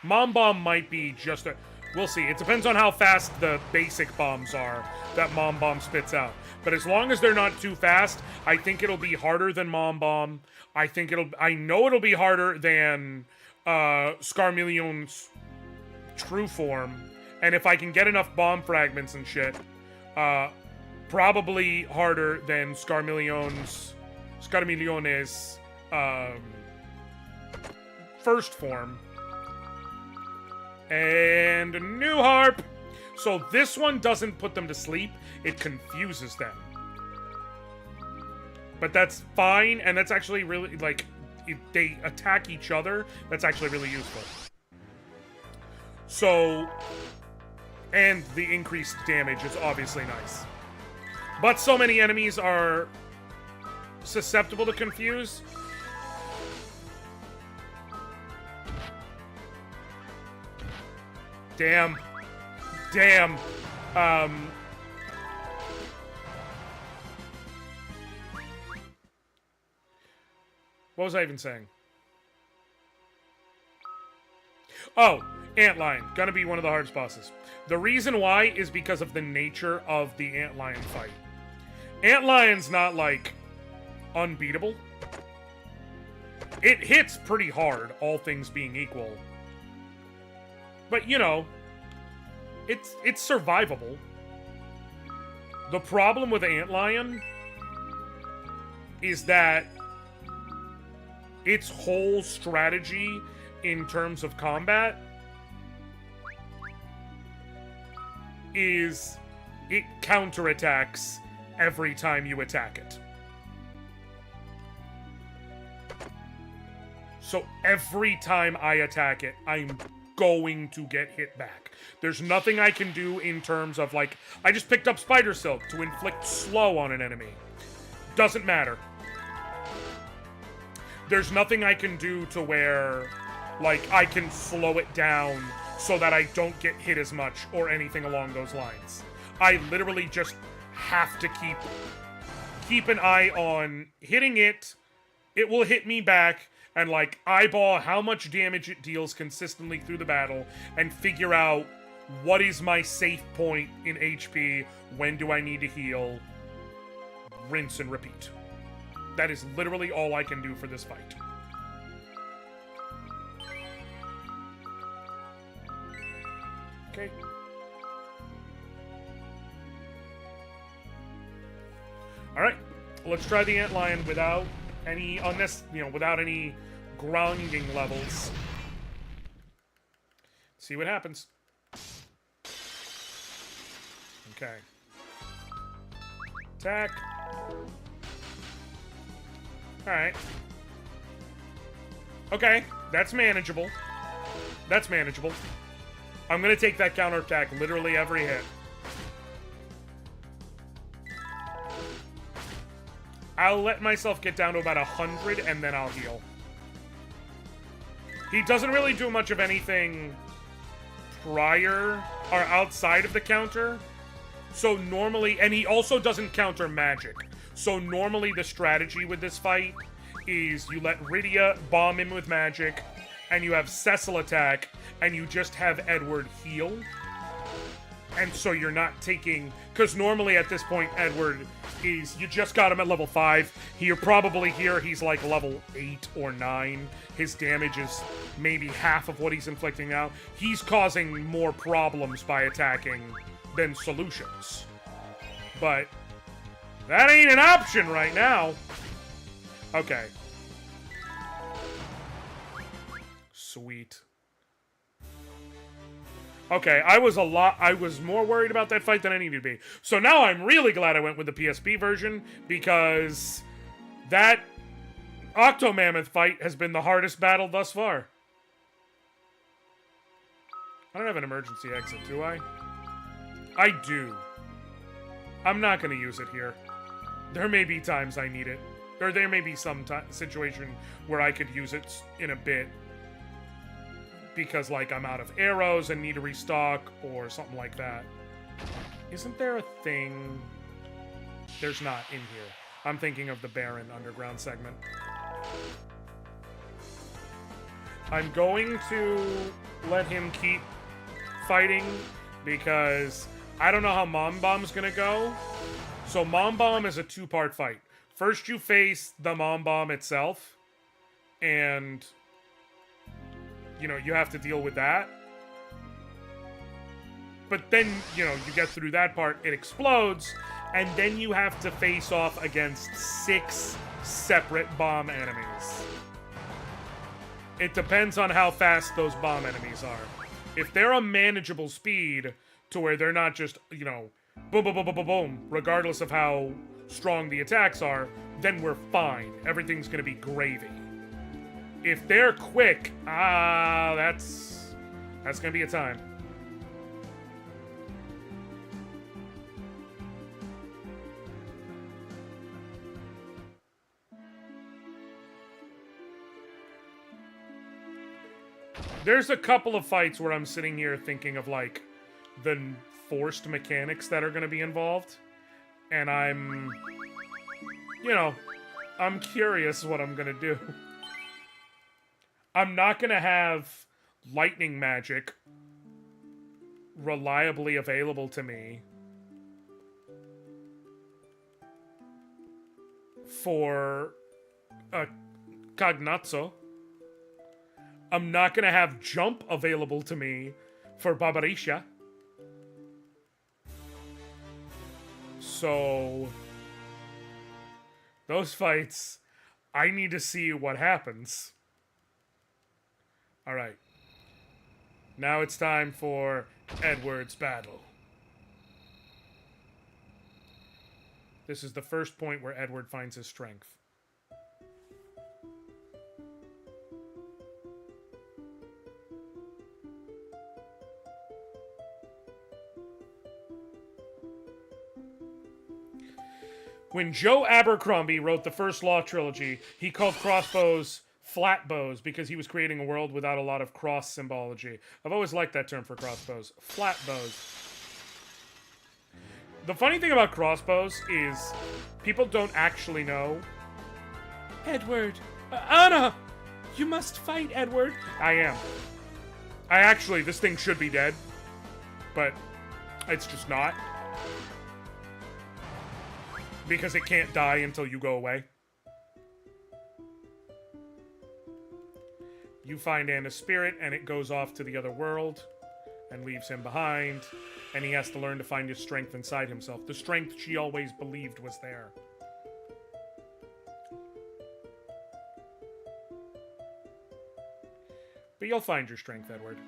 Mom Bomb might be just a... We'll see. It depends on how fast the basic bombs are that Mom Bomb spits out. But as long as they're not too fast, I think it'll be harder than Mom Bomb. I know it'll be harder than Scarmillion's true form. And if I can get enough bomb fragments and shit, probably harder than Scarmillione's first form. And a new harp. So this one doesn't put them to sleep. It confuses them. But that's fine, and that's actually really, like, if they attack each other, that's actually really useful. So, and the increased damage is obviously nice. But so many enemies are susceptible to confuse. Damn. What was I even saying? Oh, Antlion. Gonna be one of the hardest bosses. The reason why is because of the nature of the Antlion fight. Antlion's not, like, unbeatable. It hits pretty hard, all things being equal. But, you know, it's survivable. The problem with Antlion is that its whole strategy in terms of combat is it counterattacks every time you attack it. So every time I attack it, I'm going to get hit back. There's nothing I can do in terms of, like, I just picked up Spider Silk to inflict slow on an enemy. Doesn't matter. There's nothing I can do to where, like, I can slow it down so that I don't get hit as much or anything along those lines. I literally just have to keep an eye on hitting it. It will hit me back and, like, eyeball how much damage it deals consistently through the battle and figure out what is my safe point in HP, when do I need to heal, rinse and repeat. That is literally all I can do for this fight. Okay. Alright. Let's try the antlion without any without any grinding levels. See what happens. Okay. Attack. Alright. Okay, that's manageable. That's manageable. I'm gonna take that counterattack literally every hit. I'll let myself get down to about 100 and then I'll heal. He doesn't really do much of anything prior or outside of the counter. So normally, and he also doesn't counter magic. So normally the strategy with this fight is you let Rydia bomb him with magic, and you have Cecil attack, and you just have Edward heal. And so you're not taking... Because normally at this point, Edward is... You just got him at level 5. You're probably here, he's like level 8 or 9. His damage is maybe half of what he's inflicting now. He's causing more problems by attacking than solutions. But that ain't an option right now. Okay. Sweet. Okay, I was more worried about that fight than I needed to be. So now I'm really glad I went with the PSP version, because that Octomammoth fight has been the hardest battle thus far. I don't have an emergency exit, do I? I do. I'm not going to use it here. There may be times I need it. Or there may be some situation where I could use it in a bit. Because, like, I'm out of arrows and need to restock, or something like that. Isn't there a thing? There's not in here. I'm thinking of the Baron underground segment. I'm going to let him keep fighting, because I don't know how Mom Bomb's gonna go. So Mom Bomb is a two-part fight. First you face the Mom Bomb itself, and... you know, you have to deal with that. But then, you know, you get through that part, it explodes, and then you have to face off against 6 separate bomb enemies. It depends on how fast those bomb enemies are. If they're a manageable speed, to where they're not just, you know, boom, boom, boom, boom, boom, boom, regardless of how strong the attacks are, then we're fine. Everything's gonna be gravy. If they're quick, that's gonna be a time. There's a couple of fights where I'm sitting here thinking of, like, the forced mechanics that are gonna be involved. And I'm, you know, I'm curious what I'm gonna do. I'm not gonna have lightning magic reliably available to me for a Cagnazzo. I'm not gonna have jump available to me for Barbarisha. So those fights, I need to see what happens. Alright. Now it's time for Edward's battle. This is the first point where Edward finds his strength. When Joe Abercrombie wrote the first Law trilogy, he called crossbows flat bows because he was creating a world without a lot of cross symbology. I've always liked that term for crossbows. Flat bows. The funny thing about crossbows is people don't actually know. Edward! Anna! You must fight, Edward! I am. This thing should be dead. But it's just not. Because it can't die until you go away. You find Anna's spirit, and it goes off to the other world. and leaves him behind, and he has to learn to find his strength inside himself. The strength she always believed was there. But you'll find your strength, Edward.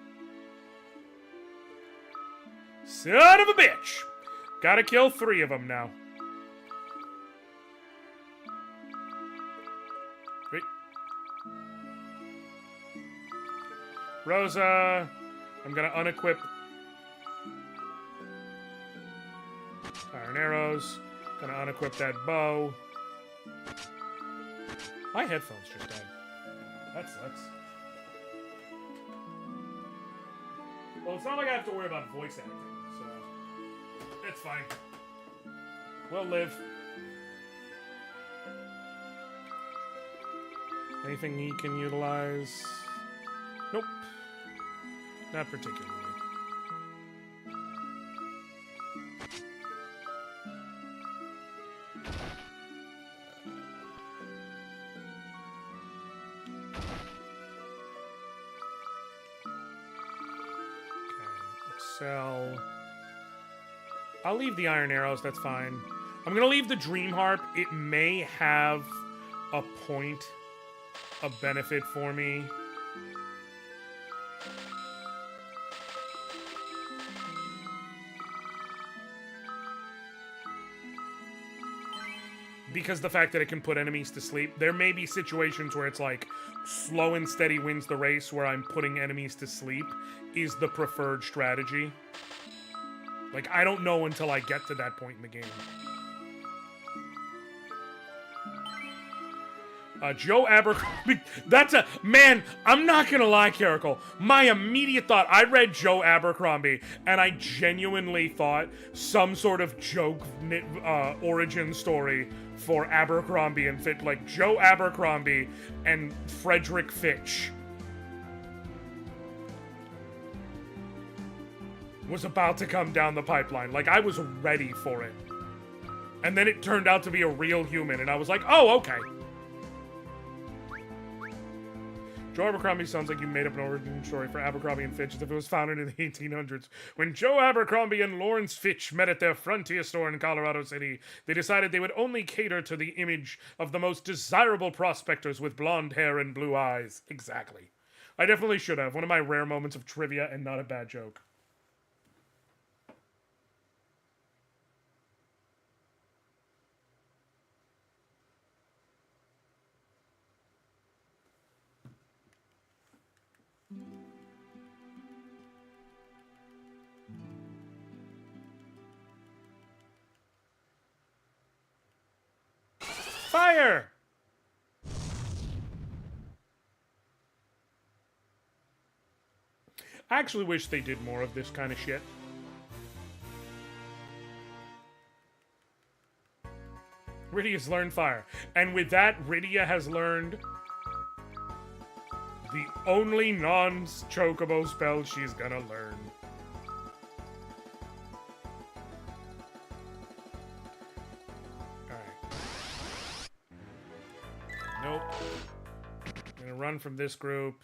Son of a bitch! Gotta kill 3 of them now. Wait. Rosa, I'm gonna unequip iron arrows. Gonna unequip that bow. My headphones just died. That sucks. Well, it's not like I have to worry about voice acting, so it's fine. We'll live. Anything he can utilize? Nope. Not particularly. I'll leave the iron arrows, that's fine. I'm gonna leave the dream harp. It may have a point of benefit for me. Because the fact that it can put enemies to sleep. There may be situations where it's like slow and steady wins the race, where I'm putting enemies to sleep is the preferred strategy. Like, I don't know until I get to that point in the game. Joe Abercrombie. That's a... Man, I'm not gonna lie, Caracal. My immediate thought... I read Joe Abercrombie, and I genuinely thought some sort of joke origin story for Abercrombie and Fitch. Like, Joe Abercrombie and Frederick Fitch was about to come down the pipeline. Like, I was ready for it. And then it turned out to be a real human, and I was like, oh, okay. Joe Abercrombie sounds like you made up an origin story for Abercrombie and Fitch as if it was founded in the 1800s. When Joe Abercrombie and Lawrence Fitch met at their frontier store in Colorado City, they decided they would only cater to the image of the most desirable prospectors with blonde hair and blue eyes. Exactly. I definitely should have. One of my rare moments of trivia and not a bad joke. Fire! I actually wish they did more of this kind of shit. Rydia's learned fire. And with that, Rydia has learned the only non-chocobo spell she's gonna learn. Nope. I'm gonna run from this group.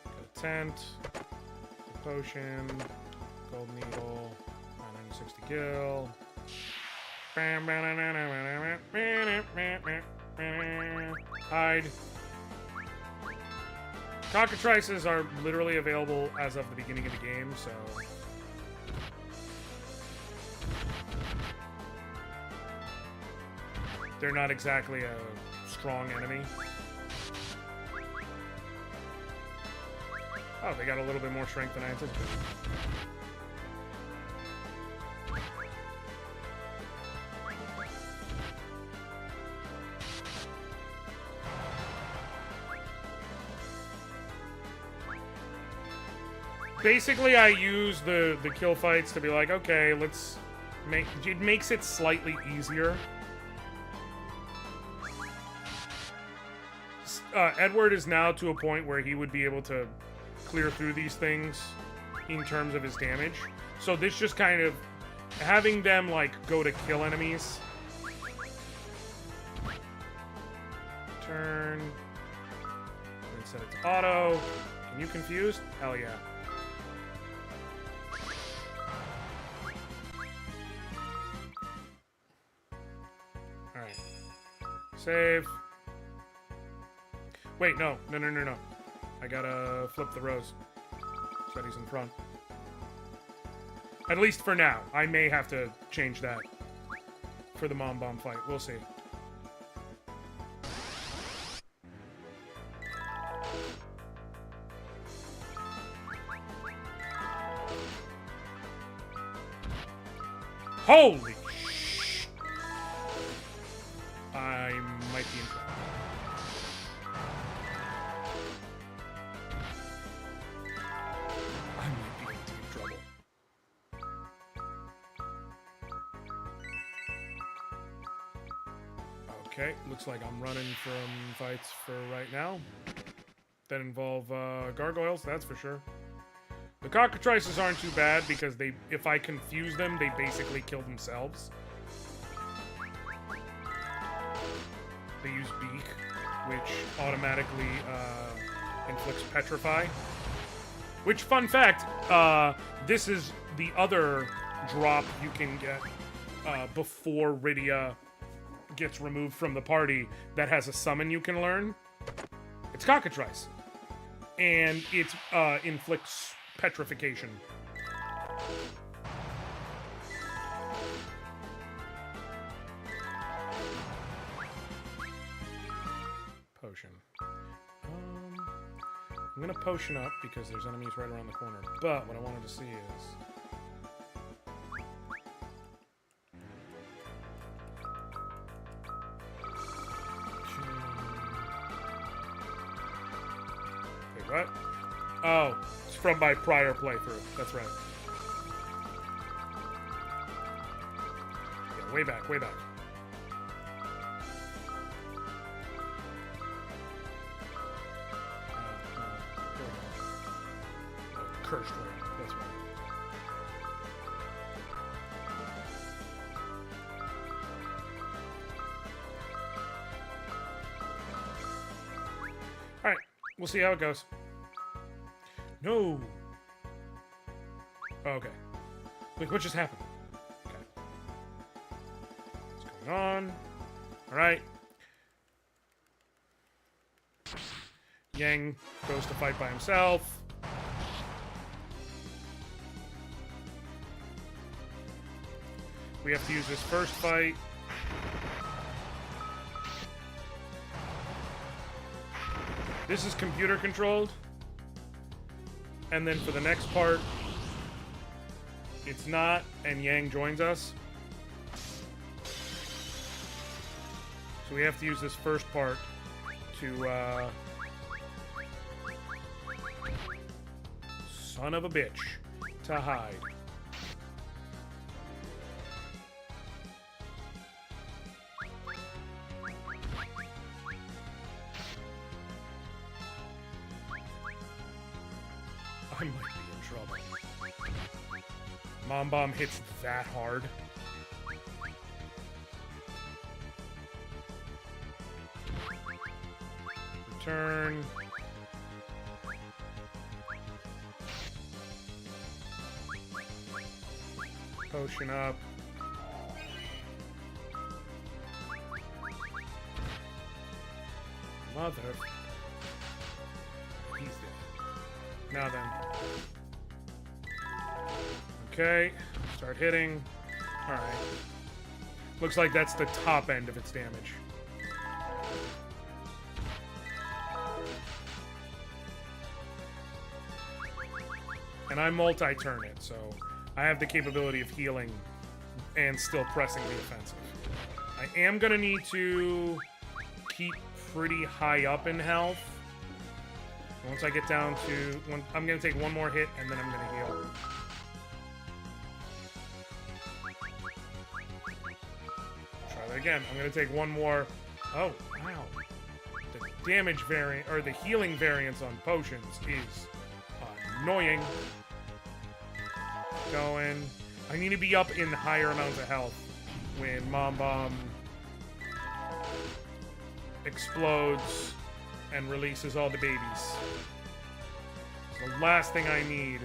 Got a tent, a potion, gold needle, 960 gil. Hide. Cockatrices are literally available as of the beginning of the game, so... they're not exactly a strong enemy. Oh, they got a little bit more strength than I anticipated. Basically, I use the kill fights to be like, okay, let's make... it makes it slightly easier. Edward is now to a point where he would be able to clear through these things in terms of his damage. So this just kind of... having them, like, go to kill enemies Turn. And then set it to auto. Can you confuse? Hell yeah. Alright. Save. Wait, no. No. I gotta flip the rows. So he's in front. At least for now. I may have to change that for the Mom Bomb fight. We'll see. Holy sh! I might be in trouble. I might be in deep trouble. Okay, looks like I'm running from fights for right now. That involve gargoyles, that's for sure. The cockatrices aren't too bad because if I confuse them, they basically kill themselves. They use Beak, which automatically inflicts Petrify. Which, fun fact, this is the other drop you can get before Rydia gets removed from the party that has a summon you can learn. It's Cockatrice. And it inflicts petrification. Potion. I'm gonna potion up because there's enemies right around the corner. But what I wanted to see is... Wait, what? Oh, it's from my prior playthrough. That's right. Yeah, way back, way back. Cursed way. That's right. Alright, we'll see how it goes. No! Oh, okay. Wait, what just happened? Okay. What's going on? Alright. Yang goes to fight by himself. We have to use this first fight. This is computer controlled. And then for the next part, it's not, and Yang joins us. So we have to use this first part to, son of a bitch, to hide. I might be in trouble. Mom Bomb hits that hard. Return. Potion up. Mother. He's dead. Now then. Okay. Start hitting. Alright. Looks like that's the top end of its damage. And I multi-turn it, so I have the capability of healing and still pressing the offensive. I am gonna need to keep pretty high up in health. Once I get down to... I'm going to take one more hit, and then I'm going to heal. Try that again. I'm going to take one more... Oh, wow. The damage variant, or the healing variance on potions is annoying. Going... I need to be up in higher amounts of health when Mom Bomb explodes and releases all the babies. The last thing I need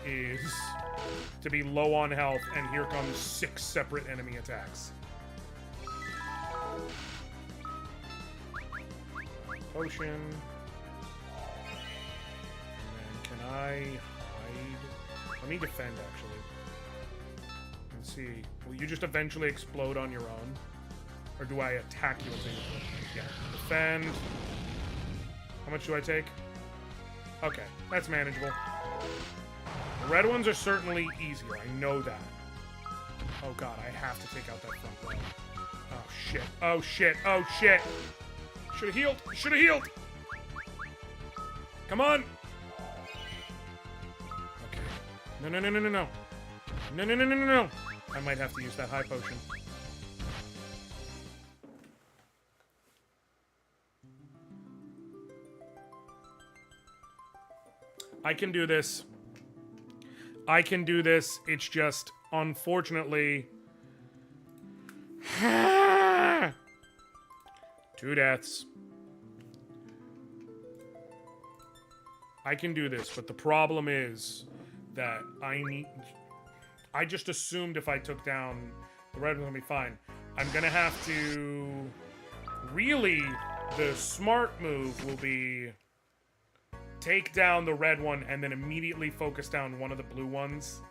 is to be low on health, and here comes 6 separate enemy attacks. Potion. And then can I hide? Let me defend, actually. Let's see. Will you just eventually explode on your own? Or do I attack you until you... Yeah. Defend. How much do I take? Okay. That's manageable. The red ones are certainly easier. I know that. Oh god, I have to take out that front row. Oh shit. Oh shit. Oh shit. Should have healed. Should have healed. Come on. Okay. No, no, no, no, no, no. No, no, no, no, no, no. I might have to use that high potion. I can do this. I can do this. It's just, unfortunately... 2 deaths. I can do this, but the problem is that I just assumed if I took down the red one, would be fine. I'm gonna have to... Really, the smart move will be... Take down the red one and then immediately focus down one of the blue ones.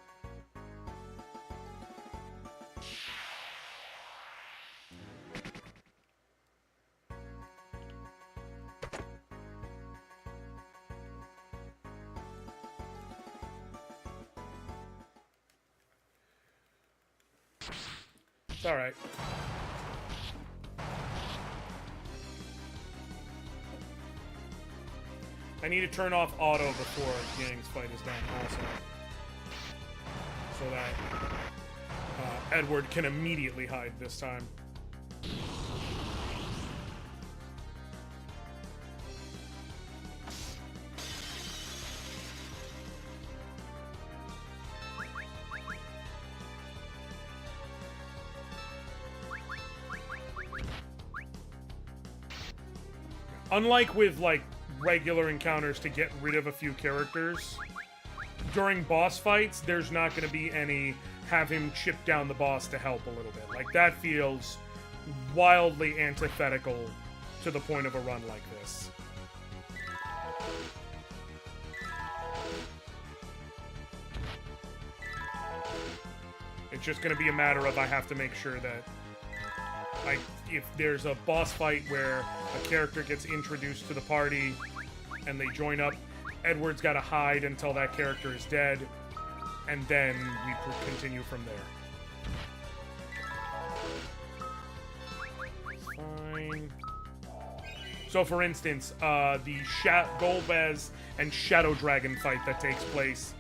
It's alright. I need to turn off auto before Yang's fight is done also. So that Edward can immediately hide this time. Unlike with, like, regular encounters to get rid of a few characters, during boss fights, there's not going to be any have him chip down the boss to help a little bit. Like, that feels wildly antithetical to the point of a run like this. It's just going to be a matter of I have to make sure that if there's a boss fight where a character gets introduced to the party and they join up, Edward's got to hide until that character is dead, and then we continue from there. Fine. So, for instance, the Golbez and Shadow Dragon fight that takes place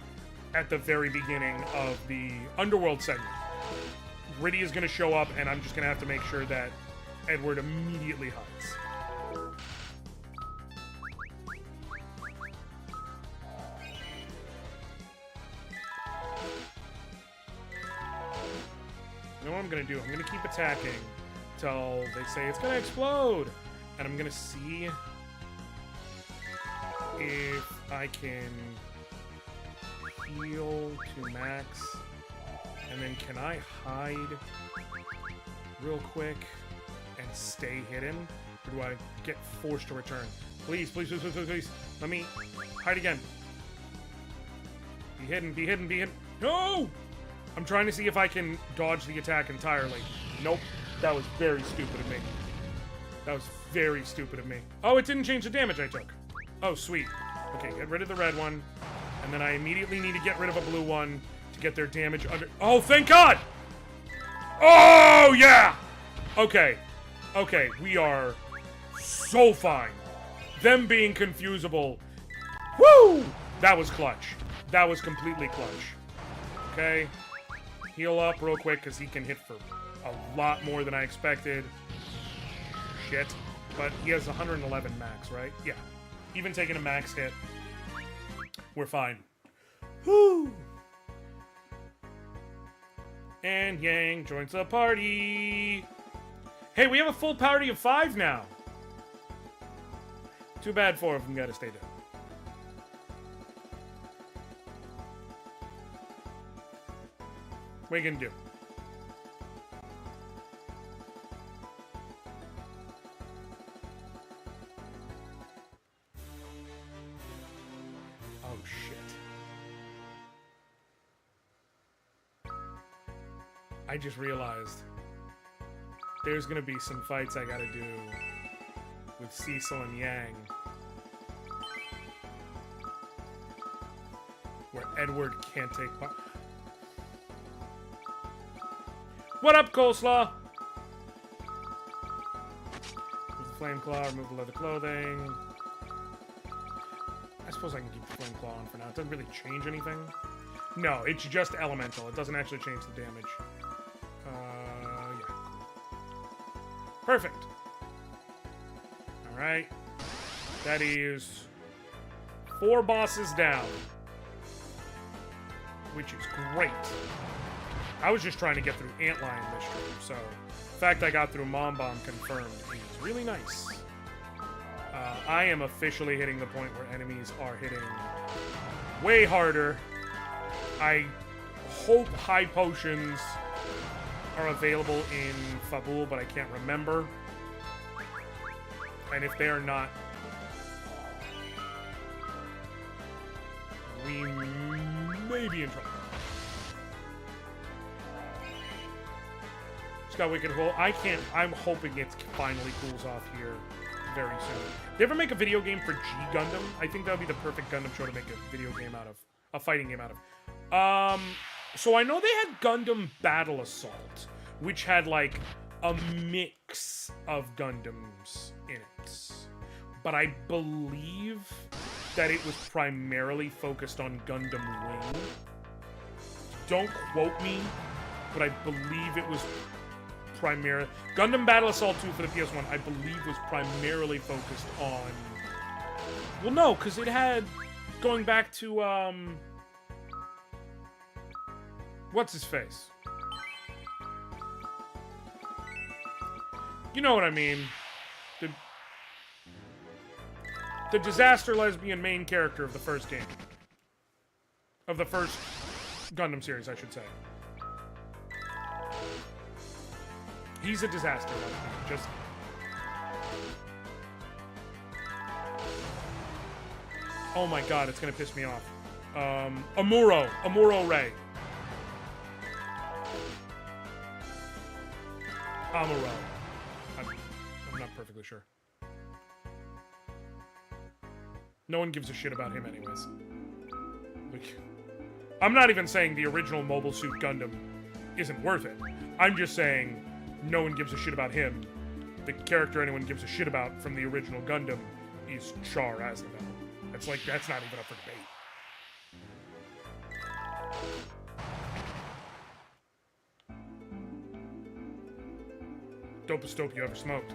at the very beginning of the Underworld segment. Riddy is going to show up, and I'm just going to have to make sure that Edward immediately hides. You know what I'm going to do? I'm going to keep attacking till they say it's going to explode. And I'm going to see if I can heal to max. And then can I hide real quick and stay hidden? Or do I get forced to return? Please, please, please, please, please, please. Let me hide again. Be hidden, be hidden, be hidden. No! I'm trying to see if I can dodge the attack entirely. Nope. That was very stupid of me. That was very stupid of me. Oh, it didn't change the damage I took. Oh, sweet. Okay, get rid of the red one. And then I immediately need to get rid of a blue one to get their damage under... Oh, thank God! Oh, yeah! Okay. Okay, we are so fine. Them being confusable. Woo! That was clutch. That was completely clutch. Okay. Heal up real quick, because he can hit for a lot more than I expected. Shit. But he has 111 max, right? Yeah. Even taking a max hit, we're fine. Woo! And Yang joins the party. Hey, we have a full party of 5 now. Too bad 4 of them gotta stay down. What are you gonna do? Oh, shit. I just realized there's gonna be some fights I gotta do with Cecil and Yang where Edward can't take part. What up, Coleslaw? Remove the flame claw, remove the leather clothing. I suppose I can keep the flame claw on for now. It doesn't really change anything. No, it's just elemental. It doesn't actually change the damage. Yeah. Perfect. Alright. That is 4 bosses down. Which is great. I was just trying to get through Antlion this stream, so the fact I got through Mom Bomb confirmed is really nice. I am officially hitting the point where enemies are hitting way harder. I hope high potions are available in Fabul, but I can't remember. And if they are not, we may be in trouble. It's got Wicked Hole. I'm hoping it finally cools off here very soon. They ever make a video game for G Gundam? I think that would be the perfect Gundam show to make a video game out of. A fighting game out of. So I know they had Gundam Battle Assault, which had, like, a mix of Gundams in it. But I believe that it was primarily focused on Gundam Wing. Don't quote me, but I believe it was primarily... Gundam Battle Assault 2 for the PS1, I believe, was primarily focused on... Well, no, because it had... Going back to, what's his face? You know what I mean. The disaster lesbian main character of the first game. Of the first Gundam series, I should say. He's a disaster lesbian. Just... Oh my god, it's gonna piss me off. Amuro Ray. Amuro. I'm not perfectly sure. No one gives a shit about him anyways. Like, I'm not even saying the original Mobile Suit Gundam isn't worth it. I'm just saying no one gives a shit about him. The character anyone gives a shit about from the original Gundam is Char Aznavour. That's like, that's not even up for debate. Dopest dope you ever smoked.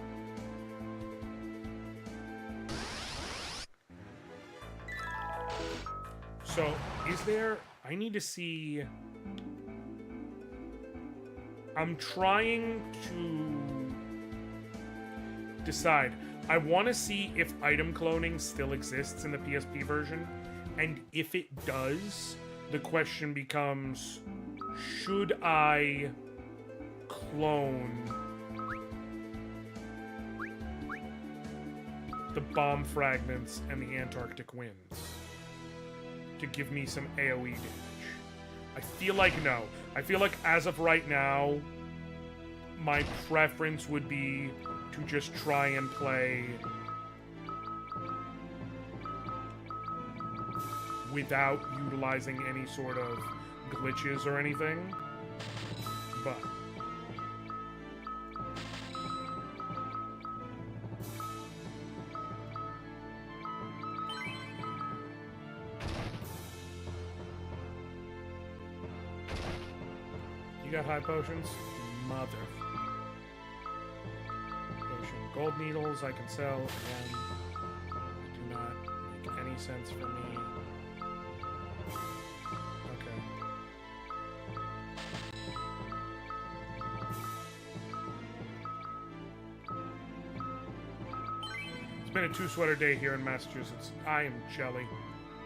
So, is there... I need to see... I'm trying to decide. I want to see if item cloning still exists in the PSP version. And if it does, the question becomes, should I clone the bomb fragments and the Antarctic winds to give me some AoE damage? I feel like no. I feel like as of right now, my preference would be to just try and play without utilizing any sort of glitches or anything. But you got high potions? Mother. Potion. Gold needles I can sell. Again, do not make any sense for me. Okay. It's been a 2-sweater day here in Massachusetts. I am jelly.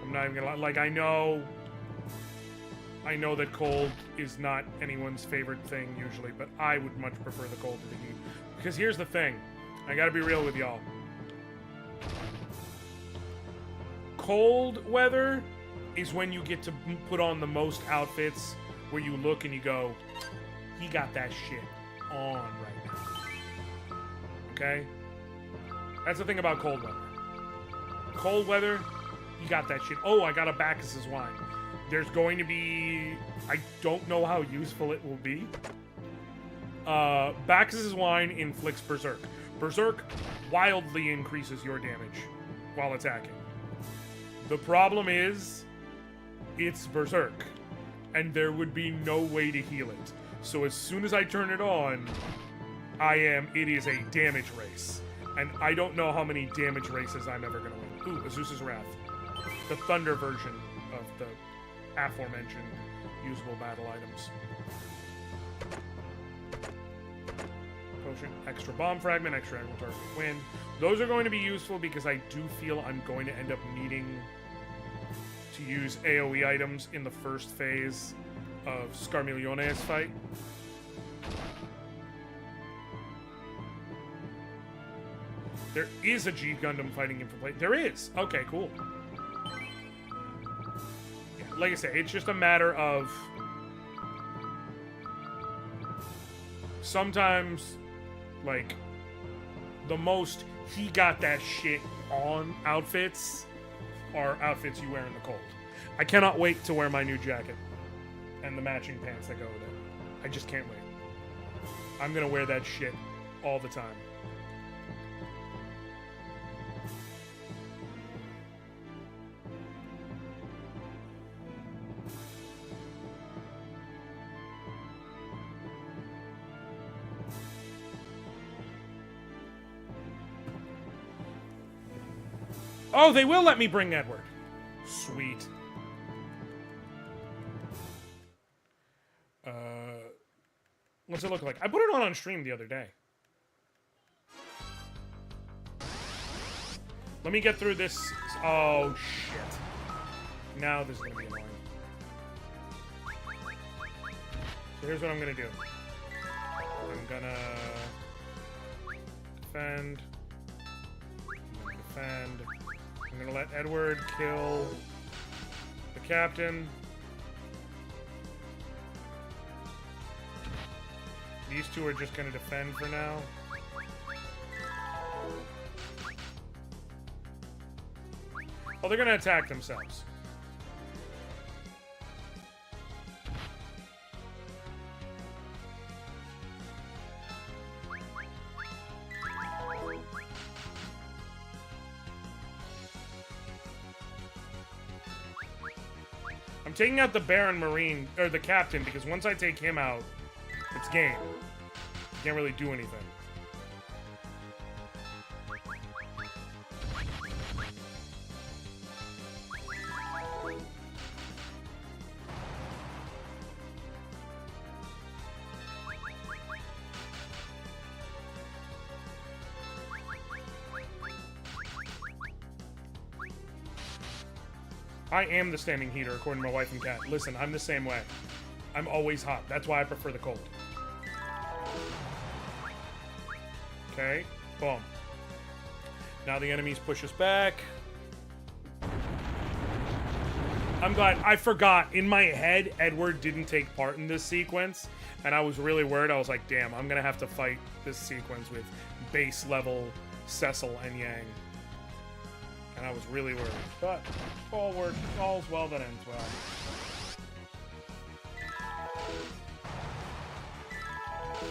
I'm not even gonna lie. Like, I know that cold is not anyone's favorite thing usually, but I would much prefer the cold to the heat. Because here's the thing. I gotta be real with y'all. Cold weather is when you get to put on the most outfits where you look and you go, he got that shit on right now. Okay? That's the thing about cold weather. Cold weather, you got that shit. Oh, I got a Bacchus's wine. There's going to be... I don't know how useful it will be. Bacchus's wine inflicts Berserk. Berserk wildly increases your damage while attacking. The problem is, it's Berserk. And there would be no way to heal it. So as soon as I turn it on, it is a damage race. And I don't know how many damage races I'm ever going to win. Ooh, Azusa's Wrath. The Thunder version of the aforementioned usable battle items. Potion, extra bomb fragment, extra animal target win. Those are going to be useful because I do feel I'm going to end up needing to use AoE items in the first phase of Scarmillione's fight. There is a G Gundam fighting him for play. There is. Okay, cool. Yeah, like I said, it's just a matter of sometimes, like, the most he got that shit on outfits are outfits you wear in the cold. I cannot wait to wear my new jacket and the matching pants that go with it. I just can't wait. I'm gonna wear that shit all the time. Oh, they will let me bring Edward. Sweet. What's it look like? I put it on stream the other day. Let me get through this. Oh, shit. Now this is going to be annoying. So here's what I'm going to do. I'm going to defend. I'm going to defend. I'm going to let Edward kill the captain. These two are just going to defend for now. Oh, they're going to attack themselves. I'm taking out the Baron Marine, or the captain, because once I take him out, it's game. Can't really do anything. I am the standing heater, according to my wife and cat. Listen, I'm the same way. I'm always hot. That's why I prefer the cold. Okay, boom. Now the enemies push us back. I'm glad. I forgot. In my head, Edward didn't take part in this sequence, and I was really worried. I was like, damn, I'm going to have to fight this sequence with base level Cecil and Yang. And I was really worried. But all works. All's well that ends well.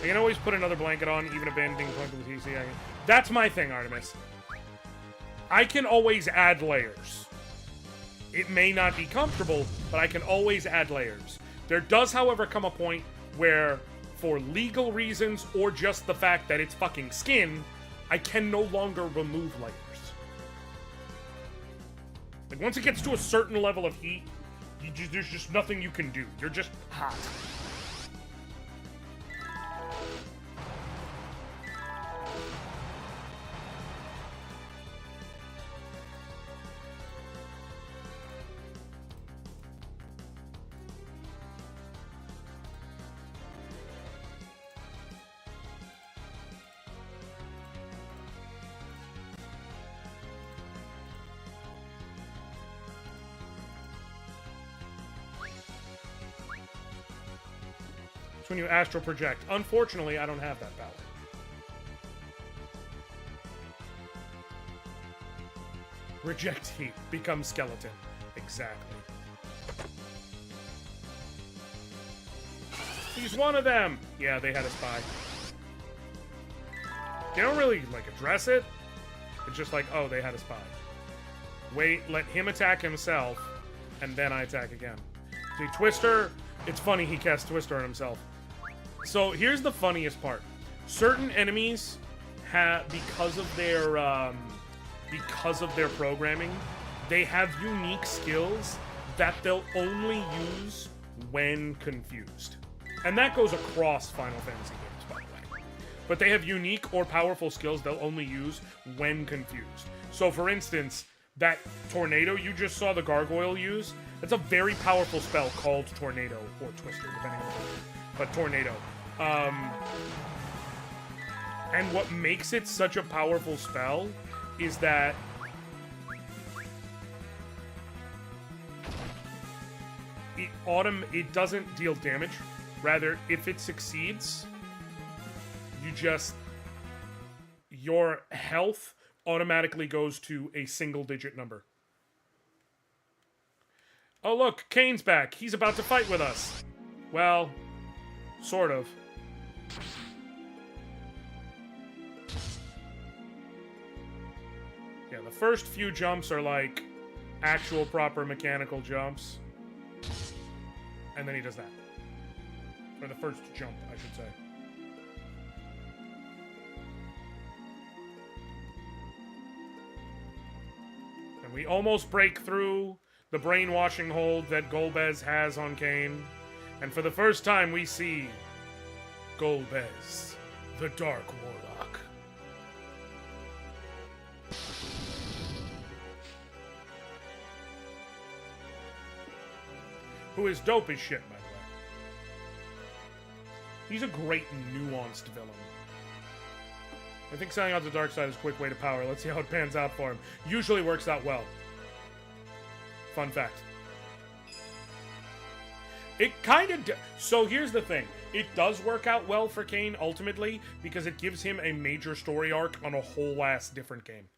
I can always put another blanket on, even abandoning point of the TC. That's my thing, Artemis. I can always add layers. It may not be comfortable, but I can always add layers. There does, however, come a point where, for legal reasons or just the fact that it's fucking skin, I can no longer remove layers. Like, once it gets to a certain level of heat, there's just nothing you can do. You're just hot. when you astral project. Unfortunately, I don't have that power. Reject heat. Become skeleton. Exactly. He's one of them! Yeah, they had a spy. They don't really, like, address it. It's just like, oh, they had a spy. Wait, let him attack himself, and then I attack again. See, Twister, it's funny he casts Twister on himself. So, here's the funniest part. Certain enemies have, because of their programming, they have unique skills that they'll only use when confused. And that goes across Final Fantasy games, by the way. But they have unique or powerful skills they'll only use when confused. So, for instance, that tornado you just saw the gargoyle use, that's a very powerful spell called Tornado, or Twister, depending on the version. But Tornado. And what makes it such a powerful spell is that it doesn't deal damage. Rather, if it succeeds, your health automatically goes to a single-digit number. Oh look, Kane's back. He's about to fight with us. Well, sort of. Yeah, the first few jumps are like actual proper mechanical jumps. And then he does that. Or the first jump, I should say. And we almost break through the brainwashing hold that Golbez has on Kane. And for the first time, we see Golbez, the Dark Warlock. Who is dope as shit, by the way. He's a great, nuanced villain. I think selling out the dark side is a quick way to power. Let's see how it pans out for him. Usually works out well. Fun fact. It kind of... So here's the thing. It does work out well for Kane, ultimately, because it gives him a major story arc on a whole ass different game.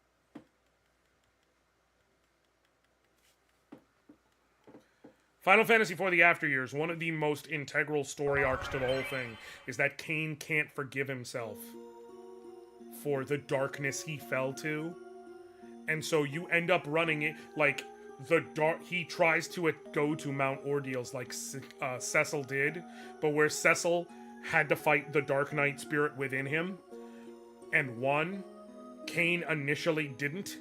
Final Fantasy IV: The After Years, one of the most integral story arcs to the whole thing, is that Kane can't forgive himself for the darkness he fell to. And so you end up running it, like, he tries to go to Mt Ordeals like Cecil did, but where Cecil had to fight the Dark Knight spirit within him, and won, Kane initially didn't.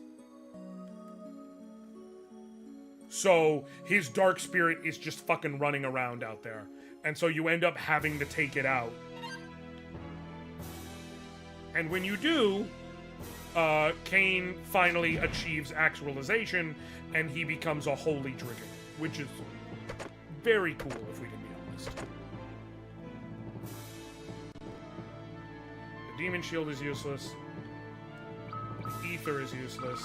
So, his dark spirit is just fucking running around out there. And so you end up having to take it out. And when you do, Kane finally achieves actualization, and he becomes a holy Drigger, which is very cool, if we can be honest. The Demon Shield is useless. The Ether is useless.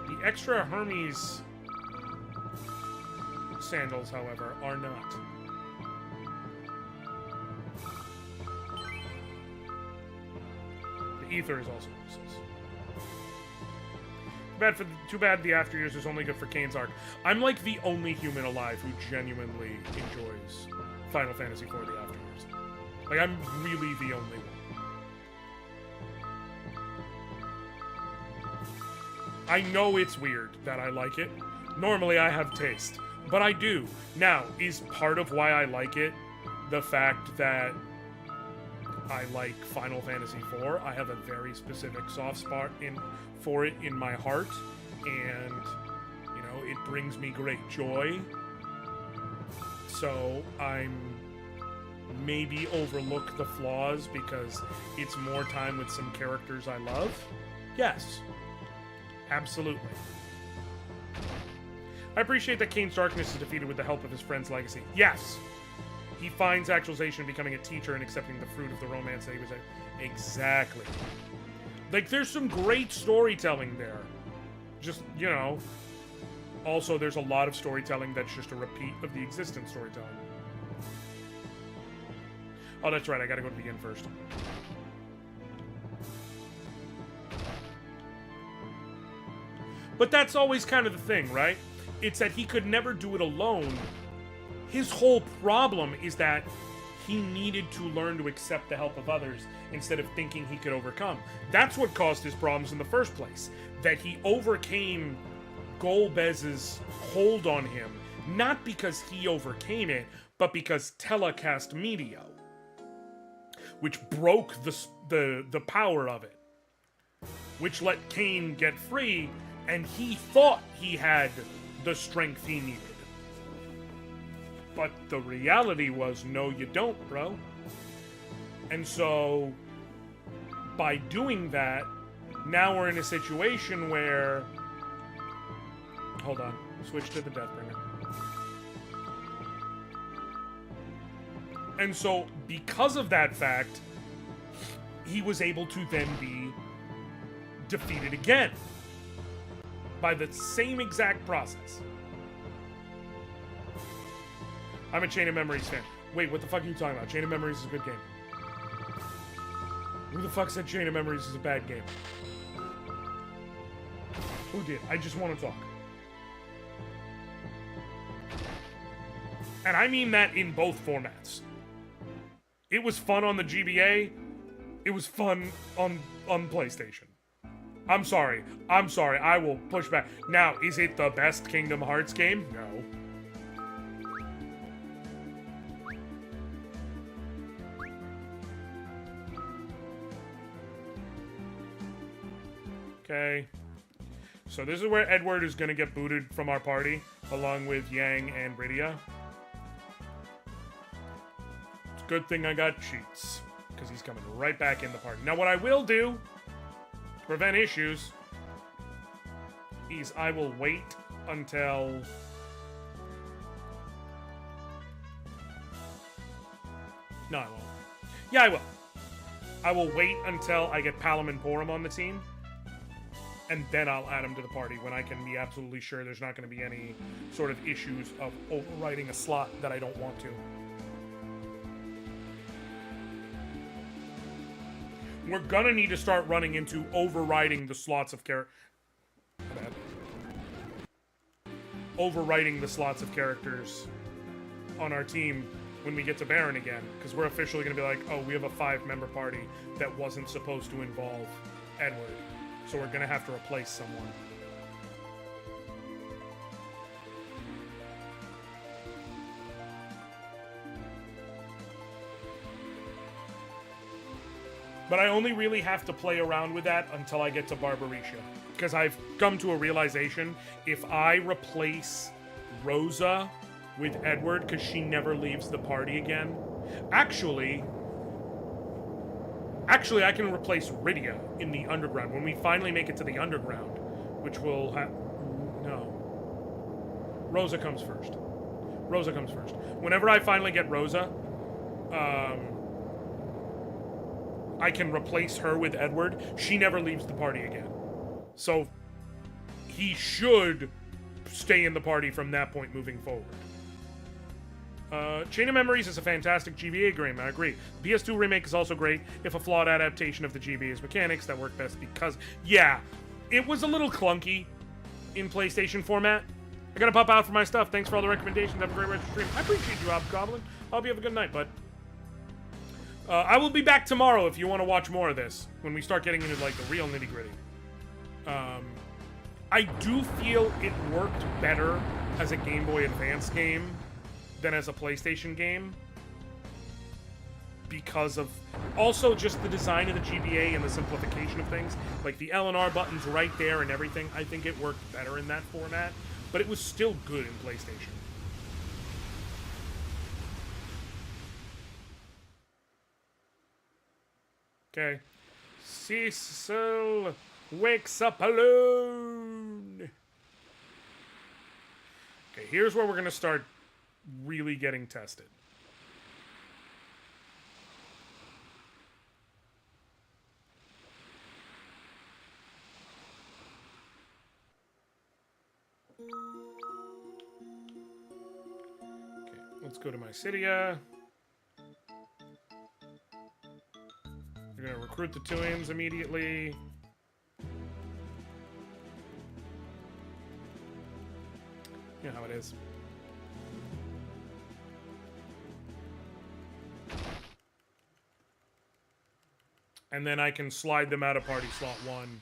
The extra Hermes sandals, however, are not. The Ether is also useless. Too bad the After Years is only good for Kane's arc. I'm like the only human alive who genuinely enjoys Final Fantasy IV: The After Years. Like, I'm really the only one. I know it's weird that I like it. Normally I have taste, but I do. Now, is part of why I like it the fact that I like Final Fantasy IV? I have a very specific soft spot for it in my heart, and, you know, it brings me great joy. So I'm maybe overlook the flaws because it's more time with some characters I love. Yes. Absolutely. I appreciate that Kane's darkness is defeated with the help of his friend's legacy. Yes! He finds actualization becoming a teacher and accepting the fruit of the romance that he was at. Exactly. Like, there's some great storytelling there. Just, you know. Also, there's a lot of storytelling that's just a repeat of the existing storytelling. Oh, that's right. I gotta go to the inn first. But that's always kind of the thing, right? It's that he could never do it alone. His whole problem is that he needed to learn to accept the help of others instead of thinking he could overcome. That's what caused his problems in the first place. That he overcame Golbez's hold on him, not because he overcame it, but because telecast media, which broke the power of it, which let Cain get free, and he thought he had the strength he needed. But the reality was, no, you don't, bro. And so, by doing that, now we're in a situation where... Hold on. Switch to the Deathbringer. And so, because of that fact, he was able to then be defeated again. By the same exact process. I'm a Chain of Memories fan. Wait, what the fuck are you talking about? Chain of Memories is a good game. Who the fuck said Chain of Memories is a bad game? Who did? I just want to talk. And I mean that in both formats. It was fun on the GBA. It was fun on PlayStation. I'm sorry. I will push back. Now, is it the best Kingdom Hearts game? No. Okay. So this is where Edward is going to get booted from our party, along with Yang and Rydia. It's a good thing I got cheats, because he's coming right back in the party. Now, what I will do, to prevent issues, is I will wait until... No, I won't. Yeah, I will. I will wait until I get Palom and Porum on the team. And then I'll add him to the party when I can be absolutely sure there's not going to be any sort of issues of overwriting a slot that I don't want to. We're going to need to start running into overriding the slots of overwriting the slots of characters on our team when we get to Baron again. Because we're officially going to be like, oh, we have a 5-member party that wasn't supposed to involve Edward. So we're going to have to replace someone. But I only really have to play around with that until I get to Barbarisha. Because I've come to a realization, if I replace Rosa with Edward, because she never leaves the party again. Actually, I can replace Rydia in the Underground. When we finally make it to the Underground, which will have... No. Rosa comes first. Rosa comes first. Whenever I finally get Rosa, I can replace her with Edward. She never leaves the party again. So, he should stay in the party from that point moving forward. Chain of Memories is a fantastic GBA game, I agree. The PS2 remake is also great, if a flawed adaptation of the GBA's mechanics that work best because... Yeah, it was a little clunky in PlayStation format. I gotta pop out for my stuff. Thanks for all the recommendations. Have a great rest of the stream. I appreciate you, Hobgoblin. I hope you have a good night, bud. I will be back tomorrow if you want to watch more of this, when we start getting into, like, the real nitty-gritty. I do feel it worked better as a Game Boy Advance game than as a PlayStation game, because of also just the design of the GBA and the simplification of things. Like the L and R buttons right there and everything. I think it worked better in that format, but it was still good in PlayStation. Okay. Cecil wakes up alone. Okay, here's where we're going to start really getting tested. Okay, let's go to Mysidia. recruit the twins immediately. You know how it is. And then I can slide them out of party slot 1.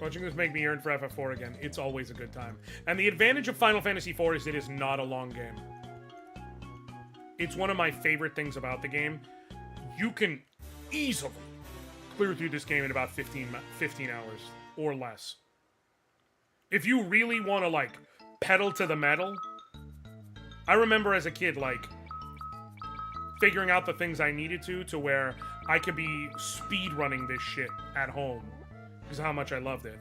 Watching this make me yearn for FF4 again. It's always a good time. And the advantage of Final Fantasy IV is it is not a long game. It's one of my favorite things about the game. You can easily clear through this game in about 15 hours or less. If you really want to, like, pedal to the metal. I remember as a kid, like, figuring out the things I needed to where I could be speed running this shit at home. Because of how much I loved it.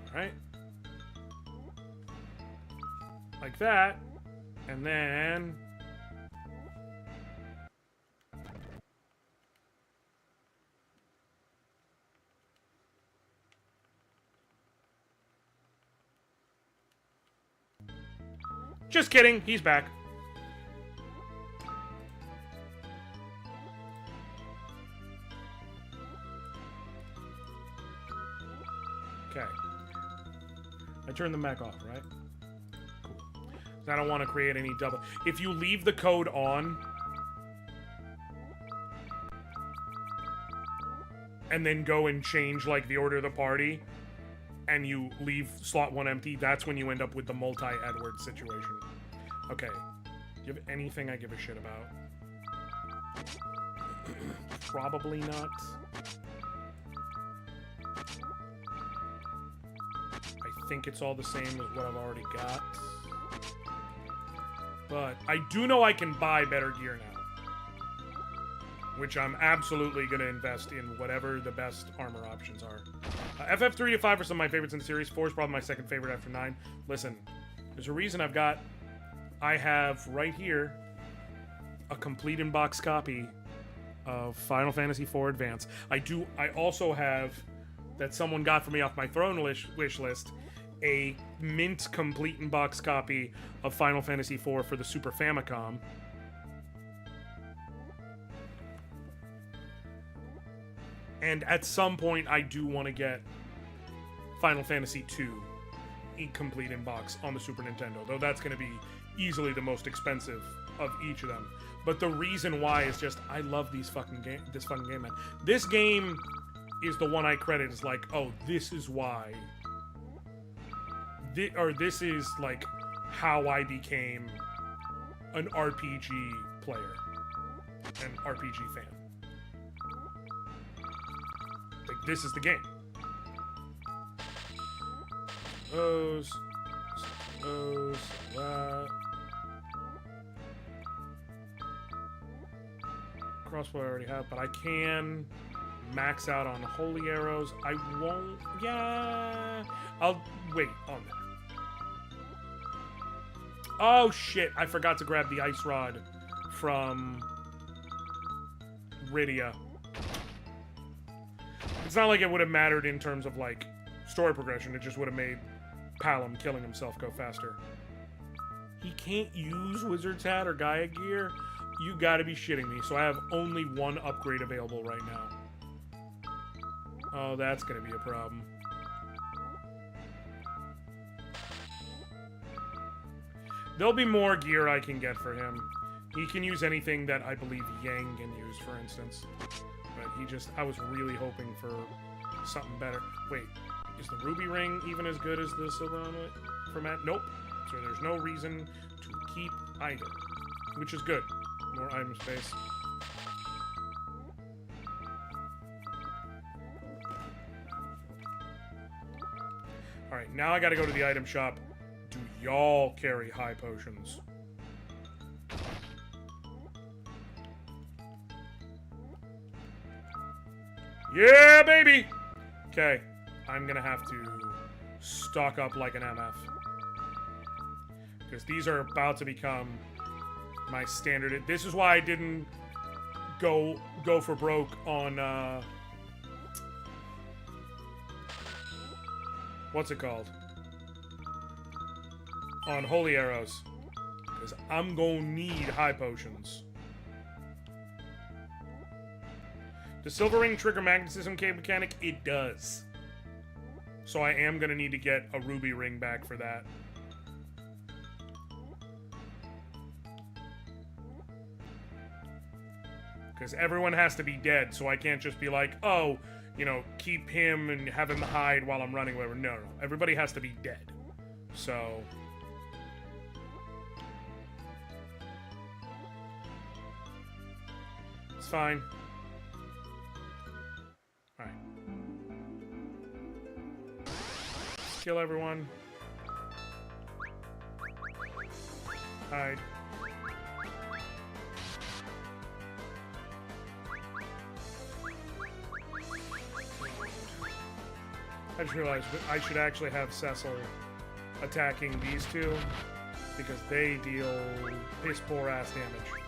Alright. Like that. And then... Just kidding, he's back. Okay. I turned them back off, right? Cool. I don't want to create any double... If you leave the code on... and then go and change, like, the order of the party... and you leave slot 1 empty, that's when you end up with the multi-Edward situation. Okay. Do you have anything I give a shit about? Probably not. I think it's all the same as what I've already got. But I do know I can buy better gear now. Which I'm absolutely going to invest in whatever the best armor options are. FF 3 to 5 are some of my favorites in the series. 4 is probably my second favorite after 9. Listen, there's a reason I have right here a complete in-box copy of Final Fantasy IV Advance. I also have, that someone got for me off my throne wish list, a mint complete in-box copy of Final Fantasy IV for the Super Famicom. And at some point, I do want to get Final Fantasy II complete in box on the Super Nintendo, though that's going to be easily the most expensive of each of them. But the reason why is just I love this fucking game, man. This game is the one I credit as like, oh, this is why, this is like how I became an RPG player, an RPG fan. Like, this is the game. Those, that. Crossbow I already have, but I can max out on holy arrows. I won't. Yeah. I'll wait on that. Oh shit! I forgot to grab the ice rod from Rydia. It's not like it would have mattered in terms of, like, story progression. It just would have made Palom killing himself go faster. He can't use Wizard's Hat or Gaia Gear? You gotta be shitting me. So I have only one upgrade available right now. Oh, that's gonna be a problem. There'll be more gear I can get for him. He can use anything that I believe Yang can use, for instance. But he just... I was really hoping for something better. Wait, is the ruby ring even as good as the silver omelet for Matt? Nope. So there's no reason to keep either. Which is good. More item space. Alright, now I gotta go to the item shop. Do y'all carry high potions? Yeah, baby! Okay, I'm gonna have to stock up like an MF. Because these are about to become my standard. This is why I didn't go for broke on, what's it called? on holy arrows. Because I'm gonna need high potions. Does silver ring trigger magnetism cave mechanic? It does. So I am gonna need to get a ruby ring back for that. Because everyone has to be dead, so I can't just be like, oh, you know, keep him and have him hide while I'm running, whatever. No. Everybody has to be dead. So... it's fine. Alright. Kill everyone. Hide. I just realized I should actually have Cecil attacking these two because they deal piss poor ass damage.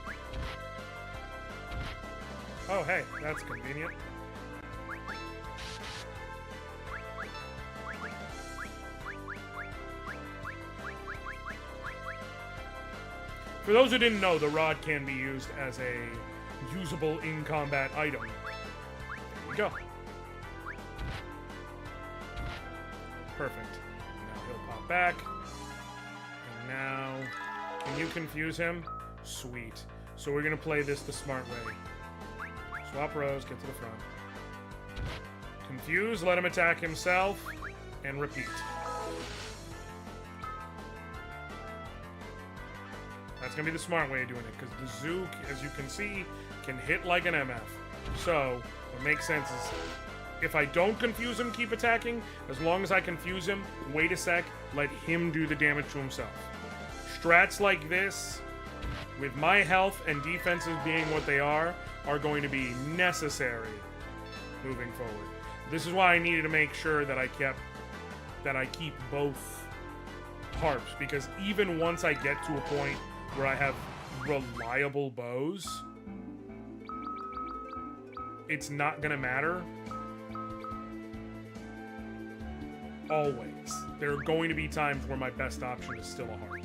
Oh, hey, that's convenient. For those who didn't know, the rod can be used as a usable in-combat item. There we go. Perfect. Now he'll pop back. And now... can you confuse him? Sweet. So we're gonna play this the smart way. Swap rows, get to the front. Confuse, let him attack himself, and repeat. That's gonna be the smart way of doing it, because the Zook, as you can see, can hit like an MF. So, what makes sense is, if I don't confuse him, keep attacking. As long as I confuse him, wait a sec, let him do the damage to himself. Strats like this, with my health and defenses being what they are going to be necessary moving forward. This is why I needed to make sure that I keep both harps, because even once I get to a point where I have reliable bows, it's not gonna matter. Always. There are going to be times where my best option is still a harp.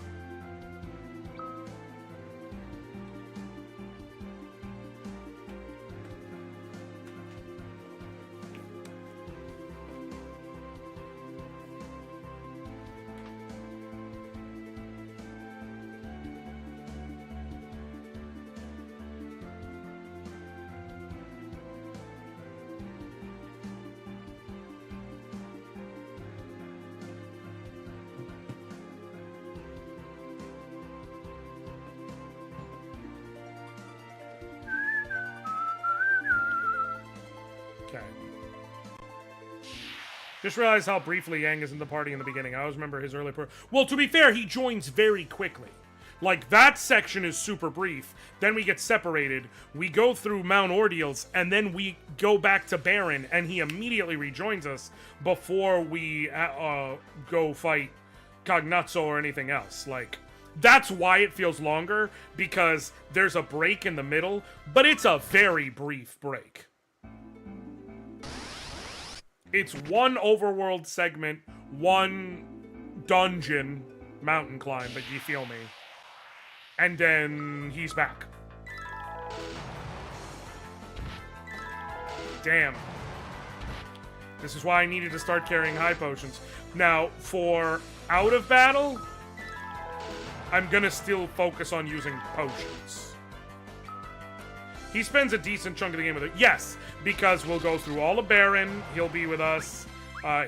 Just realized how briefly Yang is in the party in the beginning. I always remember his early well, to be fair, he joins very quickly. Like, that section is super brief. Then we get separated. We go through Mt Ordeals, and then we go back to Baron, and he immediately rejoins us before we go fight Cognuzzo or anything else. Like, that's why it feels longer, because there's a break in the middle, but it's a very brief break. It's one overworld segment, one dungeon, mountain climb, but you feel me. And then he's back. Damn. This is why I needed to start carrying high potions. Now, for out of battle, I'm gonna still focus on using potions. He spends a decent chunk of the game with it. Yes, because we'll go through all of Baron. He'll be with us.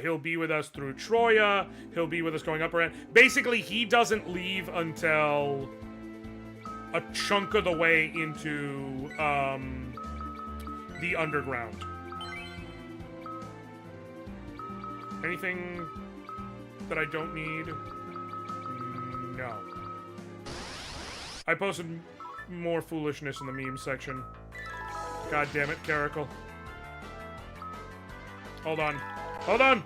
He'll be with us through Troya. He'll be with us going up around. Basically, he doesn't leave until a chunk of the way into the underground. Anything that I don't need? No. I posted more foolishness in the meme section. God damn it, Caracal. Hold on. Hold on!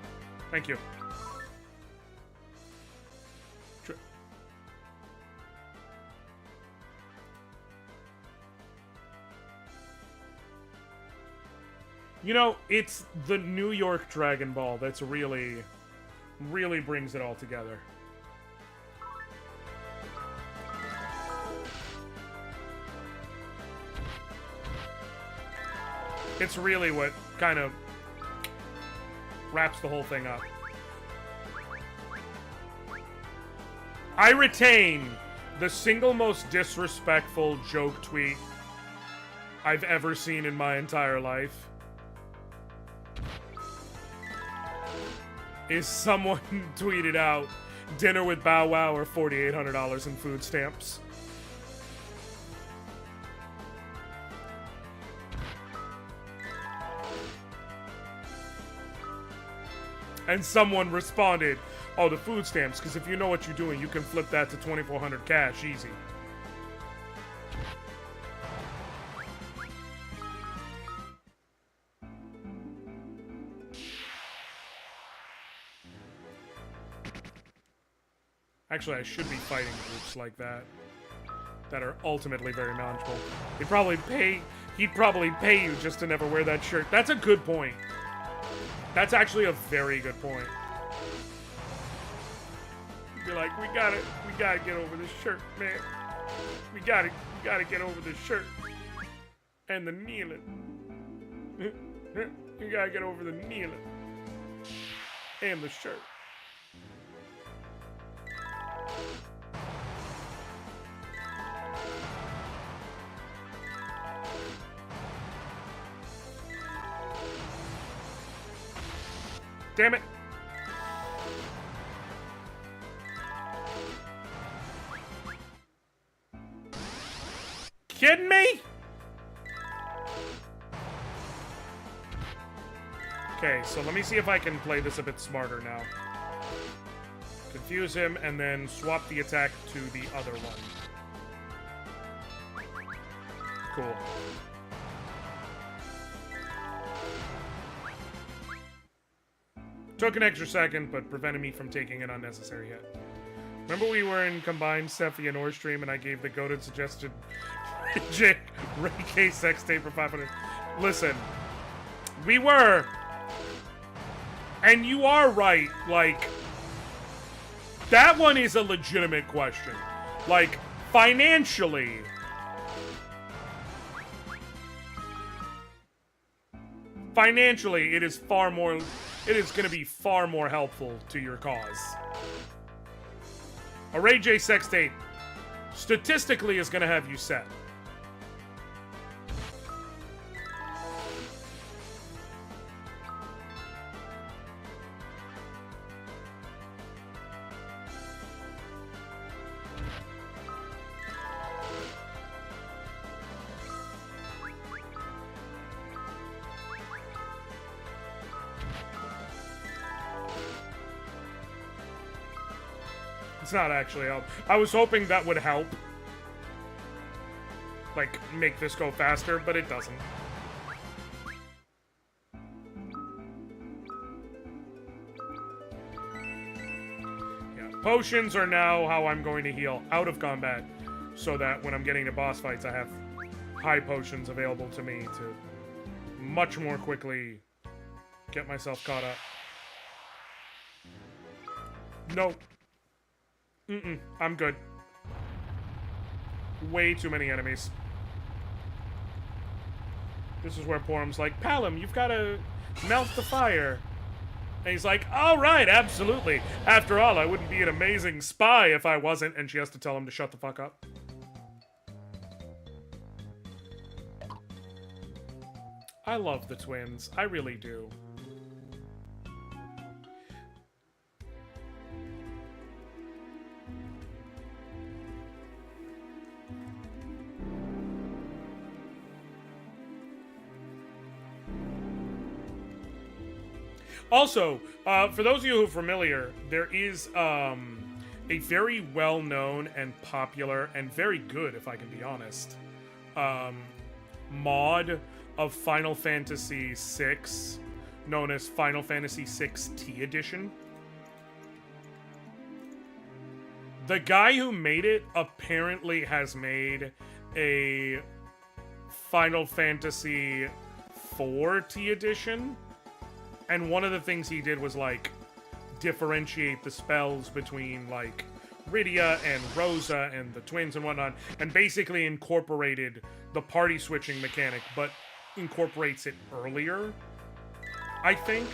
Thank you. You know, it's the New York Dragon Ball that's really brings it all together. It's really what kind of wraps the whole thing up. I retain the single most disrespectful joke tweet I've ever seen in my entire life. Is someone tweeted out, dinner with Bow Wow or $4,800 in food stamps. And someone responded, oh, the food stamps, because if you know what you're doing, you can flip that to 2,400 cash easy. Actually, I should be fighting groups like that are ultimately very manageable. He'd probably pay you just to never wear that shirt. That's a good point. That's actually a very good point. You'd be like, we gotta get over this shirt, man. We gotta get over this shirt. And the kneeling. You gotta get over the kneeling. And the shirt. Damn it. Kidding me? Okay, so let me see if I can play this a bit smarter now. Confuse him and then swap the attack to the other one. Cool. Took an extra second, but prevented me from taking an unnecessary hit. Remember we were in combined Sephi and Or stream and I gave the goated suggested Ray K sex tape for 500. Listen, we were, and you are right, like, that one is a legitimate question. Like, financially, it is far more, it is going to be far more helpful to your cause. A Ray J sex tape statistically is going to have you set. It's not actually help. I was hoping that would help. Like, make this go faster, but it doesn't. Yeah, potions are now how I'm going to heal out of combat, so that when I'm getting to boss fights, I have high potions available to me to much more quickly get myself caught up. Nope. I'm good. Way too many enemies. This is where Porum's like, Palom, you've got to melt the fire. And he's like, all right, absolutely. After all, I wouldn't be an amazing spy if I wasn't. And she has to tell him to shut the fuck up. I love the twins. I really do. Also, for those of you who are familiar, there is a very well-known and popular, and very good, if I can be honest, mod of Final Fantasy VI, known as Final Fantasy VI T Edition. The guy who made it apparently has made a Final Fantasy IV T Edition. And one of the things he did was, like, differentiate the spells between, like, Rydia and Rosa and the twins and whatnot, and basically incorporated the party switching mechanic, but incorporates it earlier, I think.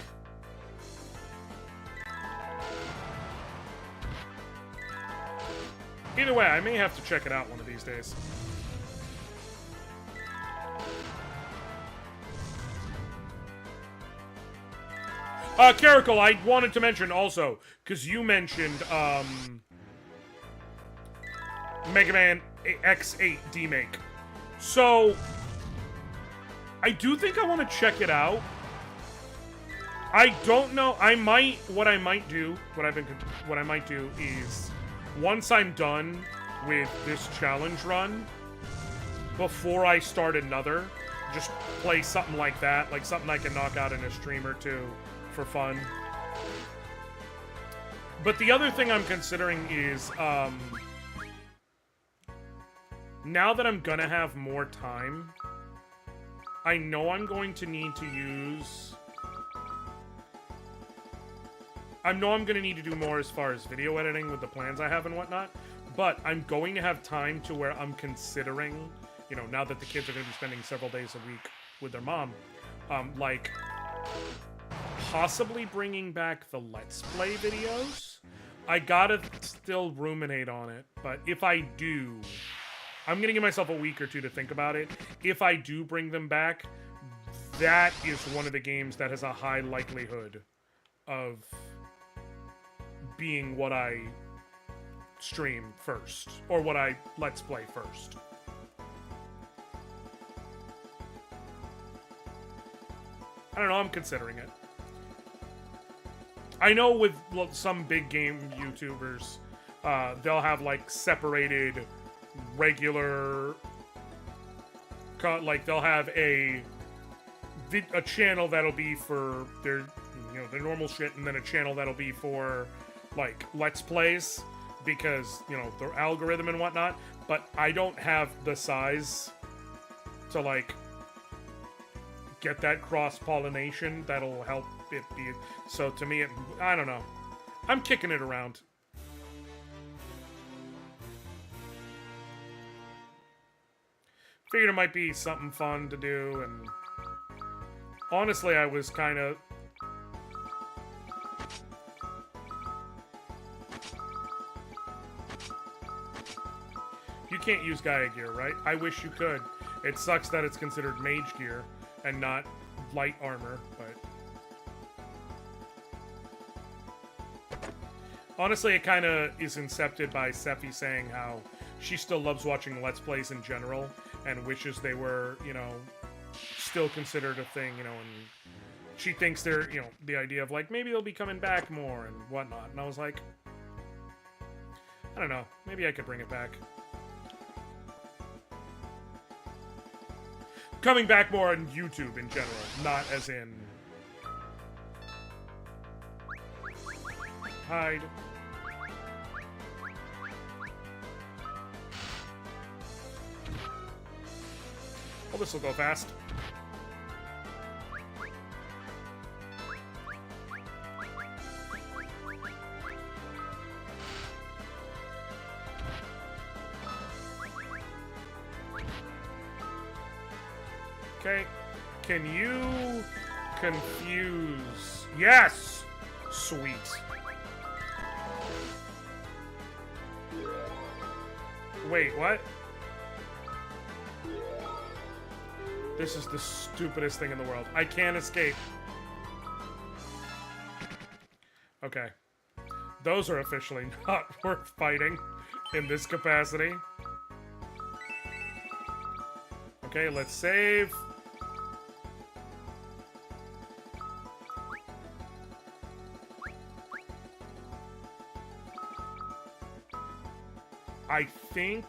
Either way, I may have to check it out one of these days. Caracal, I wanted to mention also, because you mentioned, Mega Man X8 demake. So, I do think I want to check it out. I don't know. What I might do is, once I'm done with this challenge run, before I start another, just play something like that, like something I can knock out in a stream or two for fun. But the other thing I'm considering is, now that I'm gonna have more time, I know I'm going to need to use... I know I'm going to need to do more as far as video editing with the plans I have and whatnot, but I'm going to have time to where I'm considering, you know, now that the kids are going to be spending several days a week with their mom, like, possibly bringing back the Let's Play videos. I gotta still ruminate on it, but if I do, I'm going to give myself a week or two to think about it. If I do bring them back, that is one of the games that has a high likelihood of being what I stream first, or what I Let's Play first. I don't know, I'm considering it. I know with some big game YouTubers, they'll have like separated regular, like they'll have a channel that'll be for their, you know, their normal shit, and then a channel that'll be for like Let's Plays, because, you know, their algorithm and whatnot. But I don't have the size to like get that cross-pollination that'll help it be. So to me, I don't know. I'm kicking it around. Figured it might be something fun to do, and honestly, I was kind of... You can't use Gaia gear, right? I wish you could. It sucks that it's considered mage gear and not light armor, but... Honestly, it kind of is incepted by Sephi saying how she still loves watching Let's Plays in general and wishes they were, you know, still considered a thing, you know, and she thinks they're, you know, the idea of, like, maybe they'll be coming back more and whatnot. And I was like, I don't know, maybe I could bring it back. Coming back more on YouTube in general, not as in... Hide. Well, this will go fast. Okay. Can you confuse... Yes! Sweet. Wait, what? This is the stupidest thing in the world. I can't escape. Okay. Those are officially not worth fighting in this capacity. Okay, let's save. I think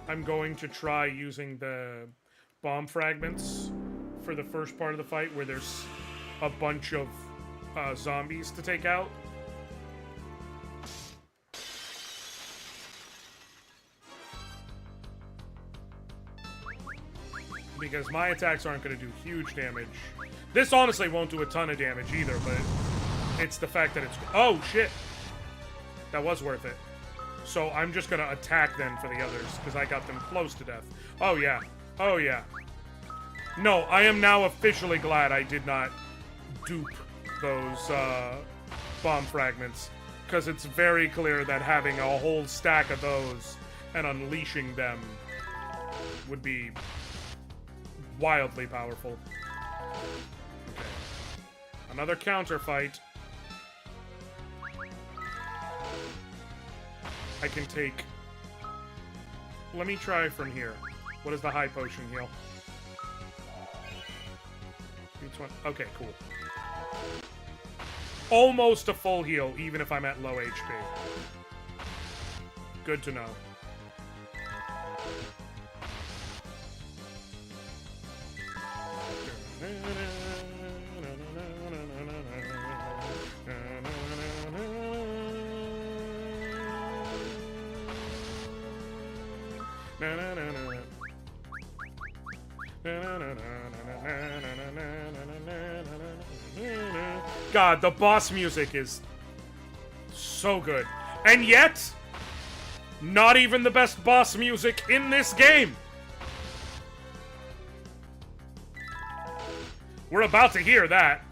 I'm going to try using the bomb fragments for the first part of the fight where there's a bunch of zombies to take out. Because my attacks aren't going to do huge damage. This honestly won't do a ton of damage either, but it's the fact that it's... Oh, shit! That was worth it. So I'm just gonna attack then for the others, because I got them close to death. Oh yeah. Oh yeah. No, I am now officially glad I did not dupe those bomb fragments, because it's very clear that having a whole stack of those and unleashing them would be wildly powerful. Okay. Another counter fight. I can take... Let me try from here. What does the high potion heal? Each one. Okay, cool. Almost a full heal, even if I'm at low HP. Good to know. God, the boss music is so good. And yet, not even the best boss music in this game. We're about to hear that.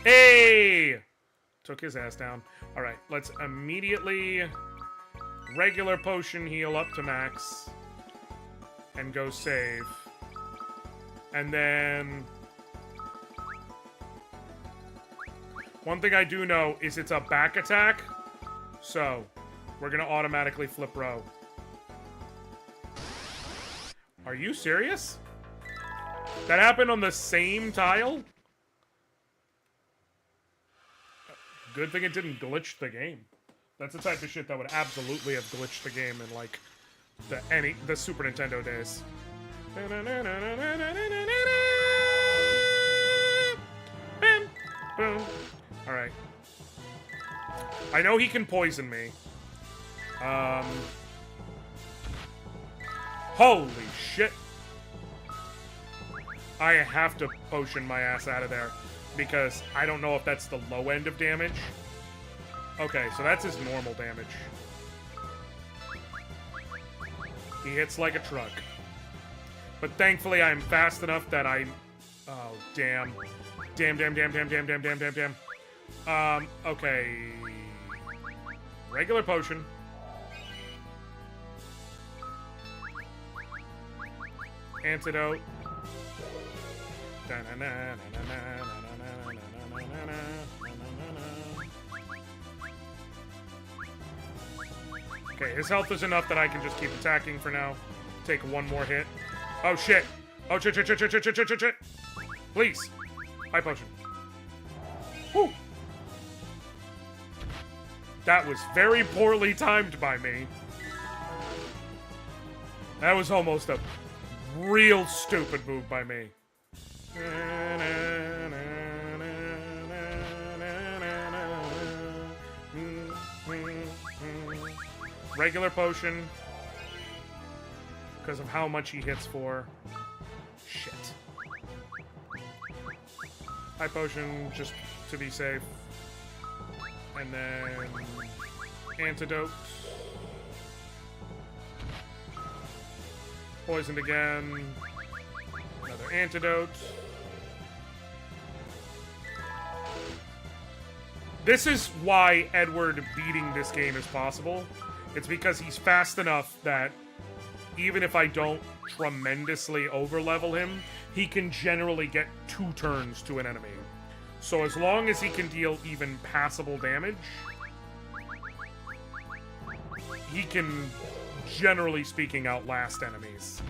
Hey! Took his ass down. Alright, let's immediately regular potion heal up to max. And go save. And then... One thing I do know is it's a back attack. So, we're gonna automatically flip row. Are you serious? That happened on the same tile? Good thing it didn't glitch the game. That's the type of shit that would absolutely have glitched the game in, like, the Super Nintendo days. Boom. Alright. I know he can poison me. Holy shit. I have to potion my ass out of there, because I don't know if that's the low end of damage. Okay, so that's his normal damage. He hits like a truck. But thankfully I'm fast enough that I... Oh, damn. Damn. Okay. Regular potion. Antidote. Okay, his health is enough that I can just keep attacking for now. Take one more hit. Oh, shit. Oh, shit. Please. High potion. Whew. That was very poorly timed by me. That was almost a real stupid move by me. Regular potion. Because of how much he hits for. Shit. High potion, just to be safe. And then... Antidote. Poisoned again. Another antidote. This is why Edward beating this game is possible. It's because he's fast enough that even if I don't tremendously overlevel him, he can generally get 2 turns to an enemy. So as long as he can deal even passable damage, he can, generally speaking, outlast enemies.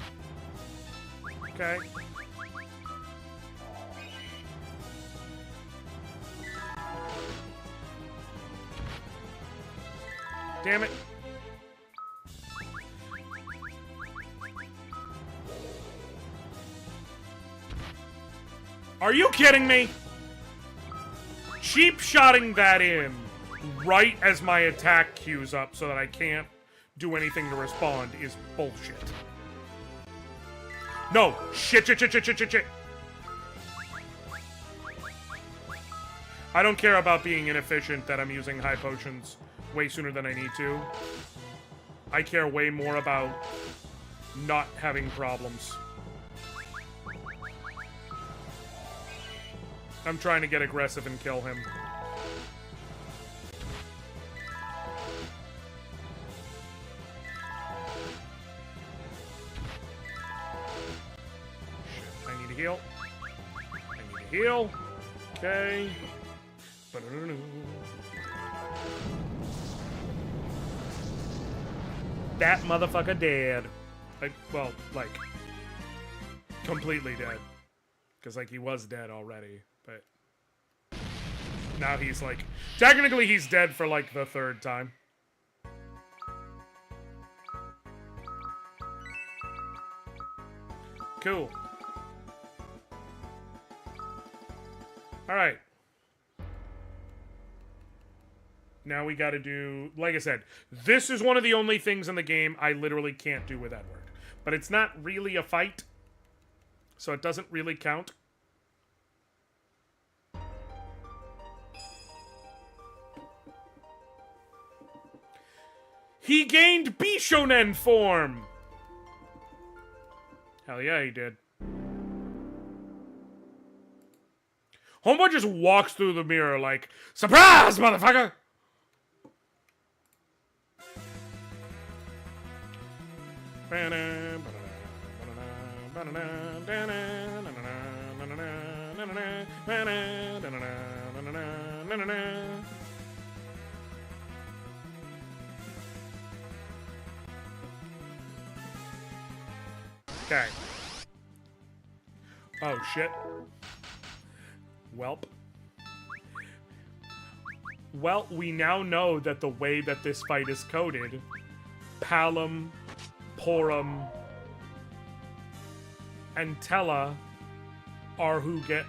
Okay? Damn it. Are you kidding me? Cheap shotting that in right as my attack queues up so that I can't do anything to respond is bullshit. No. Shit. I don't care about being inefficient that I'm using high potions way sooner than I need to. I care way more about not having problems. I'm trying to get aggressive and kill him. Shit, I need to heal. I need to heal. Okay. That motherfucker dead. Like, well, like, completely dead. Because, like, he was dead already, but now he's, like, technically he's dead for, like, the 3rd time. Cool. Alright. Now we gotta do, like I said, this is one of the only things in the game I literally can't do with Edward. But it's not really a fight, so it doesn't really count. He gained Bishonen form! Hell yeah, he did. Homeboy just walks through the mirror like, surprise, motherfucker! Okay. Oh, shit. Welp. Well, we now know that the way that this fight is coded, Palom, Porum, and Tella are who get...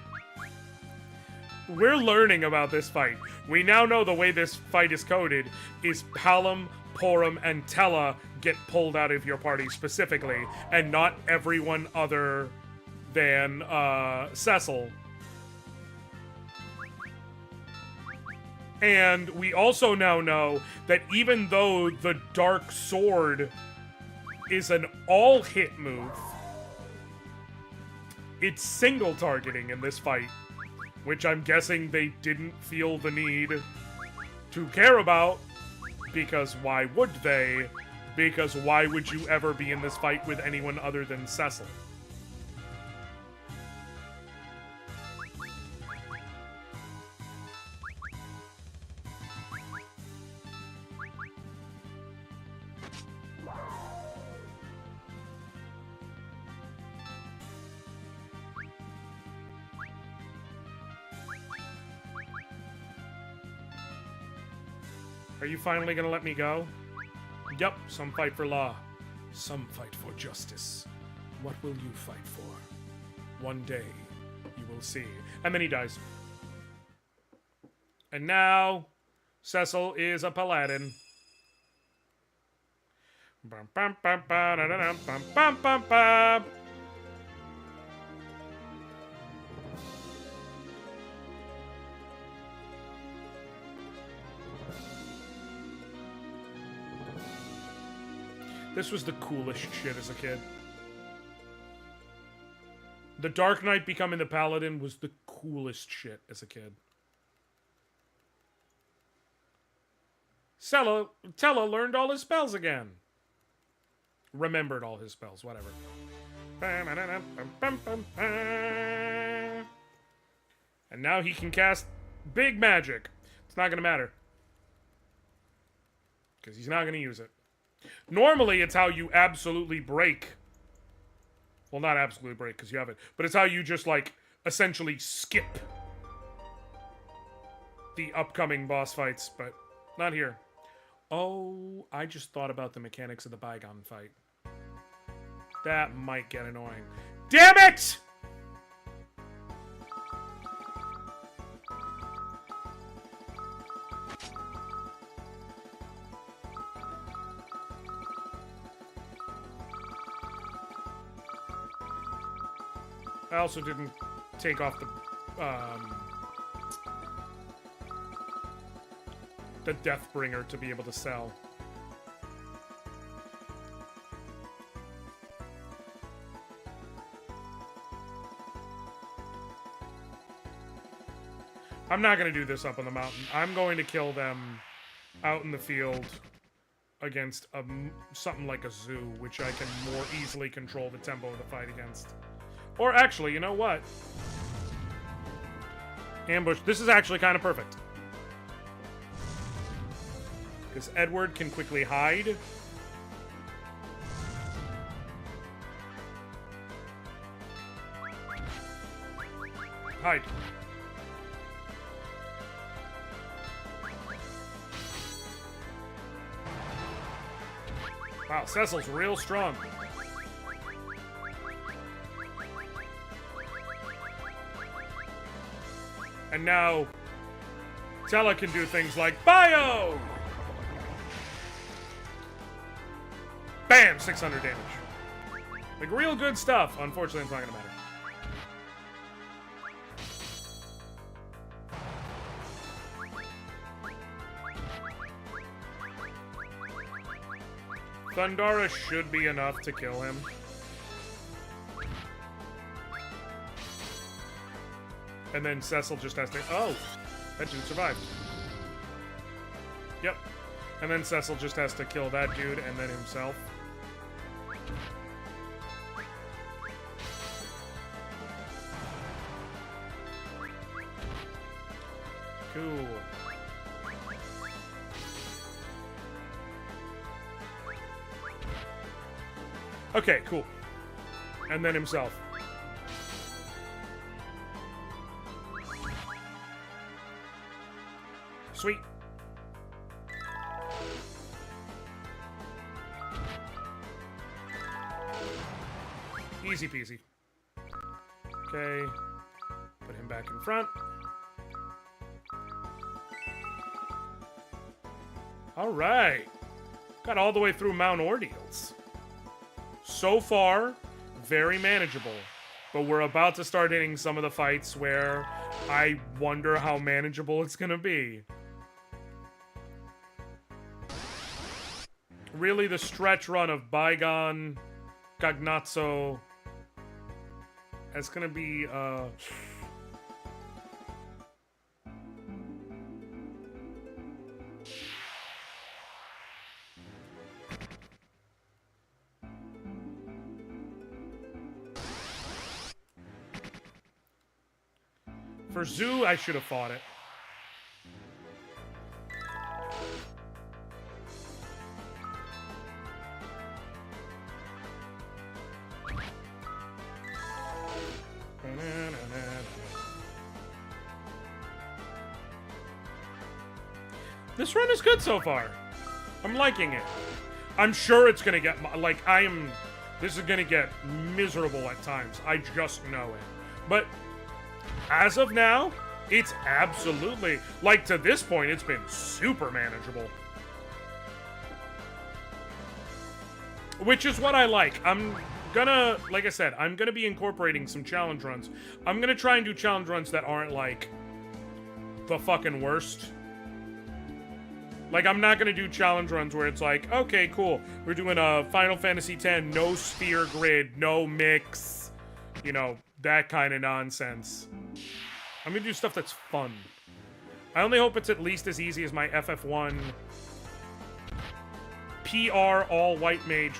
We're learning about this fight. We now know the way this fight is coded is Palom, Porum, and Tella get pulled out of your party specifically, and not everyone other than Cecil. And we also now know that even though the Dark Sword is an all-hit move, it's single targeting in this fight, which I'm guessing they didn't feel the need to care about, because why would they? Because why would you ever be in this fight with anyone other than Cecil? Are you finally gonna let me go? Yup, some fight for law. Some fight for justice. What will you fight for? One day, you will see. And then he dies. And now, Cecil is a paladin. Bum, bum, bum, ba, da, da, dum, bum, bum, bum, bum. This was the coolest shit as a kid. The Dark Knight becoming the Paladin was the coolest shit as a kid. Tella learned all his spells again. Remembered all his spells, whatever. And now he can cast big magic. It's not gonna matter. Because he's not gonna use it. Normally, it's how you absolutely break. Well, not absolutely break, because you have it. But it's how you just, like, essentially skip the upcoming boss fights, but not here. Oh, I just thought about the mechanics of the Bygone fight. That might get annoying. Damn it! I also didn't take off the the Deathbringer to be able to sell. I'm not going to do this up on the mountain. I'm going to kill them out in the field against something like a zoo, which I can more easily control the tempo of the fight against. Or actually, you know what? Ambush. This is actually kind of perfect. Because Edward can quickly hide. Hide. Wow, Cecil's real strong. And now, Tella can do things like Bio! Bam! 600 damage. Like, real good stuff. Unfortunately, it's not gonna matter. Thundara should be enough to kill him. And then Cecil just has to... Oh! That dude survived. Yep. And then Cecil just has to kill that dude and then himself. Cool. Okay, cool. And then himself. Sweet. Easy peasy. Okay. Put him back in front. Alright. Got all the way through Mt Ordeals. So far, very manageable. But we're about to start hitting some of the fights where I wonder how manageable it's gonna be. Really, the stretch run of Bygone, Gagnazzo, it's gonna be, For Zoo, I should have fought it. This run is good so far. I'm liking it. I'm sure it's gonna get, like, this is gonna get miserable at times. I just know it. But as of now, it's absolutely, like, to this point, it's been super manageable. Which is what I like. I'm gonna, like I said, I'm gonna be incorporating some challenge runs. I'm gonna try and do challenge runs that aren't, like, the fucking worst. Like, I'm not gonna do challenge runs where it's like, okay, cool, we're doing a Final Fantasy X, no sphere grid, no mix, you know, that kind of nonsense. I'm gonna do stuff that's fun. I only hope it's at least as easy as my FF1 PR all-white mage.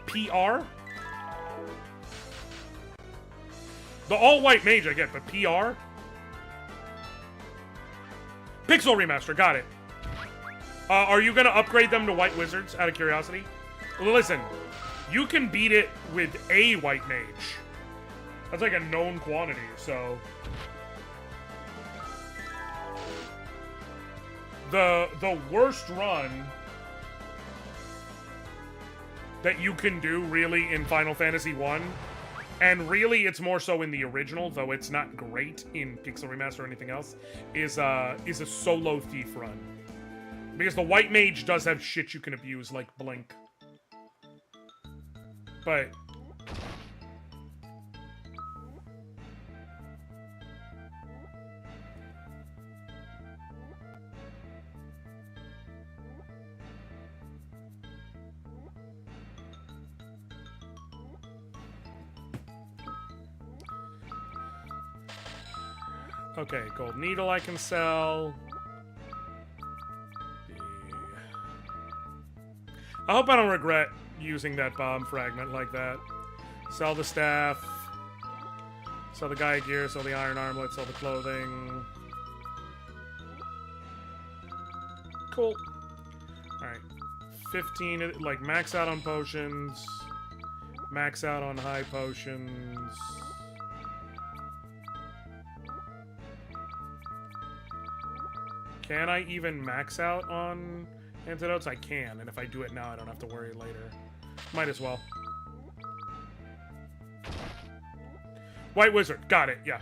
PR? The all-white mage I get, but PR? Pixel Remaster, got it. Are you gonna upgrade them to white wizards, out of curiosity? Well, listen, you can beat it with a white mage. That's like a known quantity, so... The worst run that you can do, really, in Final Fantasy 1, and really it's more so in the original, though it's not great in Pixel Remaster or anything else, is a solo thief run. Because the white mage does have shit you can abuse, like Blink. But... Okay, gold needle I can sell. I hope I don't regret using that bomb fragment like that. Sell the staff. Sell the Gaia gear, sell the iron armlet, sell the clothing. Cool. Alright. 15, like, max out on potions. Max out on high potions. Can I even max out on antidotes? I can, and if I do it now, I don't have to worry later. Might as well. White wizard, got it, yeah.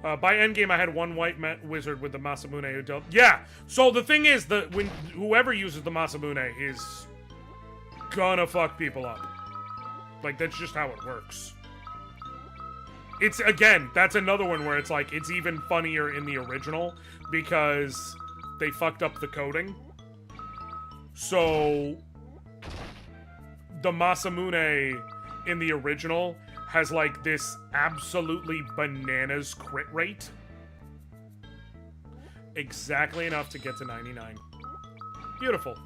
By endgame, I had one white wizard with the Masamune who dealt... Yeah! So the thing is, that when whoever uses the Masamune is gonna fuck people up. Like, that's just how it works. It's, again, that's another one where it's like, it's even funnier in the original because they fucked up the coding. So, the Masamune in the original has, like, this absolutely bananas crit rate. Exactly enough to get to 99. Beautiful.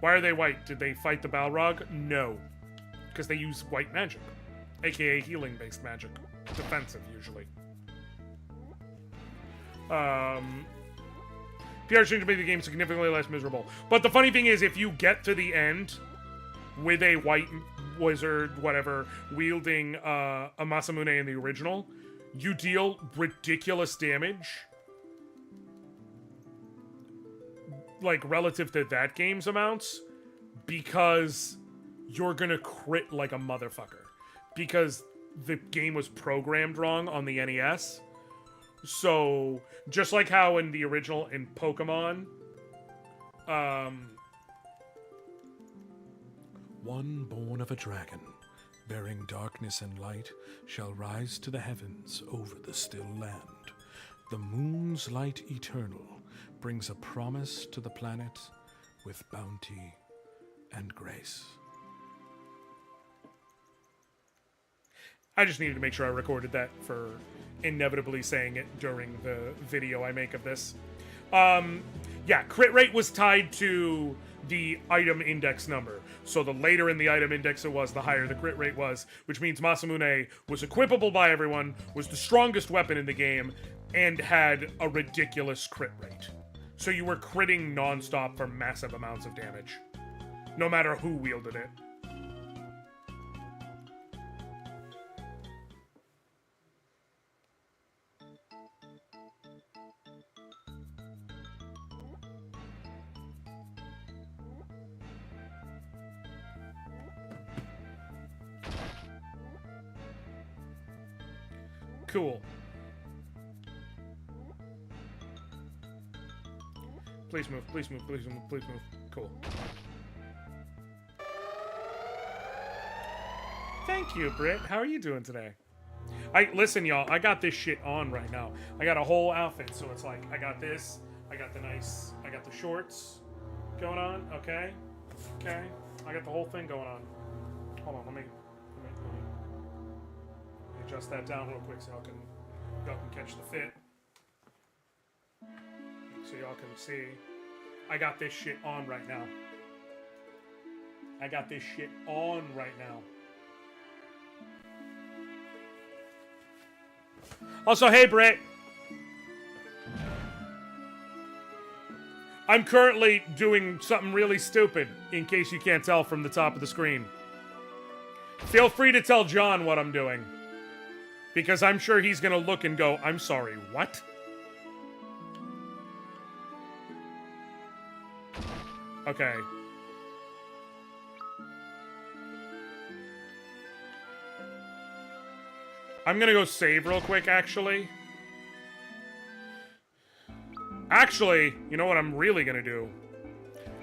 Why are they white? Did they fight the Balrog? No. Because they use white magic. AKA healing-based magic. Defensive, usually. PR change to make the game significantly less miserable. But the funny thing is, if you get to the end with a white wizard, whatever, wielding a Masamune in the original, you deal ridiculous damage. Like, relative to that game's amounts, because you're gonna crit like a motherfucker. Because the game was programmed wrong on the NES. So, just like how in the original in Pokemon, one born of a dragon, bearing darkness and light, shall rise to the heavens over the still land. The moon's light eternal brings a promise to the planet with bounty and grace. I just needed to make sure I recorded that for inevitably saying it during the video I make of this. Yeah, crit rate was tied to the item index number. So the later in the item index it was, the higher the crit rate was, which means Masamune was equipable by everyone, was the strongest weapon in the game, and had a ridiculous crit rate. So you were critting non-stop for massive amounts of damage, no matter who wielded it. Cool. Please move, please move, please move, please move. Cool. Thank you, Britt. How are you doing today? Listen, y'all, I got this shit on right now. I got a whole outfit, so it's like, I got this, I got the shorts going on, okay? Okay? I got the whole thing going on. Hold on, let me adjust that down real quick so y'all can catch the fit. So y'all can see. I got this shit on right now. I got this shit on right now. Also, hey, Britt. I'm currently doing something really stupid, in case you can't tell from the top of the screen. Feel free to tell John what I'm doing. Because I'm sure he's gonna look and go, I'm sorry, what? Okay. I'm gonna go save real quick, actually. Actually, you know what I'm really gonna do?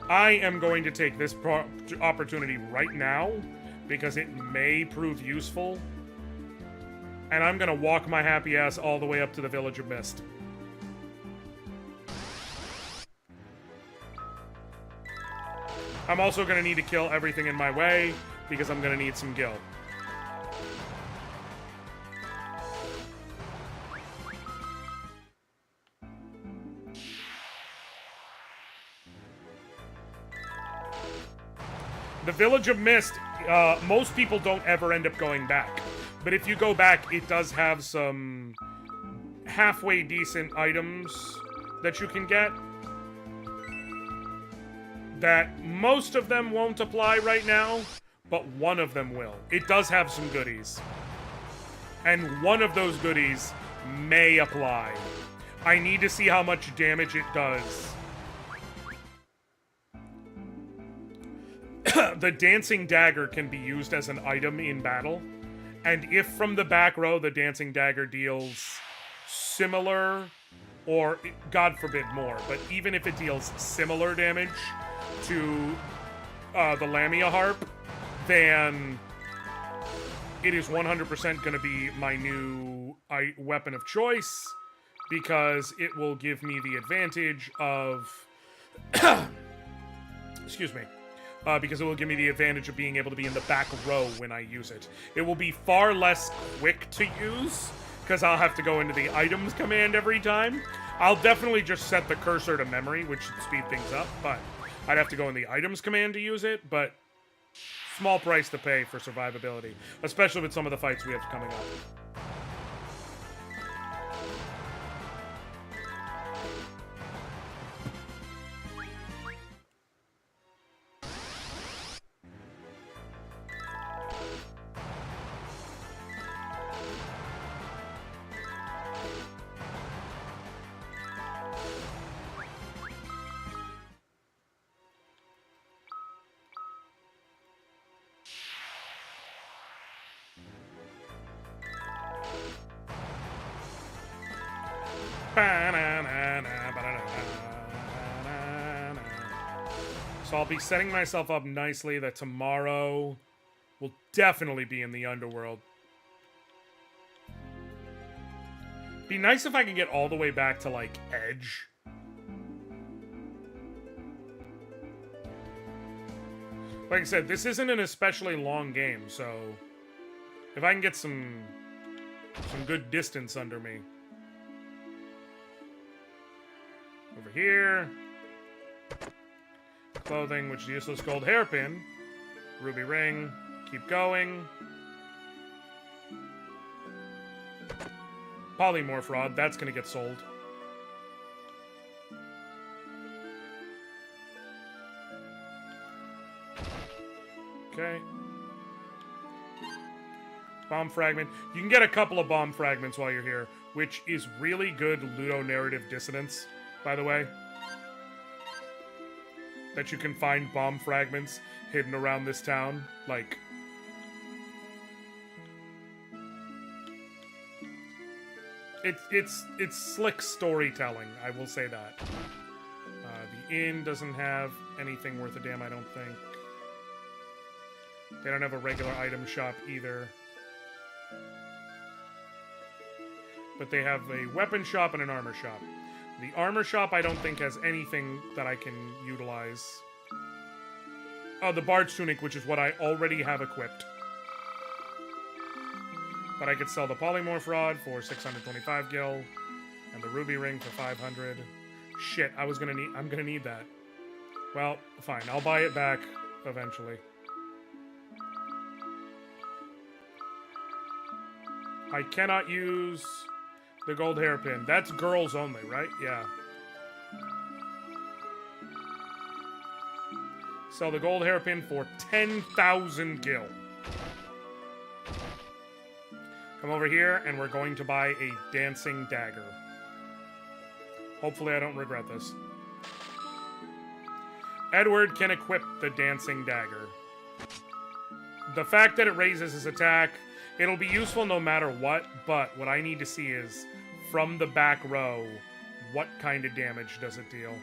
I am going to take this opportunity right now, because it may prove useful. And I'm gonna walk my happy ass all the way up to the Village of Mist. I'm also gonna need to kill everything in my way, because I'm gonna need some gil. The Village of Mist, most people don't ever end up going back. But if you go back, it does have some halfway decent items that you can get. That most of them won't apply right now, but one of them will. It does have some goodies. And one of those goodies may apply. I need to see how much damage it does. The Dancing Dagger can be used as an item in battle. And if from the back row the Dancing Dagger deals similar, or God forbid more, but even if it deals similar damage to the Lamia Harp, then it is 100% going to be my new weapon of choice, because it will give me the advantage of... Excuse me. Because it will give me the advantage of being able to be in the back row when I use it. It will be far less quick to use, because I'll have to go into the items command every time. I'll definitely just set the cursor to memory, which should speed things up, but I'd have to go in the items command to use it, but small price to pay for survivability, especially with some of the fights we have coming up. So I'll be setting myself up nicely that tomorrow will definitely be in the underworld. Be nice if I could get all the way back to, like, Edge. Like I said, this isn't an especially long game, so if I can get some good distance under me. Over here. Clothing, which is useless gold hairpin. Ruby ring. Keep going. Polymorph rod, that's gonna get sold. Okay. Bomb fragment. You can get a couple of bomb fragments while you're here, which is really good ludonarrative dissonance, by the way. That you can find bomb fragments hidden around this town. Like, it's slick storytelling, I will say that. The inn doesn't have anything worth a damn, I don't think. They don't have a regular item shop either. But they have a weapon shop and an armor shop. The armor shop I don't think has anything that I can utilize. Oh, the Bard's tunic, which is what I already have equipped. But I could sell the polymorph rod for 625 gil, and the ruby ring for 500. Shit, I'm gonna need that. Well, fine, I'll buy it back eventually. I cannot use the gold hairpin. That's girls only, right? Yeah. Sell the gold hairpin for 10,000 gil. Come over here, and we're going to buy a dancing dagger. Hopefully I don't regret this. Edward can equip the dancing dagger. The fact that it raises his attack, it'll be useful no matter what, but what I need to see is, from the back row, what kind of damage does it deal?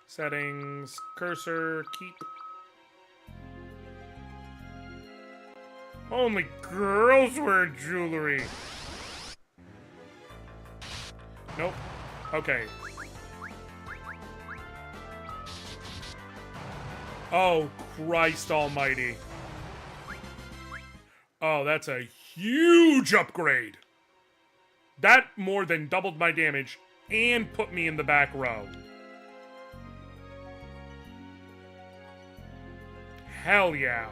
Settings, cursor, keep. Only girls wear jewelry. Nope. Okay. Oh, Christ almighty. Oh, that's a huge upgrade. That more than doubled my damage and put me in the back row. Hell yeah.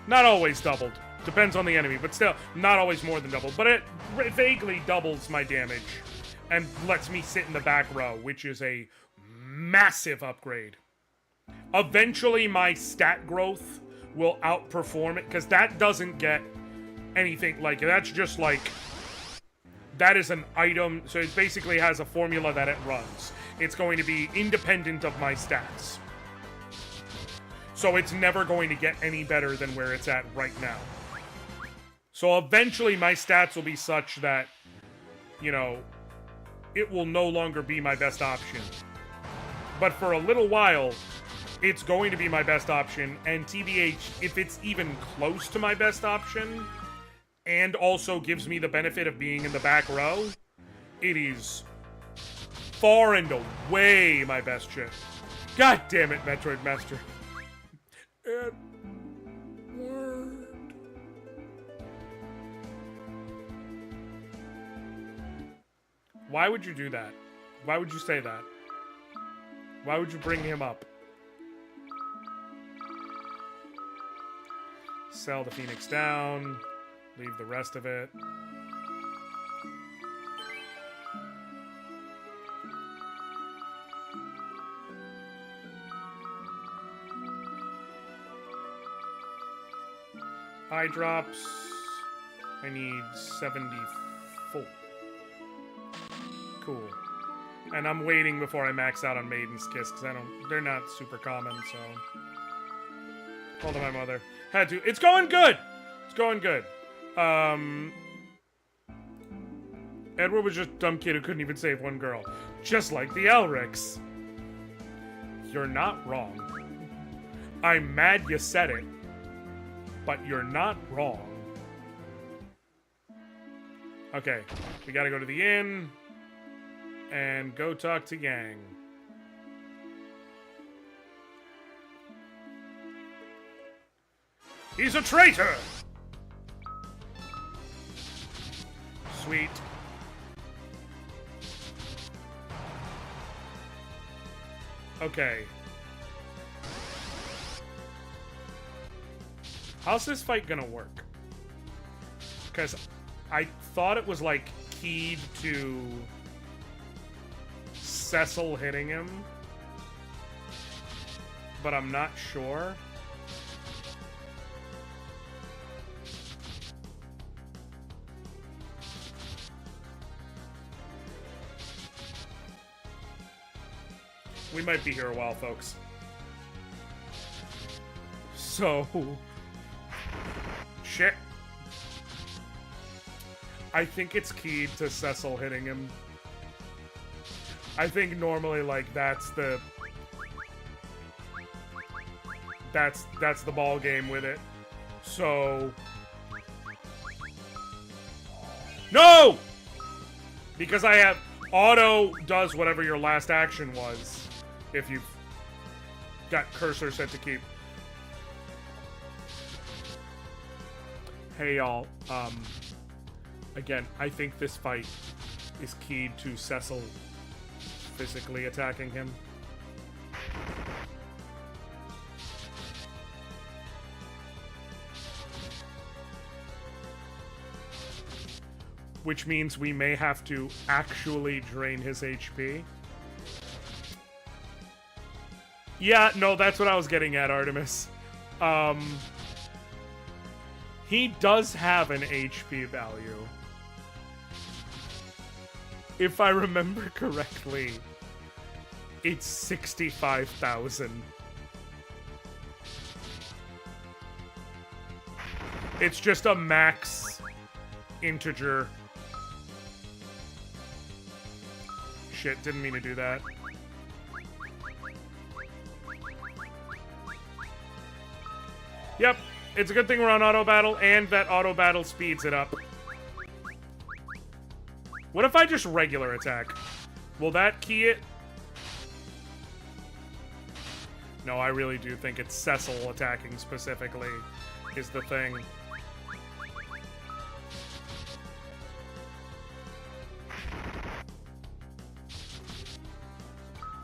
Not always doubled. Depends on the enemy, but still, not always more than doubled. But it vaguely doubles my damage and lets me sit in the back row, which is a massive upgrade. Eventually, my stat growth will outperform it, because that doesn't get anything like, that's just like, that is an item, so it basically has a formula that it runs. It's going to be independent of my stats. So it's never going to get any better than where it's at right now. So eventually my stats will be such that, you know, it will no longer be my best option. But for a little while, it's going to be my best option, and TBH, if it's even close to my best option, and also gives me the benefit of being in the back row, it is far and away my best shit. God damn it, Metroid Master. It worked. Why would you do that? Why would you say that? Why would you bring him up? Sell the Phoenix down. Leave the rest of it. Eye drops. I need 74. Cool. And I'm waiting before I max out on Maiden's Kiss, because they're not super common, so. Hold on, my mother. Had to. It's going good! It's going good. Edward was just a dumb kid who couldn't even save one girl. Just like the Elrics. You're not wrong. I'm mad you said it. But you're not wrong. Okay, we gotta go to the inn and go talk to Yang. He's a traitor! Sweet. Okay. How's this fight gonna work? Because I thought it was, like, keyed to Cecil hitting him. But I'm not sure. We might be here a while, folks. So... Shit. I think it's keyed to Cecil hitting him. I think normally, like, that's the ball game with it. So... No! Because I have... Auto does whatever your last action was. If you've got cursor set to keep. Hey, y'all. Again, I think this fight is keyed to Cecil physically attacking him. Which means we may have to actually drain his HP. Yeah, no, that's what I was getting at, Artemis. He does have an HP value. If I remember correctly, it's 65,000. It's just a max integer. Shit, didn't mean to do that. Yep, it's a good thing we're on auto battle, and that auto battle speeds it up. What if I just regular attack? Will that key it? No, I really do think it's Cecil attacking specifically is the thing.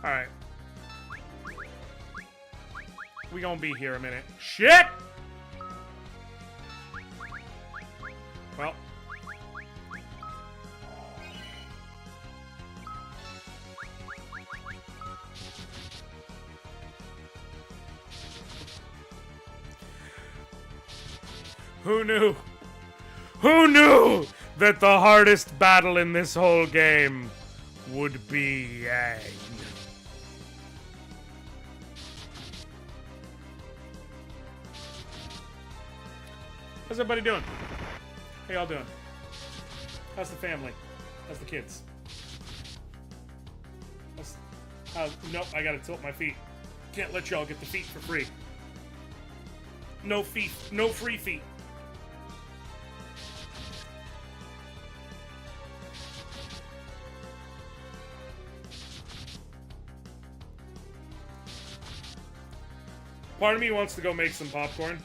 Alright. We gonna be here a minute. Shit! Well. Who knew? Who knew that the hardest battle in this whole game would be Yang? How's everybody doing? How y'all doing? How's the family? How's the kids? Nope, I gotta tilt my feet. Can't let y'all get the feet for free. No feet, no free feet. Part of me wants to go make some popcorn.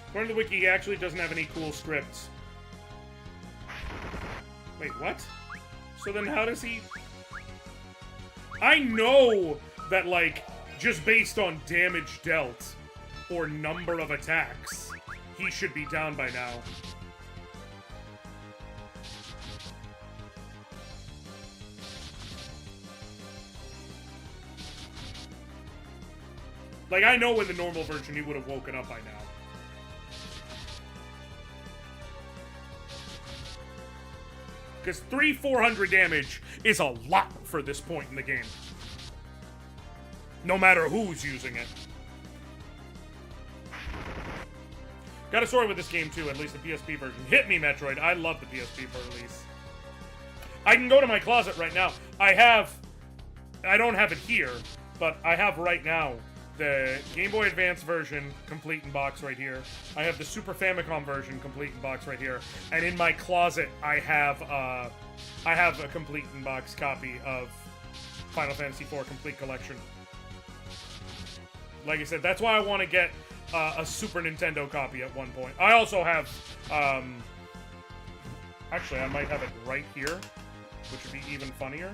According to the wiki, he actually doesn't have any cool scripts. Wait, what? So then how does he... I know that, like, just based on damage dealt or number of attacks, he should be down by now. Like, I know in the normal version he would have woken up by now. Because 400 damage is a lot for this point in the game. No matter who's using it. Got a story with this game too, at least the PSP version. Hit me, Metroid. I love the PSP release. I can go to my closet right now. I don't have it here, but I have right now the Game Boy Advance version complete in box right here. I have the Super Famicom version complete in box right here. And in my closet, I have a complete in box copy of Final Fantasy IV Complete Collection. Like I said, that's why I want to get a Super Nintendo copy at one point. I also have, actually, I might have it right here, which would be even funnier.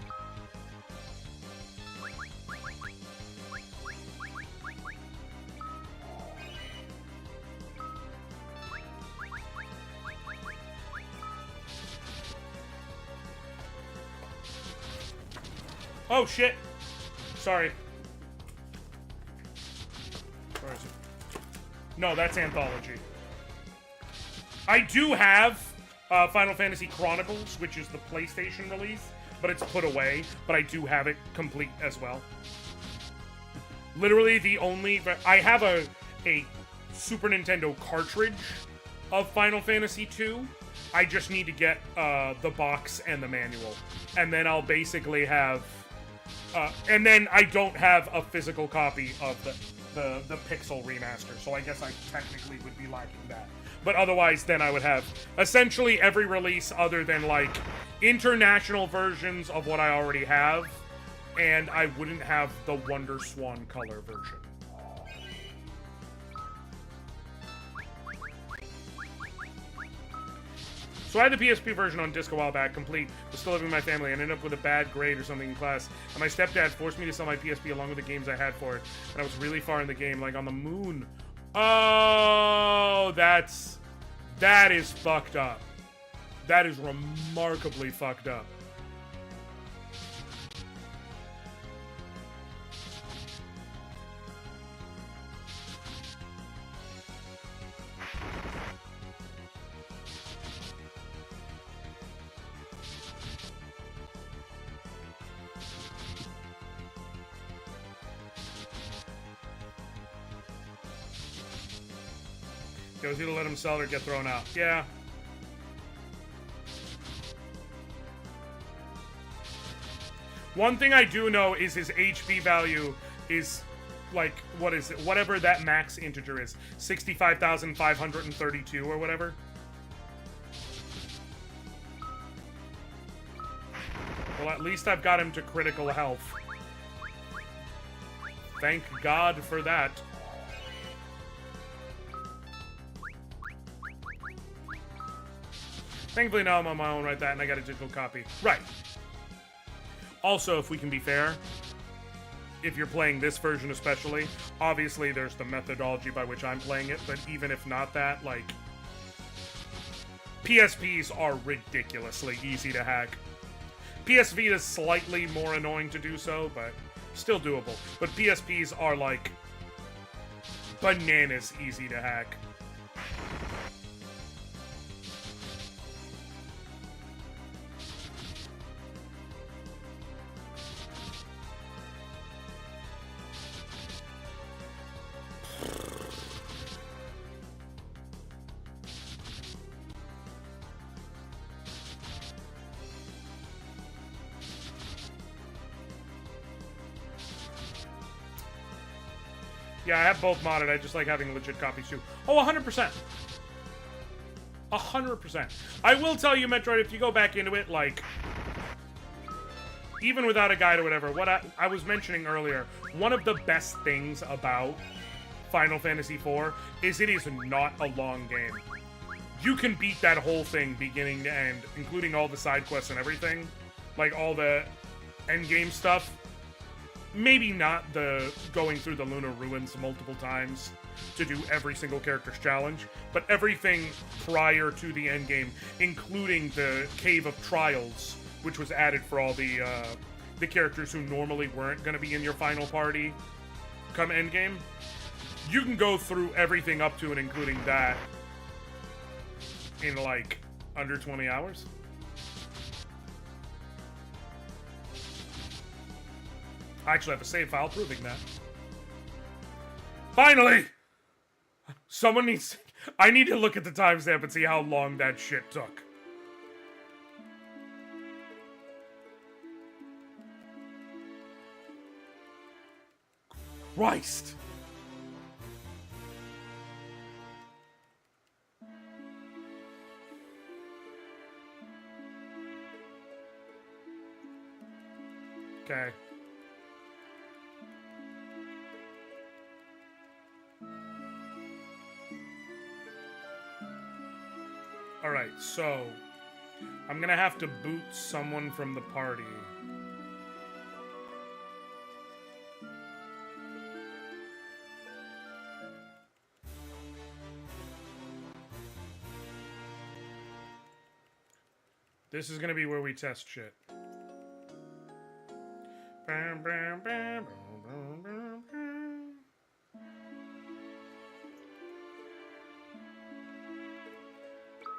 Oh, shit. Sorry. Where is it? No, that's Anthology. I do have Final Fantasy Chronicles, which is the PlayStation release, but it's put away. But I do have it complete as well. Literally the only... I have a Super Nintendo cartridge of Final Fantasy II. I just need to get the box and the manual. And then I'll basically have... and then I don't have a physical copy of the Pixel remaster, so I guess I technically would be lacking that. But otherwise, then I would have essentially every release other than, like, international versions of what I already have, and I wouldn't have the Wonder Swan color version. So I had the PSP version on disc a while back, complete, was still living with my family, and ended up with a bad grade or something in class. And my stepdad forced me to sell my PSP along with the games I had for it. And I was really far in the game, like on the moon. Oh, that is fucked up. That is remarkably fucked up. It was either let him sell it or get thrown out. Yeah. One thing I do know is his HP value is, like, what is it? Whatever that max integer is. 65,532 or whatever. Well, at least I've got him to critical health. Thank God for that. Thankfully now I'm on my own right that, and I got a digital copy. Right. Also, if we can be fair, if you're playing this version especially, obviously there's the methodology by which I'm playing it, but even if not that, like, PSPs are ridiculously easy to hack. PS Vita is slightly more annoying to do so, but still doable. But PSPs are, like, bananas easy to hack. Yeah, I have both modded. I just like having legit copies too. Oh, 100%. 100%. I will tell you, Metroid, if you go back into it, like, even without a guide or whatever, what I was mentioning earlier, one of the best things about Final Fantasy IV is it is not a long game. You can beat that whole thing beginning to end, including all the side quests and everything, like all the endgame stuff. Maybe not the going through the Lunar Ruins multiple times to do every single character's challenge, but everything prior to the endgame, including the Cave of Trials, which was added for all the characters who normally weren't going to be in your final party come endgame. You can go through everything up to and including that in, like, under 20 hours. I actually have a save file proving that. Finally! Someone needs... I need to look at the timestamp and see how long that shit took. Christ! Okay. Alright, so I'm gonna have to boot someone from the party. This is gonna be where we test shit.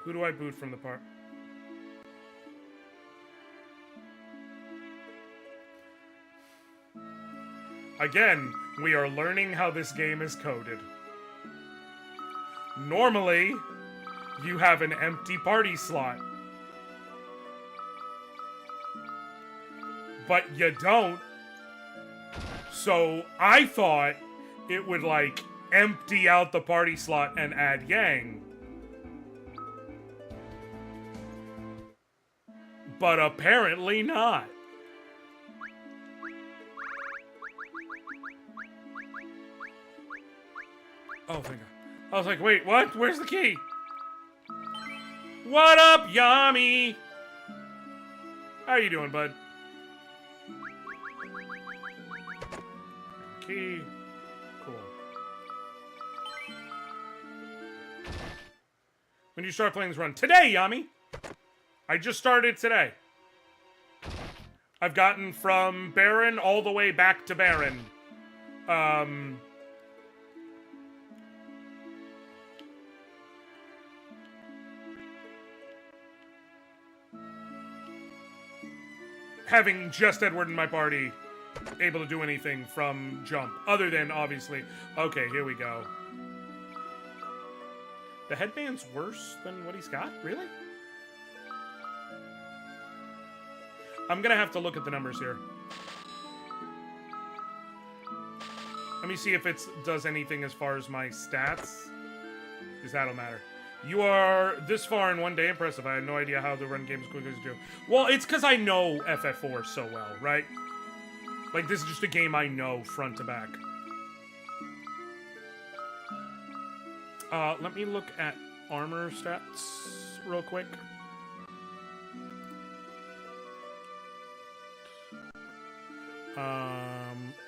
Who do I boot from the park? Again, we are learning how this game is coded. Normally, you have an empty party slot. But you don't. So I thought it would, like, empty out the party slot and add Yang. But apparently not. Oh, thank God. I was like, wait, what? Where's the key? What up, Yami? How you doing, bud? Key. Cool. When do you start playing this run? Today, Yami! I just started today. I've gotten from Baron all the way back to Baron. Having just Edward in my party, able to do anything from jump. Other than, obviously... Okay, here we go. The headband's worse than what he's got? Really? I'm gonna have to look at the numbers here. Let me see if it does anything as far as my stats. Because that'll matter. You are this far in one day. Impressive. I had no idea how to run games as quickly as you do. Well, it's because I know FF4 so well, right? Like, this is just a game I know front to back. Let me look at armor stats real quick.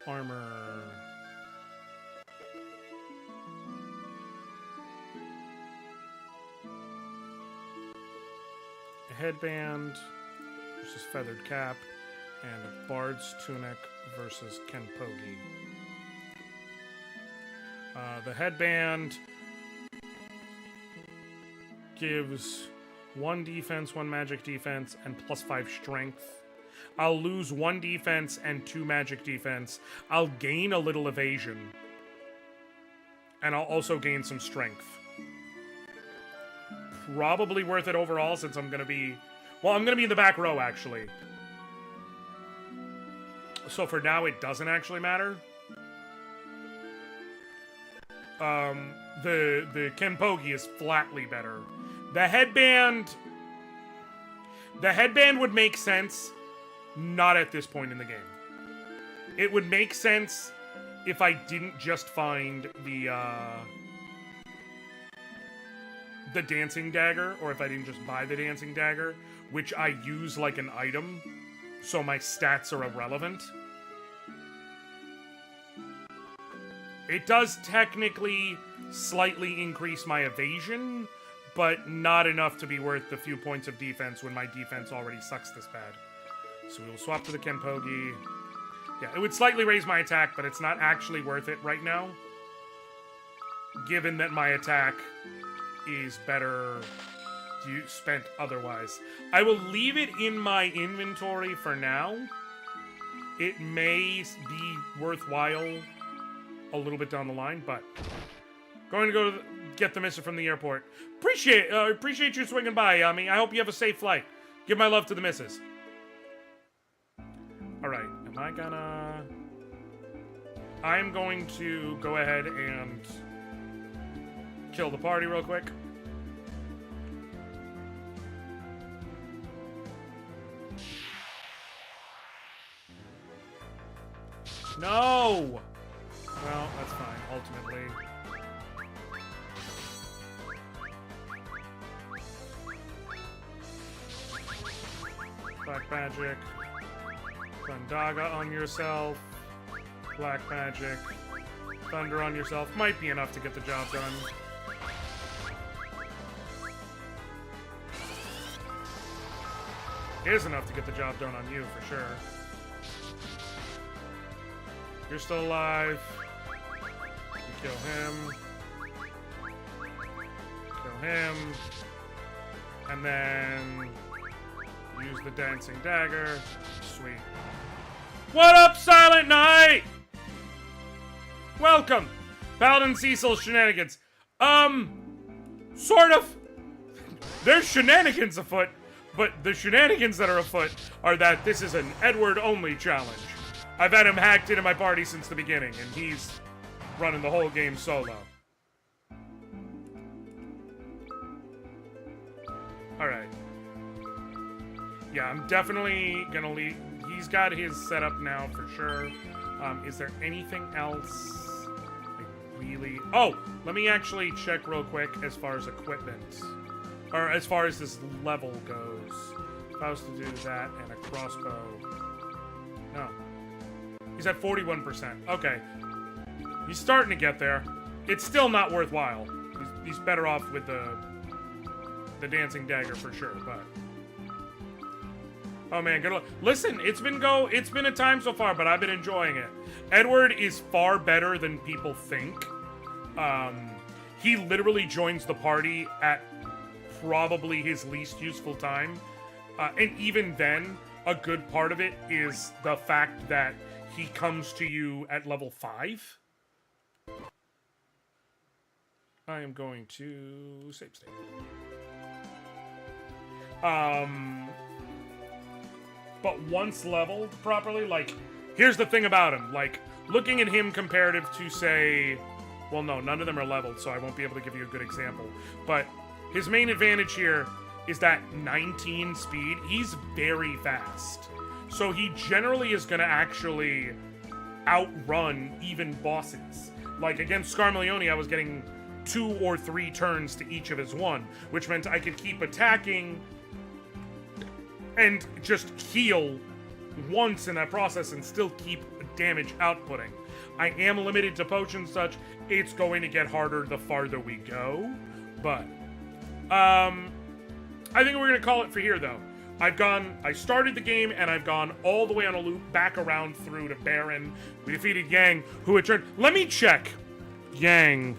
Armor. A headband versus feathered cap, and a Bard's tunic versus Kenpogi. The headband gives 1 defense, 1 magic defense, and +5 strength. I'll lose 1 defense and 2 magic defense. I'll gain a little evasion. And I'll also gain some strength. Probably worth it overall since I'm gonna be... Well, I'm gonna be in the back row, actually. So for now, it doesn't actually matter. The Kenpogi is flatly better. The headband would make sense, not at this point in the game. It would make sense if I didn't just find the dancing dagger, or if I didn't just buy the dancing dagger, which I use like an item, so my stats are irrelevant. It does technically slightly increase my evasion, but not enough to be worth the few points of defense when my defense already sucks this bad. So we will swap to the Kenpogi. Yeah, it would slightly raise my attack, but it's not actually worth it right now, given that my attack is better spent otherwise. I will leave it in my inventory for now. It may be worthwhile a little bit down the line, but going to go get the missive from the airport. Appreciate you swinging by, Yami. I hope you have a safe flight. Give my love to the missus. Alright, I'm going to go ahead and kill the party real quick. No! Well, that's fine, ultimately. Black magic. Thundaga on yourself. Black magic. Thunder on yourself. Might be enough to get the job done. Is enough to get the job done on you, for sure. You're still alive. You kill him. Kill him. And then use the dancing dagger. Sweet. What up, Silent Knight? Welcome. Paladin Cecil shenanigans. Sort of. There's shenanigans afoot, but the shenanigans that are afoot are that this is an Edward-only challenge. I've had him hacked into my party since the beginning, and he's running the whole game solo. Alright. Yeah, I'm definitely gonna leave. He's got his setup now for sure. Is there anything else? Oh, let me actually check real quick as far as equipment. Or as far as this level goes. If I was to do that and a crossbow. No. He's at 41%. Okay. He's starting to get there. It's still not worthwhile. He's better off with the dancing dagger for sure, but... Oh man, good luck. Listen, it's been a time so far, but I've been enjoying it. Edward is far better than people think. He literally joins the party at probably his least useful time. And even then, a good part of it is the fact that he comes to you at level 5. I am going to save state. But once leveled properly, like, here's the thing about him. Like, looking at him comparative to, say... Well, no, none of them are leveled, so I won't be able to give you a good example. But his main advantage here is that 19 speed. He's very fast. So he generally is going to actually outrun even bosses. Like, against Scarmaleone, I was getting 2 or 3 turns to each of his one, which meant I could keep attacking and just heal once in that process and still keep damage outputting. I am limited to potions such. It's going to get harder the farther we go, but I think we're going to call it for here, though. I started the game, and I've gone all the way on a loop, back around through to Baron. We defeated Yang, who had turned... Let me check. Yang.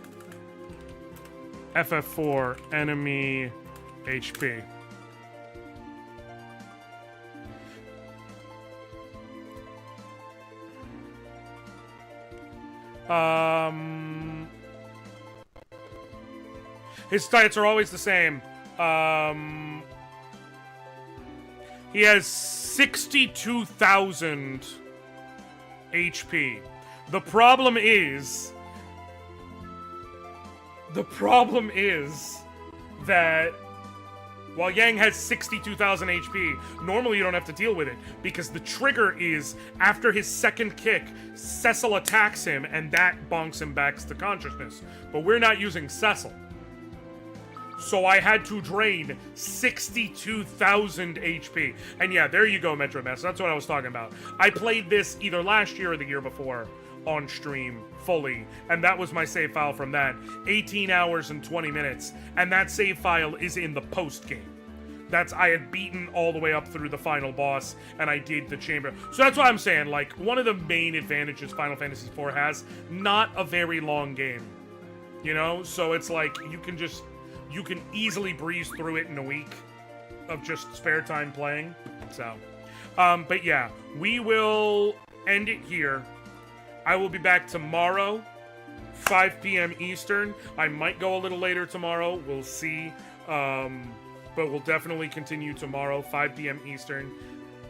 FF4, enemy HP. His stats are always the same. He has 62,000 HP. The problem is that while Yang has 62,000 HP, normally you don't have to deal with it, because the trigger is, after his second kick, Cecil attacks him, and that bonks him back to consciousness. But we're not using Cecil. So I had to drain 62,000 HP. And yeah, there you go, Metro Mess. That's what I was talking about. I played this either last year or the year before on stream fully, and that was my save file from that. 18 hours and 20 minutes, and that save file is in the post game. I had beaten all the way up through the final boss, and I did the chamber. So that's what I'm saying, like, one of the main advantages Final Fantasy IV has, not a very long game. You know? So it's like, you can easily breeze through it in a week of just spare time playing. So, but yeah, we will end it here. I will be back tomorrow, 5 p.m. Eastern. I might go a little later tomorrow. We'll see. But we'll definitely continue tomorrow, 5 p.m. Eastern.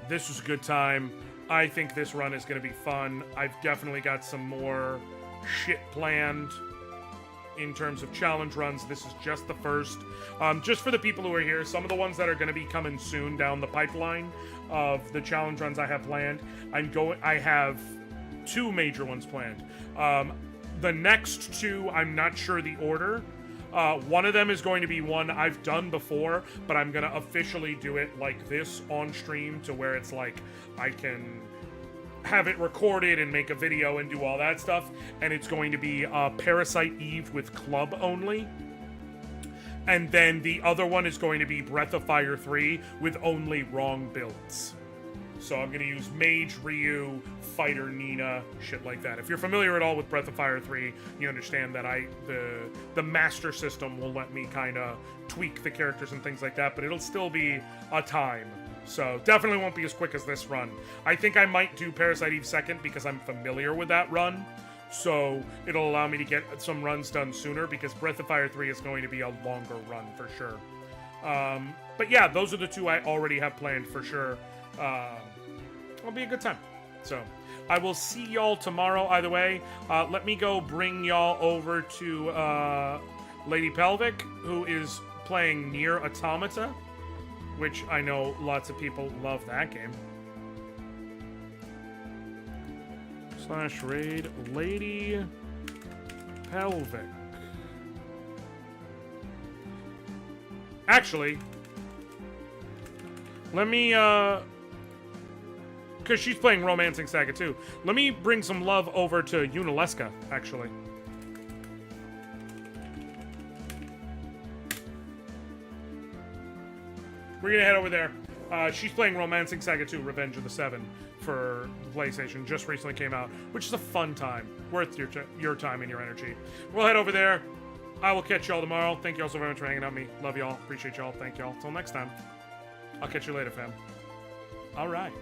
This was a good time. I think this run is going to be fun. I've definitely got some more shit planned in terms of challenge runs. This is just the first. Just for the people who are here, some of the ones that are going to be coming soon down the pipeline of the challenge runs I have planned. I have 2 major ones planned. The next 2, I'm not sure the order. One of them is going to be one I've done before, but I'm going to officially do it like this on stream, to where it's like I can have it recorded and make a video and do all that stuff. And it's going to be Parasite Eve with club only. And then the other one is going to be Breath of Fire 3 with only wrong builds. So I'm going to use Mage, Ryu, Fighter, Nina, shit like that. If you're familiar at all with Breath of Fire 3, you understand that the Master System will let me kind of tweak the characters and things like that, but it'll still be a time. So definitely won't be as quick as this run. I think I might do Parasite Eve second because I'm familiar with that run. So it'll allow me to get some runs done sooner, because Breath of Fire 3 is going to be a longer run for sure. But yeah, those are the 2 I already have planned for sure. It'll be a good time. So I will see y'all tomorrow either way. Let me go bring y'all over to Lady Pelvic, who is playing Nier Automata, which I know lots of people love that game. /raid Lady Pelvic. Actually, let me, because she's playing Romancing Saga too. Let me bring some love over to Unileska, actually. We're gonna head over there. She's playing Romancing Saga 2, Revenge of the Seven for PlayStation. Just recently came out, which is a fun time. Worth your time and your energy. We'll head over there. I will catch y'all tomorrow. Thank y'all so very much for hanging out with me. Love y'all. Appreciate y'all. Thank y'all. Till next time. I'll catch you later, fam. All right.